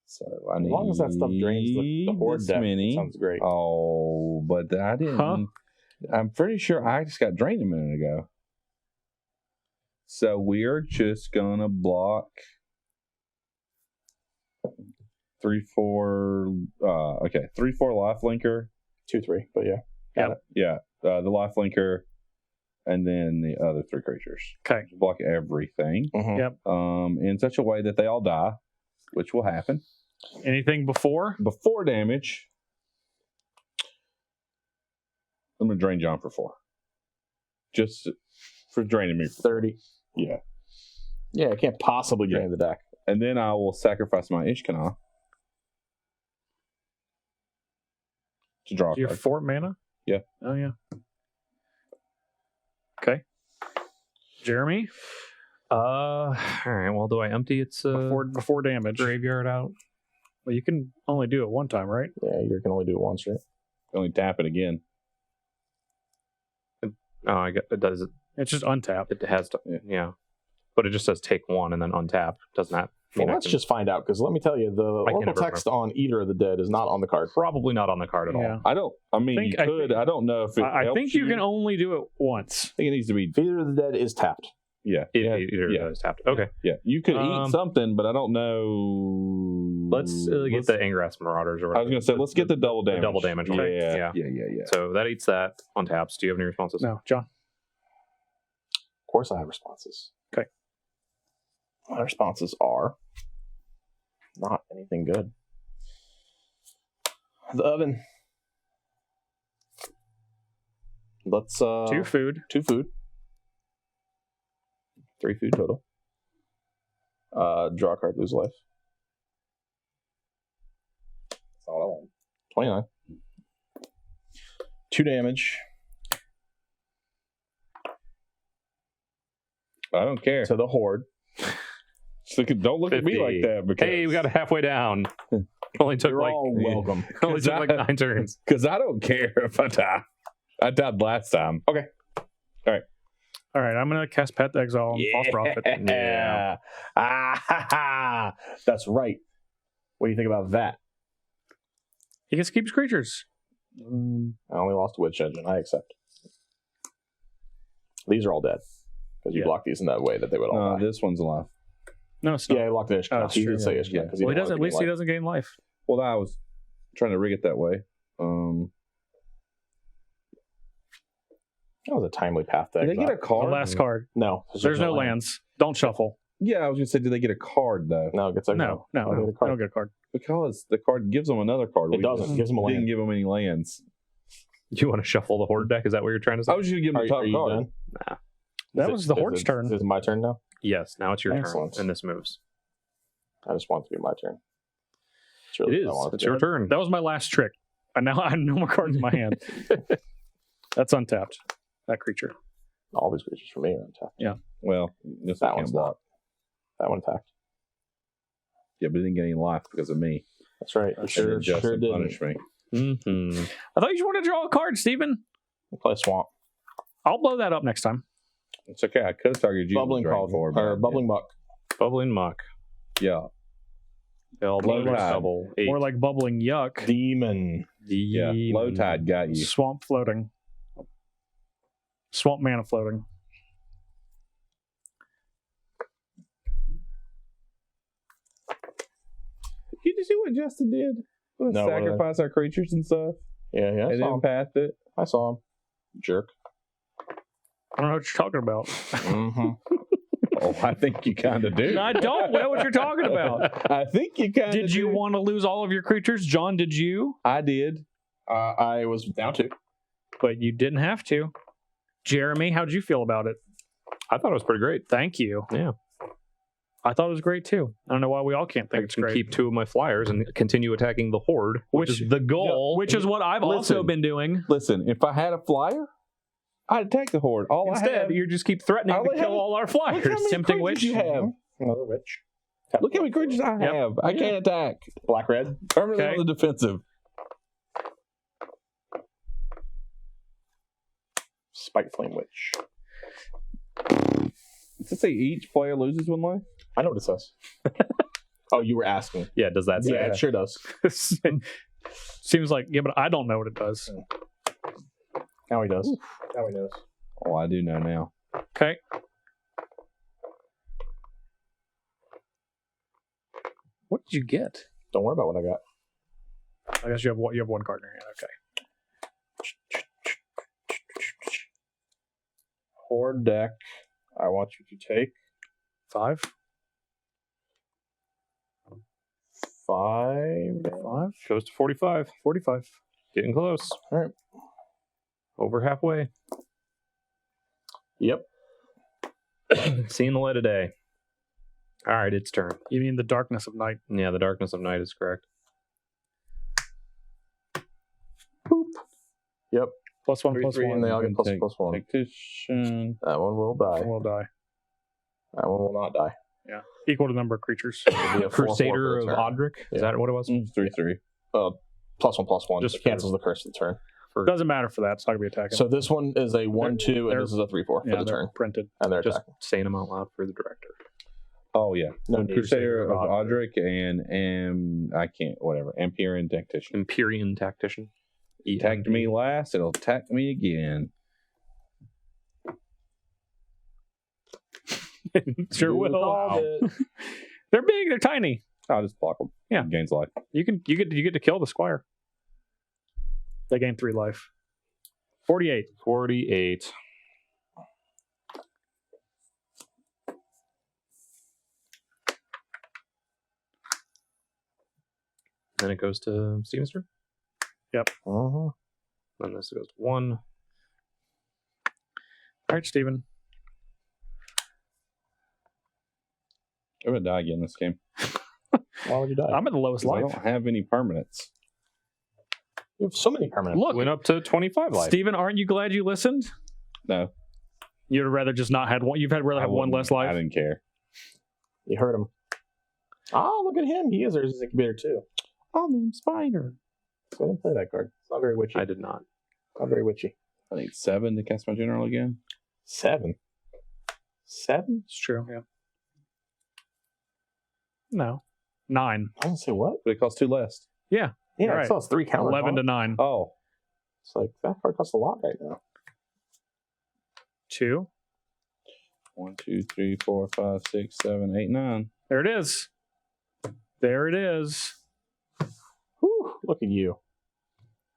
So I need As long as that stuff drains the Horde this deck, many. sounds great. Oh, but I didn't. Huh? I'm pretty sure I just got drained a minute ago. So we're just gonna block 3/4. Okay, 3/4 life linker. 2/3, but yeah. Got it. Yeah, the life linker, and then the other 3 creatures. Okay. Block everything. Mhm. Yep. In such a way that they all die, which will happen Anything before? before damage. I'm gonna drain John for 4. Just for draining me. 30. Yeah. Yeah, it can't possibly drain the deck. And then I will sacrifice my Ishkanah to draw a Do you card. have 4 mana? Yeah. Oh, yeah. Okay. Jeremy, All right. Well, do I empty its before damage. graveyard out? Well, you can only do it one time, right? Yeah, you can only do it once, right? Only tap it again. Oh, I get it. Does It's just untap. it has to? Yeah. But it just says take 1 and then untap. Doesn't that Well, mean I let's can- just find out, because let me tell you, the can local never text on Eater of the Dead is not on the card. probably not on the card at all? Yeah. I mean, Think- you could. I don't know if it I helps think you can only do it once. I think it needs to be. Eater of the Dead is tapped. Yeah. Either yeah. is tapped. Okay. Yeah. You could eat Um, something, but I don't know. Let's get the Angrass Marauders. Or I was going to say, let's get the double damage. double damage one. Yeah. Yeah. Yeah. So that eats that on taps. Do you have any responses? No, John. Of course I have responses. Okay. My responses are not anything good. The oven. Let's 2 food. 2 food. 3 food total. Draw a card, lose life. That's not what I want. 29. 2 damage I don't care. to the Horde. So don't look at me 50. like that. Because, Hey, we got halfway down. Only took You're like all welcome. only took like 9 turns. Because I don't care if I die. I died last time. All right, I'm gonna cast Path to Exile on False Prophet. Yeah. Ah, that's right. What do you think about that? He gets to keep his creatures. I only lost a Witch Engine. I accept. These are all dead. Because you Yeah. blocked these in that way that they would all die. This one's alive. No, it's not. Yeah, he blocked the Ishkanah. it's He true. did say Ishkanah. Yeah. 'cause Well, he didn't does. want At to least gain he life. doesn't gain life. Well, I was trying to rig it that way. That was a timely path to Did they exile. get a The card? last card. No. There's no lands. Don't shuffle. Yeah, I was going to say, did they get a card, though? No, it gets exile. No, They get a I card. don't get a card. Because the card gives them another card. It doesn't. just It gives them a didn't land. give them any lands. You want to shuffle the Horde deck? Is that what you're trying to say? I was just going to give them Are, the top are you card. done? That Is was it- the is Horde's it- turn. Is it my turn now? Yes. Now it's your Excellent. turn, and this moves. I just want it to be my turn. It's It really is. what I want it It's to your be. turn. That was my last trick. And now I have no more cards in my hand. That's untapped. That creature. All these creatures for me are untapped. Well, this That one one's can't block. That one attacked. Yeah, but it didn't get any life because of me. That's right. And Sure, then Justin sure did. punished me. Mm-hmm. I thought you just wanted to draw a card, Steven. Play Swamp. I'll blow that up next time. It's okay. I could have targeted you. Bubbling with Dragon Cauldron. Forward, but I Or didn't. Bubbling Muck. Bubbling Muck. Yeah. Low Low tide. double 8. More like bubbling yuck. Demon. Yeah. Low tide got you. Swamp floating. Swamp mana floating. Did you see what Justin did? No, what did I- Sacrifice our creatures and stuff. Yeah, I And saw then him. path it. I saw him. Jerk. I don't know what you're talking about. Mm-hmm. Oh, I think you kind of do. I don't know what you're talking about. I think you kind of Did you want to lose all of your creatures? John, did you? I did. I was down to. But you didn't have to. Jeremy, how'd you feel about it? I thought it was pretty great. Thank you. Yeah. I thought it was great too. I don't know why we all can't think I it's can great. keep 2 of my flyers and continue attacking the Horde, which is the goal. Which is what I've also Listen. been doing. Listen, if I had a flyer, I'd attack the Horde. All I Instead, have, you just keep threatening I to only kill have- all our look how flyers. many Tempting creatures witch. you have. Another witch. Look how many creatures I Yep. have. I can't attack. Black red. Permanently Okay. on the defensive. Spike flame witch. Does it say each player loses 1 life? I know what it says. Oh, you were asking. Yeah, does that say? Yeah, it sure does. Seems like, yeah, but I don't know what it does. Now he does. Now he knows. Oh, I do know now. Okay. What did you get? Don't worry about what I got. I guess you have one card in your hand. Okay. Horde deck. I want you to take 5. 5. 5. Goes to 45. 45. Getting close. All right. Over halfway. Yep. Seeing the light of day. All right, it's turn. You mean the darkness of night? Yeah, the darkness of night is correct. Yep. +1, 3, +1. 3, and they all get plus Take- plus 1. Tactician. That one will die. Will die. That one will not die. Yeah. Equal to the number of creatures. It'll be a 4/4 Crusader for of the turn. Odric. Is Yeah. that what it was? 3/3. +1/+1. Just Just cancels the curse of the turn. Doesn't matter for that. It's not going to be attacking. So this one is a 1/2, they're- and this is a 3/4 for yeah, the they're turn. printed. And they're Just attacking. saying them out loud for the director. Oh, yeah. No Crusader, Crusader of of Odric and I can't, whatever. Empyrean Tactician. Empyrean Tactician. Attacked me last, it'll attack me again. Sure You will. called it. They're big. They're tiny. I'll just block them. Yeah. Gains life. You get to kill the squire. They gain 3 life. 48. 48. Then it goes to Steven's turn. Uh-huh. Then this goes to 1. All right, Steven. I'm gonna die again this game. Why would you die? I'm at the lowest 'Cause I life. don't have any permanents. You have so many permanents. Look, Went up to 25 life. Steven, aren't you glad you listened? No, You'd rather just not had one. You've had rather have one less I life. didn't care. You heard him. Oh, look at him. He is there's incubator too. I'm in Spider. So I didn't play that card. It's not very witchy. I did not. Not very witchy. I need 7 to cast my general again. 7. 7? It's true. Yeah. No. 9. I didn't say what? But it costs 2 less. Yeah, Right. I saw it's 3 counters. 11 to 9. Oh, It's like that card costs a lot right now. 2. 1, 2, 3, 4, 5, 6, 7, 8, 9. There it is. There it is. Whew, look at you.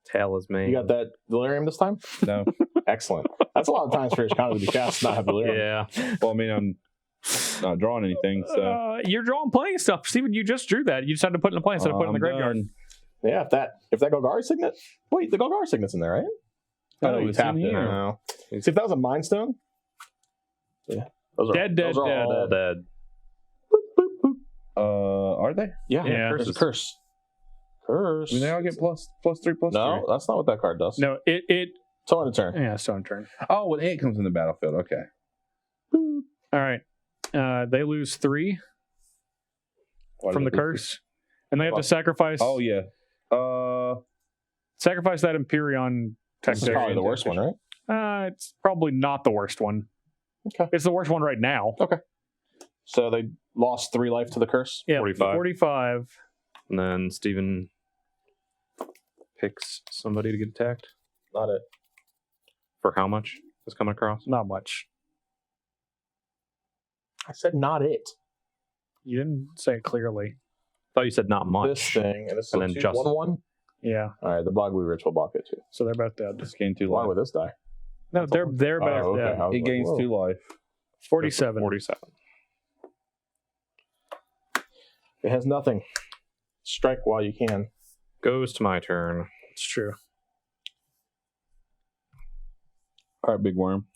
Talisman. You got that delirium this time? No. Excellent. That's a lot of times for Ishkanah to be cast, not have delirium. Yeah. Well, I mean, I'm not drawing anything, so. You're drawing plenty of stuff. Steven, you just drew that. You decided to put it in the play instead of putting it in the I'm graveyard. done. Yeah, if that Golgari signet. Wait, the Golgari signet's in there, right? Oh, you it's in tapped it. here. No. See, if that was a Mind Stone. Yeah. Those are Dead. all Dead. Are they? Yeah, Yeah. There's a curse. Curse. I mean, they all get plus 3, plus 3. No, that's not what that card does. No, it It's on a turn. yeah, it's on turn. Oh, when it comes in the battlefield. Okay. All right. They lose 3 Why from did the they- curse. And they have to What? sacrifice Oh, yeah. sacrifice that Empyrean This is Tactician. probably the worst one, right? It's probably not the worst one. Okay. It's the worst one right now. So they lost 3 life to the curse. Yeah, 45. 45. And then Steven picks somebody to get attacked. Not it. For how much is coming across? Not much. I said not it. You didn't say it clearly. Thought you said not much. This thing, and this is And a then 2, just- 1-1. Yeah, All right, the Bogwe Rich will block it too. so they're both dead. Just gained 2 Along life. with this die. No, they're both Oh, okay. dead. I was It like, gains whoa. 2 life. 47. 47. It has nothing. Strike while you can. Goes to my turn. It's true. All right, big worm.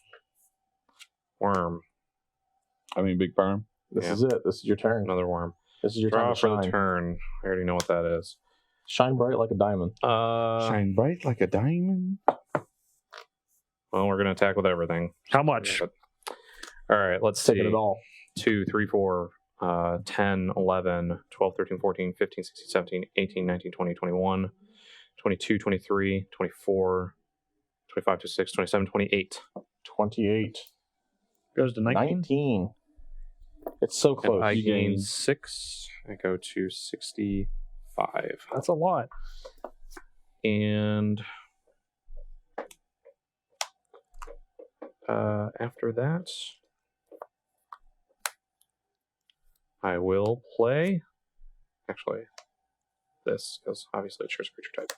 Worm. I mean, big perm. This Yeah. is it. This is your turn. Another worm. This is your Draw time to for shine. the turn. I already know what that is. Shine bright like a diamond. Shine bright like a diamond. Well, we're going to attack with everything. How much? All right, let's see. Taking it all. 2, 3, 4, 10, 11, 12, 13, 14, 15, 16, 17, 18, 19, 20, 21, 22, 23, 24, 25, 26, 27, 28. 28. Goes to 19. 19. It's so close. And I You gain 6. I go to 65. That's a lot. And after that, I will play. Actually, this, because obviously it's your creature type.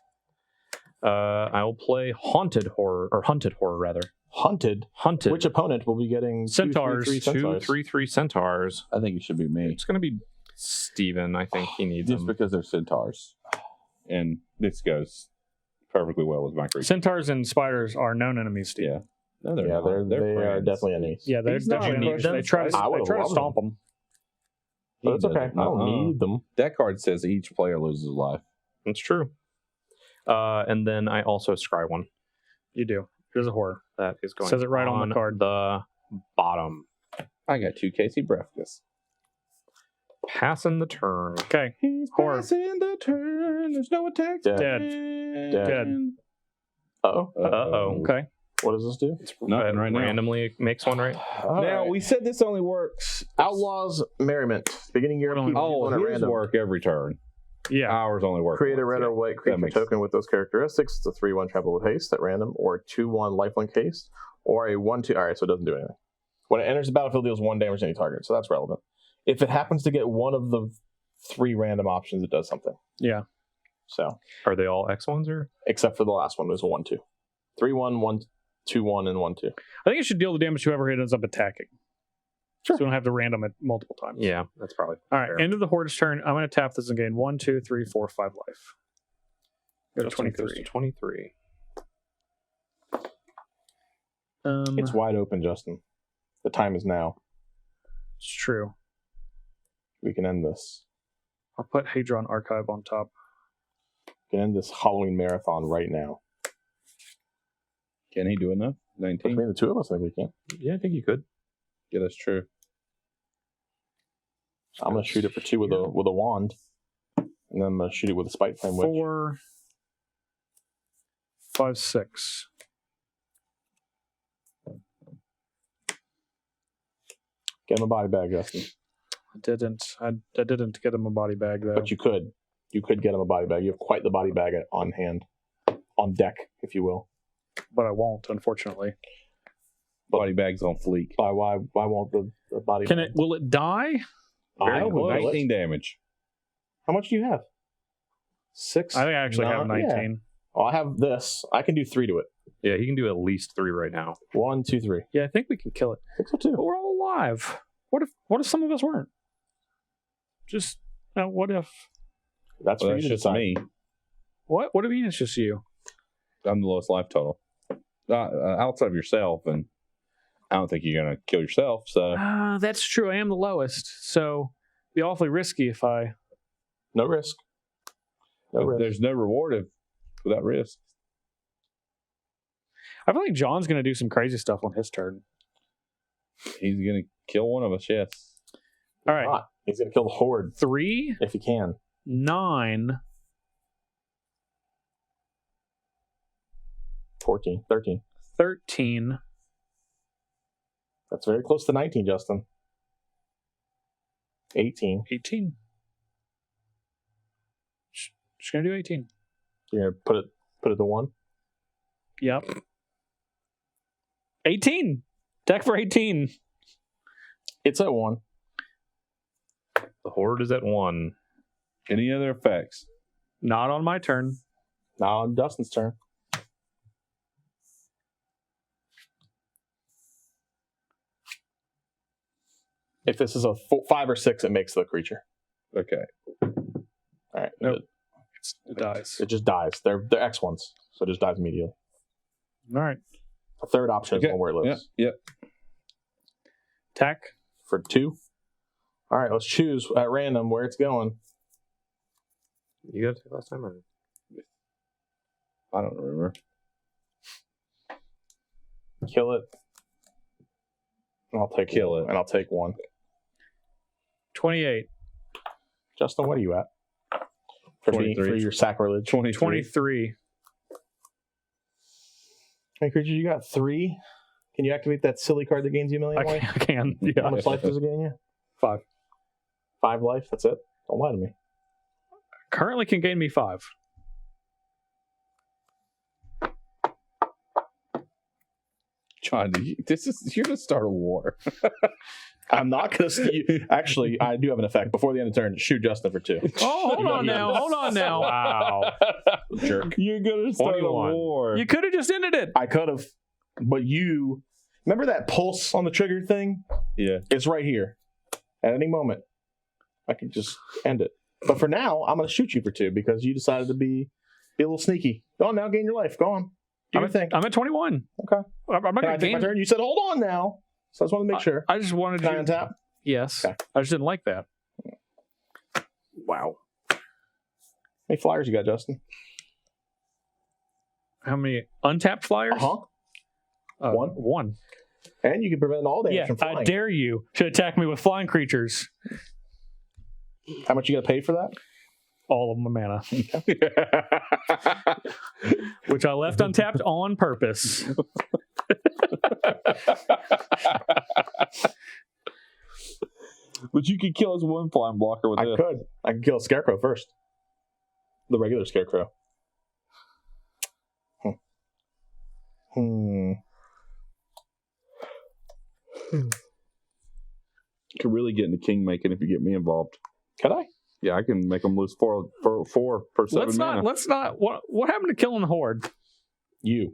I will play Hunted Horror rather. Hunted. Hunted. Which opponent will be getting Centaurs. 2, 3, 3 2, 3, 3 centaurs. I think it should be me. It's going to be Steven. I think he needs Just them. because they're centaurs. And this goes perfectly well with my creature. Centaurs and spiders are known enemies, Steve. Yeah. No, they're Yeah, not. they are friends. definitely enemies. Yeah, they're He's not definitely crushing enemies. They try to, I would've they try to loved stomp them. But it's He okay. doesn't. I don't need them. That card says each player loses life. It's true. And then I also scry one. You do. Here's a horror. That is going Says it right on the card. The bottom. I got 2 Casey Breakfast. Passing the turn. Okay. He's Horror. passing the turn. There's no attack. Dead. Dead. Uh-oh. Uh-oh. Okay. What does this do? Nothing right now. Randomly makes one, right? Now, Alright. we said this only works. Outlaws Merriment. Beginning year Only- Oh, at his random. work every turn. Yeah. Ours only work. Create a once, red yeah. or white That creature makes- token with those characteristics. It's a 3/1 trample with haste at random, or 2/1 lifelink haste, or a 1/2. Alright, so it doesn't do anything. When it enters the battlefield, deals 1 damage to any target, so that's relevant. If it happens to get one of the 3 random options, it does something. Yeah. So, Are they all X1s or? except for the last one, there's a 1/2. 3/1, 1/2/1, and 1/2. I think it should deal the damage to whoever ends up attacking. Sure. So we don't have to random it multiple times. Yeah, that's probably. All right. fair. End of the Horde's turn. I'm going to tap this and gain 1, 2, 3, 4, 5 life. Go to Justin goes 23. to 23. It's wide open, Justin. The time is now. It's true. we can end this. I'll put Hadron Archive on top. We can end this Halloween marathon right now. Can he do enough? 19. Between the two of us, I think we can. Yeah, I think you could. Yeah, that's true. I'm gonna shoot it for 2 with a wand, and then I'm gonna shoot it with a spite flame witch. 4, 5, 6. Get him a body bag, Justin. I didn't get him a body bag though. But you could. You could get him a body bag. You have quite the body bag on hand, on deck, if you will. But I won't, unfortunately. Body bags on fleek. Why won't the body? Can it? Will it die? I Oh, will. 19 damage. How much do you have? 6. I think I actually have 19. Yeah. Oh, I have this. I can do 3 to it. Yeah, he can do at least 3 right now. 1, 2, 3. Yeah, I think we can kill it. I think so too. But we're all alive. What if some of us weren't? Just what if? That's Well, for that's you to just decide. me. What do you mean it's just you? I'm the lowest life total. Outside of yourself, and I don't think you're going to kill yourself, so... That's true. I am the lowest, so it'd be awfully risky if I... No risk. No risk. There's no reward without risk. I feel like John's going to do some crazy stuff on his turn. He's going to kill one of us, yes. All right. Not. He's going to kill the Horde 3, if he can. 9, 14, 13. 13. That's very close to 19, Justin. 18. 18. Just going to do 18. You're going to put it to 1? Yep. 18. Deck for 18. It's at 1. The Horde is at 1. Any other effects? Not on my turn. Now on Dustin's turn. If this is a 5 or 6, it makes the creature. Okay. All right. Nope. It dies. It just dies. They're X ones, so it just dies immediately. All right. A third option Okay. is one where it lives. Yep. Attack. For 2. All right, let's choose at random where it's going. You got it last time? Or? I don't remember. Kill it. And I'll take Kill one, it. and I'll take 1. 28. Justin, what are you at? For 23. your sacrilege. 23. How many creatures you got? 3? Can you activate that silly card that gains you a million I life? can. How Yeah. much life does it gain you? 5. 5 life? That's it? Don't lie to me. Currently can gain me 5. John, you're going to start a war. I'm not going to... Actually, I do have an effect. Before the end of the turn, shoot Justin for 2. Oh, hold on now. Hold on now. Wow. Jerk. You're going to start 21. a war. You could have just ended it. I could have, but you... Remember that pulse on the trigger thing? Yeah. It's right here. At any moment, I can just end it. But for now, I'm going to shoot you for 2 because you decided to be a little sneaky. Go on now, gain your life. Go on. Do your thing. I'm at 21. Okay. I'm not Can I going to take my gain. turn? You said hold on now. So I just want to make sure. I just wanted Can I to. untap? Yes. Okay. I just didn't like that. Wow. How many flyers you got, Justin? How many untapped flyers? Uh-huh. 1. 1. And you can prevent all damage Yeah, from flying. I dare you to attack me with flying creatures. How much you got to pay for that? All of my mana. Which I left untapped on purpose. But you could kill us one flying blocker with I this. could. I can kill a scarecrow first. The regular scarecrow. Could really get into king making if you get me involved. Could I? Yeah, I can make them lose 4 per 7 mana. Let's not. What happened to killing the Horde? You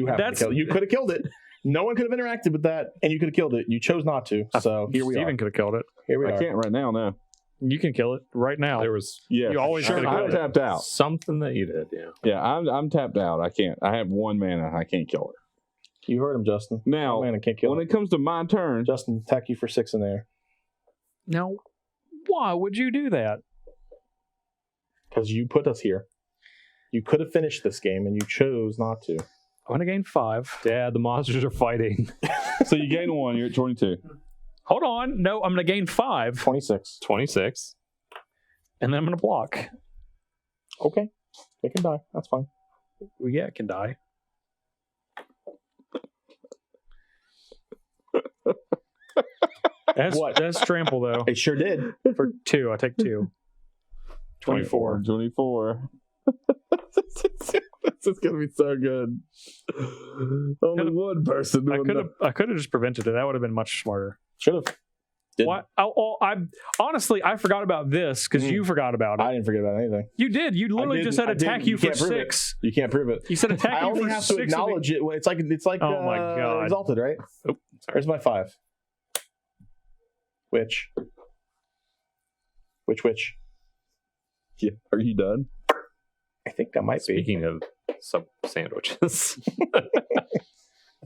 have to That's- kill it. You could have killed it. No one could have interacted with that, and you could have killed it. You chose not to. So here we Steven are. could have killed it. Here we I are. can't right now, no. You can kill it right now. There was Yeah, You always sure. could've I'm killed it. tapped out. something that you did, yeah. Yeah, I'm tapped out. I can't. I have 1 mana. I can't kill it. You heard him, Justin. Now, Man, I can't kill when it. it comes to my turn, Justin, attack you for 6 in there. Now, Why would you do that? Because you put us here. You could have finished this game, and you chose not to. I'm going to gain 5. Dad, the monsters are fighting. So you gain 1. You're at 22. Hold on. No, I'm going to gain 5. 26. 26. And then I'm going to block. Okay. They can die. That's fine. Well, yeah, it can die. That's trample, though. It sure did. For 2, I take 2. 24. 24. This is going to be so good. Only one person doing I could have just prevented it. That would have been much smarter. Should have. What? Honestly, I forgot about this because you forgot about it. I didn't forget about anything. You did. You literally just said attack you for 6. You can't prove it. You said attack I you only for have 6. to acknowledge it. It's like Oh my God. Exalted, right? Oh, Where's my 5? Which? Yeah. Are you done? I think I might be. Speaking of sub sandwiches. I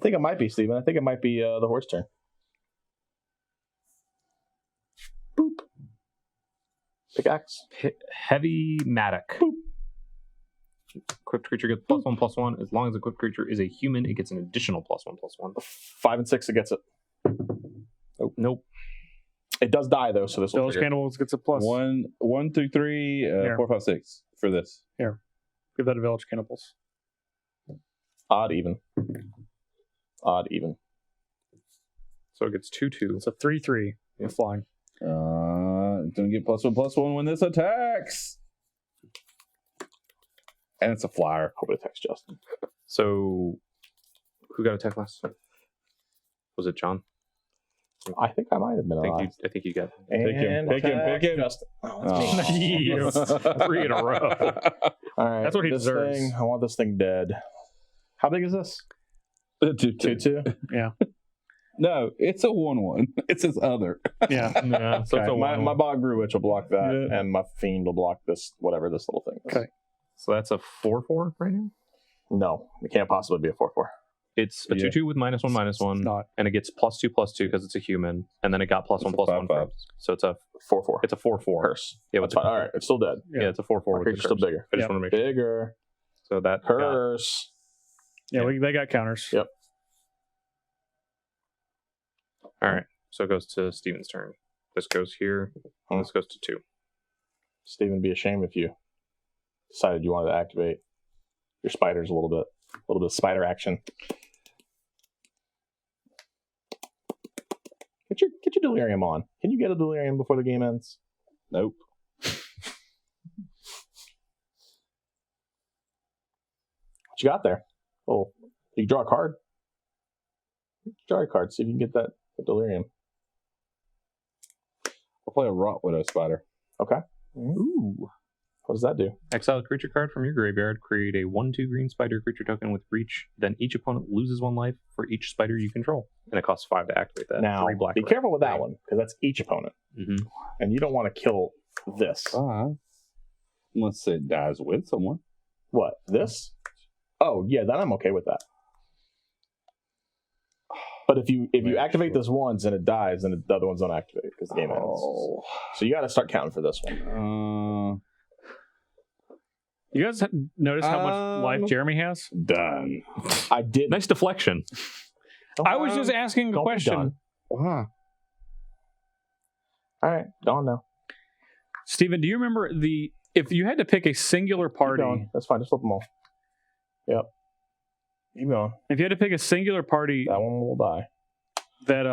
think it might be, Steven. I think it might be the horse turn. Boop. Pickaxe. Heavy Matic. Equipped creature gets +1/+1. As long as the equipped creature is a human, it gets an additional +1/+1. 5 and 6, it gets it. Nope. It does die, though, so this will Those trigger. cannibals gets a plus. 1 through 3, Here. 4, 5, 6 for this. Give that to village cannibals. Odd even. So it gets 2/2. It's a 3/3 with flying. It's going to get +1/+1 when this attacks. And it's a flyer. Hope it attacks Justin. So who got attacked last? Was it John? I think I might have been alive. I think you got. Pick him. Justin. Oh, that's me. Yes. 3 in a row. All right. That's what he this deserves. Thing, I want this thing dead. How big is this? 2/2. Yeah. No, it's a 1/1. It's his other. Yeah. Yeah, so it's a My 1/1. Bog Brew Witch will block that, Yeah. and my Fiend will block this, whatever this little thing is. Okay. So that's a 4/4 right now. No, it can't possibly be a 4/4. It's a Yeah. 2/2 with -1/-1, Not. and it gets +2/+2 because it's a human, and then it got +1/+1. 5/5. So it's a 4/4. it's a 4/4. Curse. Yeah, That's with fine. All right, it's still dead. Yeah, it's a 4/4. My with the creature's still curse. bigger. I just want to make sure. Bigger. So that got, Curse. Yeah, they got counters. Yep. all right. So it goes to Steven's turn. This goes here. And this goes to 2. Steven, be ashamed if you decided you wanted to activate your spiders a little bit of spider action. Get your delirium on. Can you get a delirium before the game ends? Nope. What you got there? Oh, you can draw a card. Draw a card. See if you can get that delirium. I'll play a Rot Widow Spider. Okay. Ooh. What does that do? Exile a creature card from your graveyard. Create a 1/2 green spider creature token with reach. Then each opponent loses 1 life for each spider you control. And it costs 5 to activate that. Now, 3 black. be red. careful with that one, because that's each opponent. Mm-hmm. And you don't want to kill this. Unless it dies with someone. What? This? Oh, yeah, then I'm okay with that. But if you activate this once and it dies, then the other ones don't activate because the game ends. So you got to start counting for this one. You guys notice how much life Jeremy has? Done. I did. Nice deflection. I was just asking a Don't be question. done. Wow. All right, gone now. Steven, do you remember if you had to pick a singular Keep party, going. That's fine. Just flip them all. Yep. Keep going. if you had to pick a singular party That one will die. that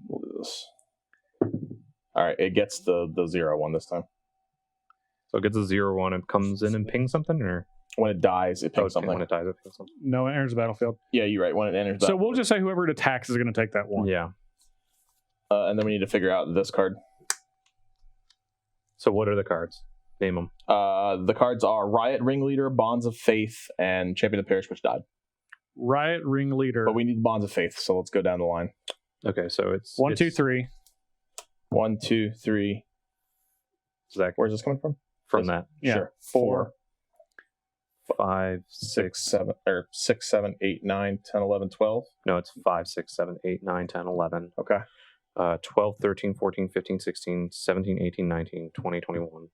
We'll do this. All right, it gets the 0/1 this time. So it gets a 0/1 and comes in and pings something, or When it dies, it pings something. when it dies, it pings something. no one enters the battlefield. Yeah, you're right. When it enters So that. we'll just say whoever it attacks is going to take that one. Yeah. And then we need to figure out this card. So what are the cards? Name them. The cards are Riot Ringleader, Bonds of Faith, and Champion of the Parish, which died. Riot Ringleader. But we need Bonds of Faith, so let's go down the line. Okay, so it's 1, 2, it's 3. 1, 2, 3. Zach Where's this coming from? from that. Yeah. Sure. 4, 5, 6, 7, or 6, 7, 8, 9, 10, 11, 12. No, it's 5, 6, 7, 8, 9, 10, 11. Okay. 12, 13, 14, 15, 16, 17, 18, 19, 20, 21.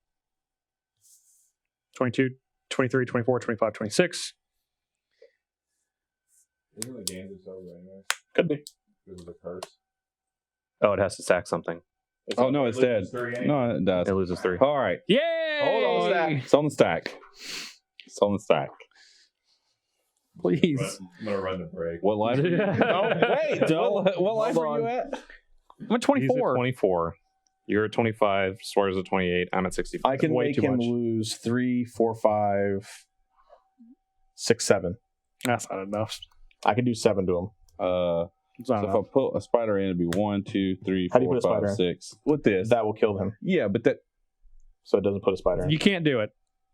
22, 23, 24, 25, 26. Isn't the game just over anyway? Could be. Because of the curse. Oh, it has to sack something. Oh no, it's dead. 3-8. No, it does. It loses 3. All right, Yay! Hold on, stack. it's on the stack. It's on the stack. Please. I'm gonna run the break. What life? Are you? Wait, What life are you at? I'm at 24. He's at 24. You're at 25. Suarez at 28. I'm at 65. I can Way make too him much. lose 3, 4, 5, 6, 7. That's not enough. I can do 7 to him. It's not So if enough. I put a spider in, it'd be 1, 2, 3, How do you 4, put a spider 5, in? 6. With this, That will kill him. yeah, but that So it doesn't put a spider in. You can't do it.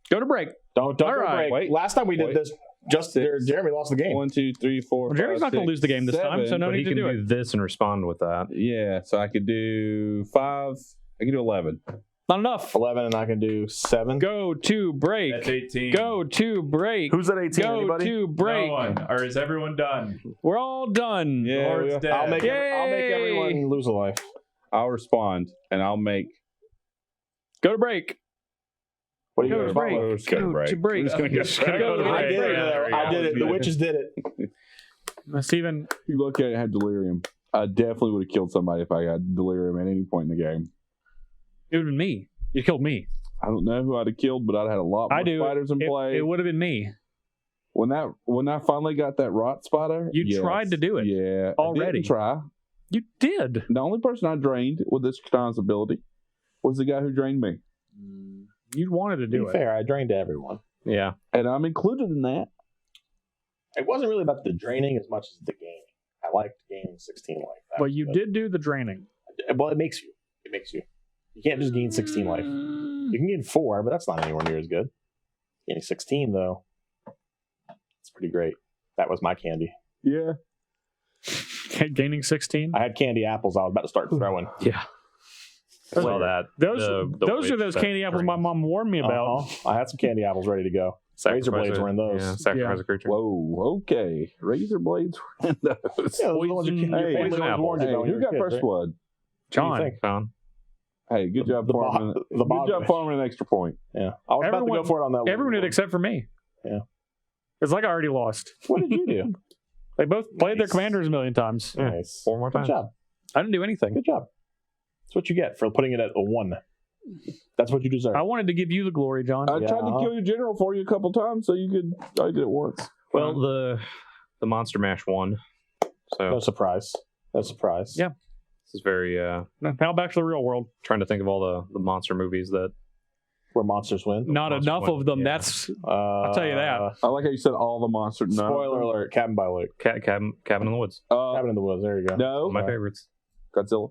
Go to break. Don't All go right. break. Wait. Last time we did Wait. this, just Six. Jeremy lost the game. 1, 2, 3, 4. Well, Jeremy's 5, not gonna 6, lose the game this time, so 7. no But need he to can do do it. this and respond with that. Yeah, so I could do 5. I can do 11. Not enough. 11, and I can do 7. Go to break. That's 18. Go to break. Who's at 18? Go Anybody? to No break. one. Or is everyone done? We're all done. Yeah, Or it's dead. I'll make Yay! everyone lose a life. I'll respond and I'll make. Go to break. What do you Go got to to break. Let's go to Go break. to break. We're just gonna get Go to I break. did it. Yeah, I did it. The witches did it. Steven, You look at it and have delirium. I definitely would have killed somebody if I got delirium at any point in the game. it would have been me. You killed me. I don't know who I'd have killed, but I'd have had a lot more I do. spiders in play. It would have been me. When I finally got that rot spider, You yes. tried to do it. Yeah, I Already. didn't try. You did. The only person I drained with this Ishkanah's ability was the guy who drained me, You wanted to To do be it. fair, I drained everyone. Yeah. and I'm included in that. It wasn't really about the draining as much as the game. I liked game 16 like that. But you did do the draining. Well, it makes you. It makes you. You can't just gain 16 life. You can gain 4, but that's not anywhere near as good. Gaining 16, though, it's pretty great. That was my candy. Yeah, Gaining 16. I had candy apples I was about to start throwing. Yeah. Well, that. Those the those are witch those that candy apples my brings mom warned me about. I had some candy apples ready to go. Razor blades were in those. Yeah, sacrifice a creature. whoa, okay. Razor blades were in those. Yeah, those are the ones your Poison- family poison always apples. warned you Hey, about when who you were got a kid, first right? blood? What do you John. think? Found. Hey, good job the farming. the Good job Bogdash. farming an extra point. Yeah, I was about to go for it on that. Everyone did one. except for me. Yeah. It's like I already lost. What did you do? They both played their Nice. commanders a million times. Yeah. Nice. 4 more Good times. job. I didn't do anything. Good job. That's what you get for putting it at a 1. That's what you deserve. I wanted to give you the glory, John. I tried to Yeah. kill your general for you a couple times, so you could. I did it once. Well, the Monster Mash won. So No surprise. No surprise. Yeah. this is very Now back to the real world. trying to think of all the monster movies that Where monsters win. Not Monster enough win. of them. Yeah. That's I'll tell you that. I like how you said all the monsters. No. Spoiler alert. Cabin by Lake. Cabin in the Woods. Cabin in the Woods. There you go. One No, of my favorites. Godzilla.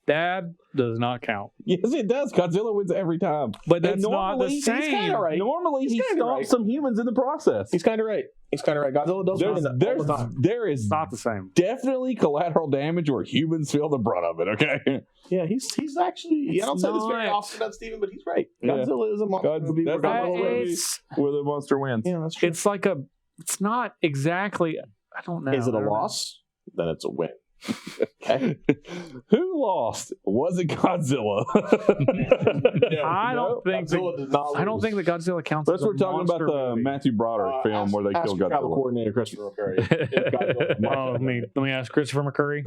that does not count. Yes, it does. Godzilla wins every time. But And that's not the normally- he's same. kinda right. Normally, he kinda stomps right. some humans in the process. He's kind of right. He's kind of right. Godzilla does win all the time. There is It's not the same. definitely collateral damage where humans feel the brunt of it. Okay. Yeah, he's actually. I don't say this very not. often about Steven, but he's right. Yeah. Godzilla is a monster movie. that's where not Godzilla the way- wins. It's Where the monster wins. Yeah, that's true. it's like a. It's not exactly. I don't know. Is it I a don't know. loss? Then it's a win. Who lost? Was it Godzilla? I don't think. Godzilla did not. I don't think that Godzilla counts. That's as a we're talking about monster the movie. Matthew Broderick film where they kill Travel Godzilla. coordinator Christopher O'Curry. Oh, let me ask Christopher McCurry.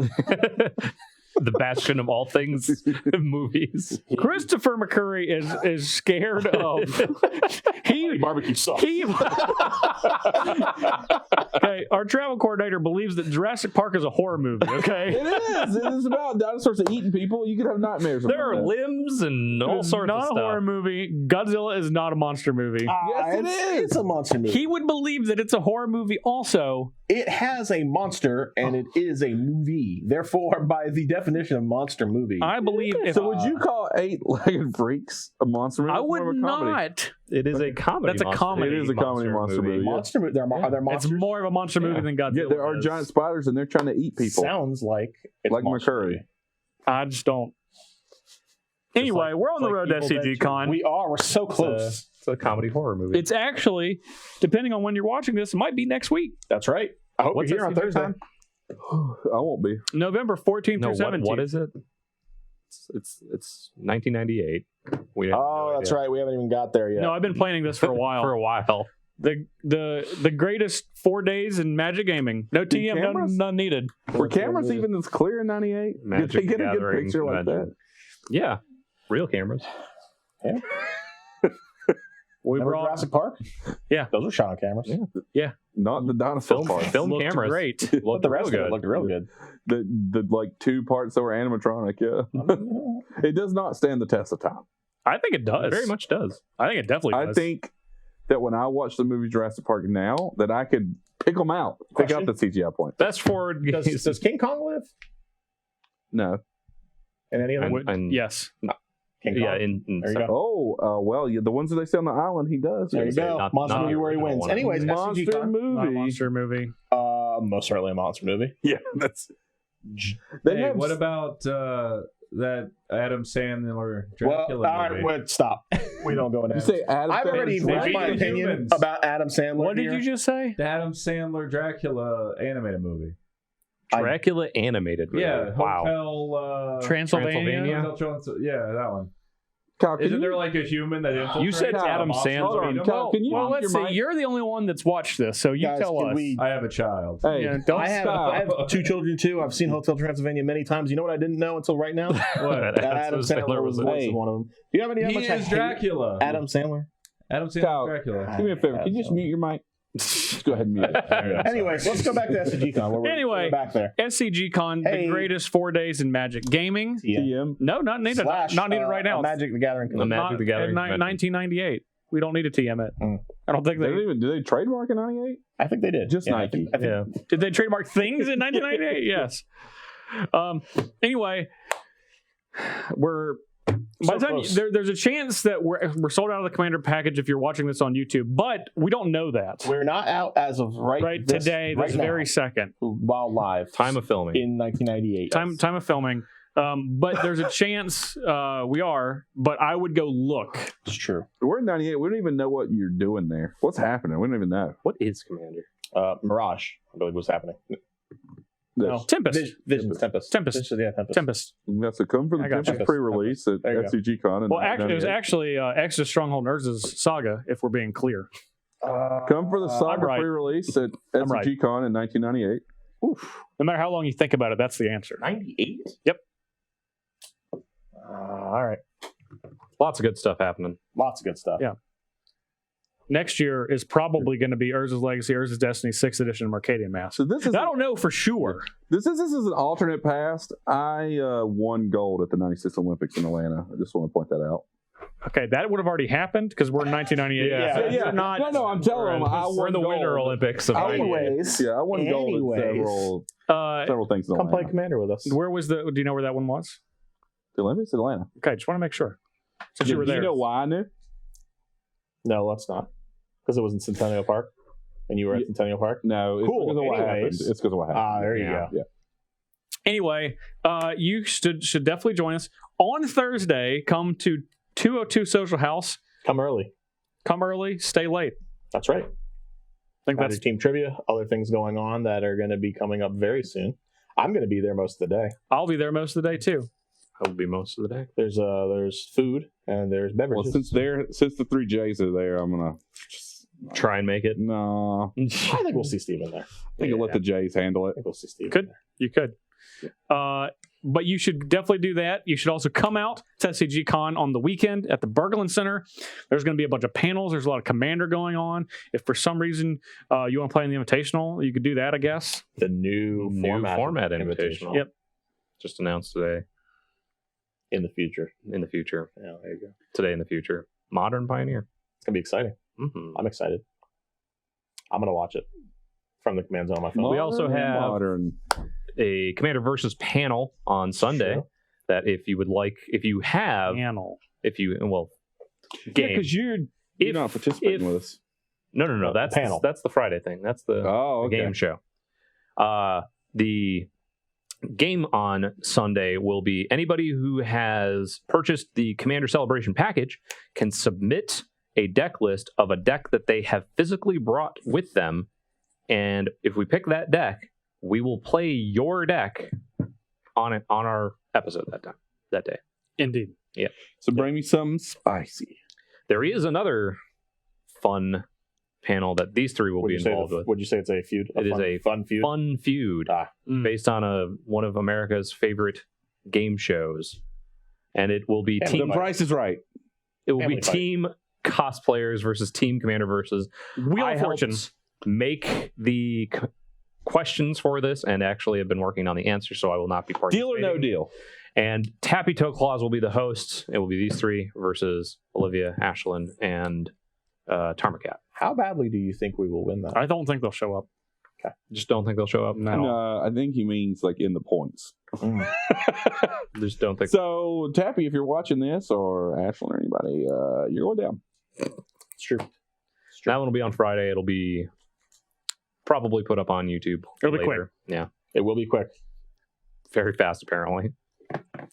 The bastion of all things movies. Christopher McCurry is scared of. he Barbecue sauce. he. Okay, our travel coordinator believes that Jurassic Park is a horror movie. Okay, It is. It is about dinosaurs eating people. You could have nightmares. There are about that. limbs and all It's sorts not of a stuff. horror movie. Godzilla is not a monster movie. Yes, it is. It's a monster movie. He would believe that it's a horror movie also. It has a monster, and it is a movie. Therefore, by the definition of monster movie, I believe if So would you call 8-Legged Freaks a monster movie? I It's more would of a comedy. not. It is a comedy. That's a monster comedy. It is a comedy monster movie. yeah. monster movie. Are there It's monsters? more of a monster movie than Godzilla. Yeah, there are is. giant spiders and they're trying to eat people. Sounds like it's Like a monster McCurry. movie. I just don't. Anyway, we're on the road to SCG Con. We are. We're so close. It's a comedy horror movie. It's actually, depending on when you're watching this, it might be next week. That's right. I hope What's you're here on SCG Thursday. Con? I won't be. November 14th No, through 17th. what is it? It's 1998. We have Oh, no that's idea. right. We haven't even got there yet. No, I've been planning this for a while. For a while. The greatest 4 days in Magic Gaming. No Did TM, cameras? none needed. Were cameras even as clear in '98? Did Magic they get a good Gathering, picture like Magic. that? Yeah, real cameras. We Remember brought Jurassic Park? Yeah. Those were shot on cameras. Yeah. Not the dinosaur part. Film Looked cameras. great. But Looked the real rest of it good. looked real good. The like 2 parts that were animatronic. Yeah, it does not stand the test of time. I think it does. It very much does. I think it definitely I does. think that when I watch the movie Jurassic Park now, that I could pick them out, pick out the CGI points. Best forward games. Does King Kong live? No. In any of them? And- Yes. King Kong. Yeah, in There you go. Oh, well, yeah, the ones that they see on the island, he does. There you say go. not- Monster not movie the where he original wins. one. Anyways, Monster SCG Con. Not a movie. monster movie. Most certainly a monster movie. Yeah, that's. They Hey, have what about that Adam Sandler Well, Dracula all right, movie? wait, stop. We don't go into You that. say Adam I've already Sandler's voiced my Dracula. opinion Humans. about Adam Sandler. What did here. you just say? The Adam Sandler Dracula animated movie. Dracula animated. Movie. Yeah, Wow. Hotel Transylvania? Yeah, that one. Kyle, can Isn't you- there like a human that infiltrates? You said a Adam monster? Sandler. Hold on, Freedom? Kyle, can you Well, mute let's your see. mic? You're the only one that's watched this, so you Guys, tell can us. we- I have a child. Hey, Yeah, don't I stop. have 2 children too. I've seen Hotel Transylvania many times. You know what I didn't know until right now? What? That Adam Sandler was the voice Hey. of one of them. Do you have any how He much I is hate Dracula. Adam Sandler? Adam Sandler Kyle, Dracula. do me a favor. Can you just mute your mic? Just go ahead and mute it. Anyways, let's go back to SCG Con. Where Anyway. we're back there. SCG Con, Hey. the greatest 4 days in Magic Gaming. Yeah. TM. No, not needed. Slash, not needed right now. Magic the Gathering. The Magic the Gathering Not- convention. 1998. We don't need a TM it. Mm. I don't think They they didn't even, do they trademark in '98? I think they did. Just I Nike. think- I think- Yeah. did. They trademark things in 1998. Yes. Anyway, we're. By the time close. there's a chance that we're sold out of the Commander package if you're watching this on YouTube, but we don't know that We're not out as of right today, right this now, very second. while live. Time of filming. in 1998. Time of filming. But there's a chance we are. But I would go look. It's true. We're in '98. We don't even know what you're doing there. What's happening? We don't even know. What is Commander? Mirage, I believe, was happening. No. Tempest. Visions, Tempest. Tempest. Yeah, Tempest. Tempest. That's a come for the I got Tempest you. pre-release at There you go. SCG Con. in Well, actually, it was 1998. actually Exodus Stronghold Urza's Saga. If we're being clear. Come for the I'm Saga right. pre-release at I'm right. SCG Con in 1998. Oof. No matter how long you think about it, that's the answer. 98? Yep. All right. Lots of good stuff happening. Lots of good stuff. Yeah. Next year is probably going to be Urza's Legacy, Urza's Destiny 6th edition Arcadian Mass. So this is I don't know for sure. this is an alternate past. I won gold at the '96 Olympics in Atlanta. I just want to point that out. Okay, that would have already happened because we're in 1998. Yeah. So Yeah. you're not. No, I'm telling them I We're won in the gold. Winter Olympics of I won- 98. Anyways, Yeah, I won gold at anyways, several things in come play Atlanta. Commander with us. Where was the? Do you know where that one was? The Olympics in Atlanta. Okay, just want to make sure. Since you were Do there. you know why I knew? No, let's not. Because it was in Centennial Park, and you were at Centennial Park. No, it's Cool. because of what happened. Anyways. It's because of what happened. There you Yeah. go. Anyway, you should definitely join us on Thursday. Come to 202 Social House. Come early. Come early, stay late. That's right. I think Magic that's Team Trivia, other things going on that are going to be coming up very soon. I'm going to be there most of the day. I'll be there most of the day too. I will be most of the day. There's food and there's Well, beverages. since the three J's are there, I'm gonna Try and make it. no. I think we'll see Steven there. I think I'll let the J's handle it. I think we'll see Steven Could. there. You could. But you should definitely do that. You should also come out to SCG Con on the weekend at the Berglund Center. There's going to be a bunch of panels. There's a lot of Commander going on. If for some reason you want to play in the Invitational, you could do that, I guess. The new format Invitational. Yep. Just announced today. in the future. In the future. Yeah, there you go. Today in the future. Modern Pioneer. It's going to be exciting. Mm-hmm. I'm excited. I'm going to watch it from the command zone on my phone. We also have- modern. A Commander versus panel on Sunday. Sure. That if you would like, if you have, Panel. if you, well, Yeah, game. because you're not participating with us. No. That's panel. That's the Friday thing. That's the Oh, the okay. game show. The game on Sunday will be anybody who has purchased the Commander Celebration package can submit a deck list of a deck that they have physically brought with them, and if we pick that deck, we will play your deck on our episode that day. Indeed. So bring me something spicy. There is another fun panel that these three will be involved with. Would you say it's a feud? It is a fun feud. Fun feud based on one of America's favorite game shows, and it will be The Price is Right. It will Family be fight. team cosplayers versus team commander versus Wheel I of Fortune. helped make the questions for this and actually have been working on the answers, so I will not be participating. Deal or no deal? And Tappy Toe Claus will be the host. It will be these three versus Olivia, Ashlyn, and Tarmacat. How badly do you think we will win that? I don't think they'll show up. Just don't think they'll show up. No, I think he means like in the points. Just don't think. So, Tappy, if you're watching this, or Ashlyn or anybody, you're going down. It's true. That one will be on Friday. It'll be probably put up on YouTube. It'll be later. Yeah, It will be quick. very fast apparently.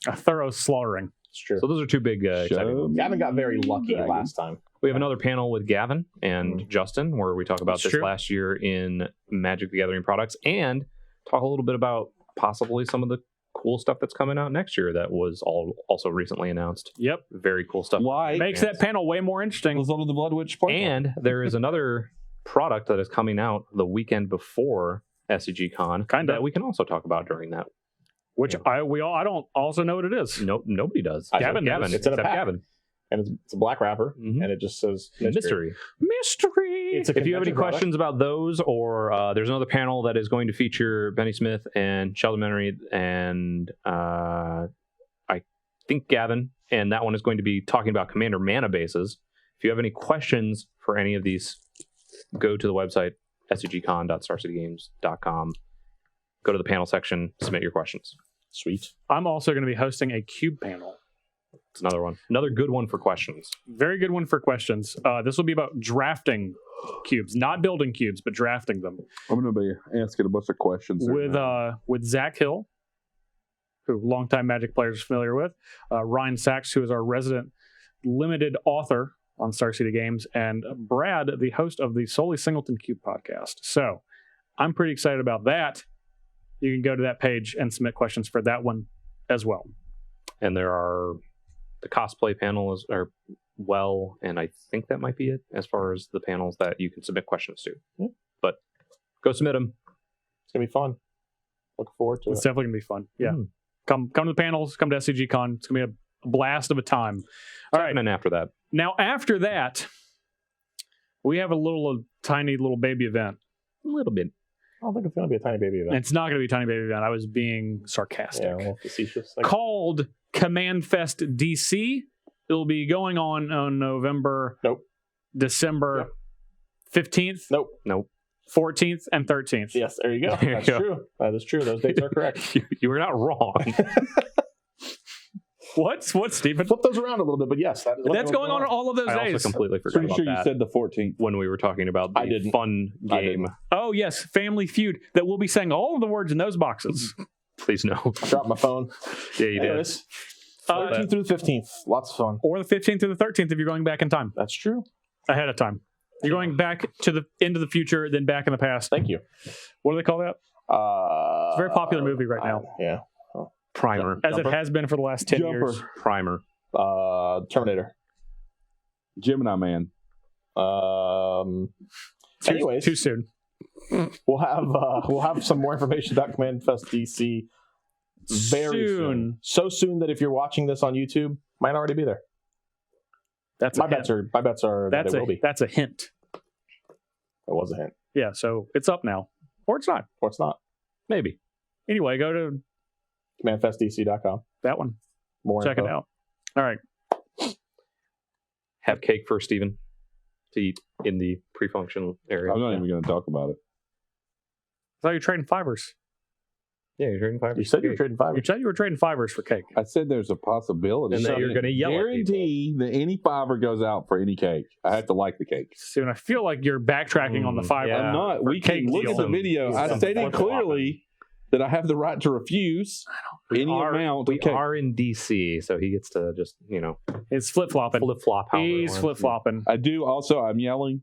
A thorough slaughtering. It's true. So those are two big exciting ones. Gavin got very lucky Dragon. last time. We have another panel with Gavin and Justin where we talk about That's this true. last year in Magic the Gathering products and talk a little bit about possibly some of the cool stuff that's coming out next year that was also recently announced. Yep. Very cool stuff. Like Makes that panel way more interesting. Lyzolda the Blood Witch play. And there is another product that is coming out the weekend before SCG Con Kinda. that we can also talk about during that. Which I don't also know what it is. Nope, nobody does. Gavin Gavin, knows. It's in a except pack. Gavin. And it's a black wrapper, Mhm. and it just says Mystery. Mystery. It's a If you have any convention product. questions about those, or there's another panel that is going to feature Benny Smith and Sheldon Menery and I think Gavin, and that one is going to be talking about Commander Mana bases. If you have any questions for any of these, go to the website scgcon.starcitygames.com. Go to the panel section, submit your questions. Sweet. I'm also going to be hosting a cube panel. It's another one, another good one for questions. Very good one for questions. This will be about drafting cubes, not building cubes, but drafting them. I'm going to be asking a bunch of questions With Zach Hill, who longtime Magic players are familiar with, Ryan Sachs, who is our resident limited author on Star City Games, and Brad, the host of the Solely Singleton Cube podcast. So I'm pretty excited about that. You can go to that page and submit questions for that one as well. And there are the cosplay panels are and I think that might be it as far as the panels that you can submit questions to. Yeah. But go submit them. It's going to be fun. Looking forward to It's it. definitely gonna be fun. Yeah, come to the panels, come to SCG Con. It's gonna be a blast of a time. All right, And then after that, now after that, we have a tiny little baby event. a little bit. I don't think it's going to be a tiny baby And event. it's not gonna be a tiny baby event. I was being sarcastic. Yeah, a little facetious. Like, Called Command Fest DC. It'll be going on November, December 15th, Nope. 14th, and 13th. yes, there you go. There you That's go. true. That is true. Those dates are correct. You were not wrong. What, Stephen? Flip those around a little bit, but yes, that is That's going on all of those I days. also completely forgot Pretty about sure you that said the 14th. when we were talking about I the didn't. fun I game. didn't. Oh yes, Family Feud. That we'll be saying all of the words in those boxes. Please no. I dropped my phone. Yeah, you did. Anyways, 13th through the 15th. Lots of fun. Or the 15th through the 13th if you're going back in time. That's true. Ahead of time. You're going back to the into the future, then back in the past. Thank you. What do they call that? It's a very popular movie right now. Yeah. Primer. As it has been for the last 10 Jumper. years. Primer. Terminator. Gemini Man. Anyways, Too soon. we'll have some more information about Command Fest DC very soon. So soon that if you're watching this on YouTube, might already be there. That's My a hint. bets are that it will be. That's a hint. It was a hint, Yeah, so it's up now. Or it's not. or it's not. Maybe. Anyway, go to CommandFestDC.com. that one. More Check info. it out. All right. Have cake for Steven to eat in the pre-function area. I'm not even going to talk about it. I thought you were trading fivers. Yeah, you're trading five. You said you were trading five. You said you were trading fivers for cake. I said there's a possibility. And that you're gonna yell at guarantee that any fiver goes out for any cake. I have to like the cake. Soon, I feel like you're backtracking on the fiver. yeah. I'm not. For We can cake look at deal. the video. I Some stated flip-flopping. clearly that I have the right to refuse any amount We of cake. are in DC, so he gets to just, It's flip flopping. flip flop. He's flip flopping. I do also. I'm yelling.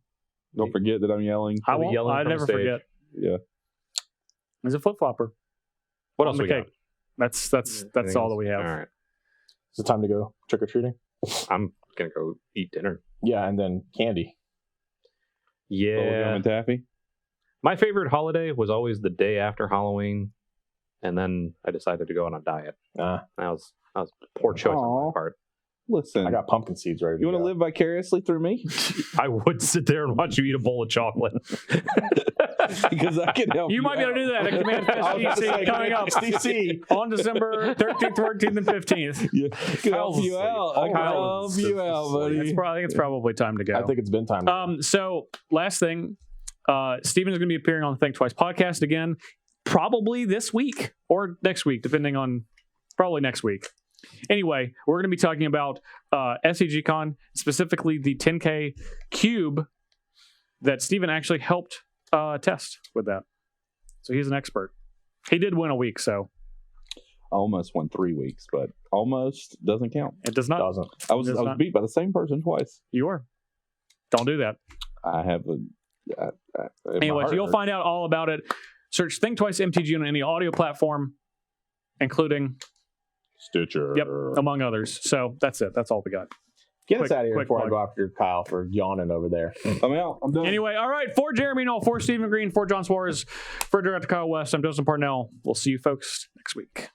Don't forget that I'm yelling. I He'll be won't. yelling I from never the stage. forget. Yeah. He's a flip flopper. What else we got? That's Anything all else? that we have. All right. Is it time to go trick or treating? I'm gonna go eat dinner. Yeah, and then candy. Yeah. And taffy. My favorite holiday was always the day after Halloween, and then I decided to go on a diet. That was a poor choice on my part. Listen, I got pumpkin seeds ready. you want to live vicariously through me? I would sit there and watch you eat a bowl of chocolate. Because I can help you. You might be able to do that at Command Fest DC coming up on December 13th, 14th, and 15th. Yeah, I can help you out. I can help you out, buddy. It's probably time to go. I think it's been time. So last thing, Steven is going to be appearing on the Think Twice podcast again, probably this week or next week, depending on probably next week. Anyway, we're going to be talking about SEGCon, specifically the 10K cube that Steven actually helped test with that. So he's an expert. He did win a week, so I almost won 3 weeks, but almost doesn't count. it does not. Doesn't. I was beat by the same person twice. You are. Don't do that. I have a. Anyway, so you'll find out all about it. Search Think Twice MTG on any audio platform, including Stitcher. Yep, among others. So that's it. That's all we got. Get us out of here quick before I plug. go after Kyle for yawning over there. I'm out. I'm done. Anyway, all right. For Jeremy Knoll, for Stephen Green, for John Suarez, for Director Kyle West, I'm Justin Parnell. We'll see you folks next week.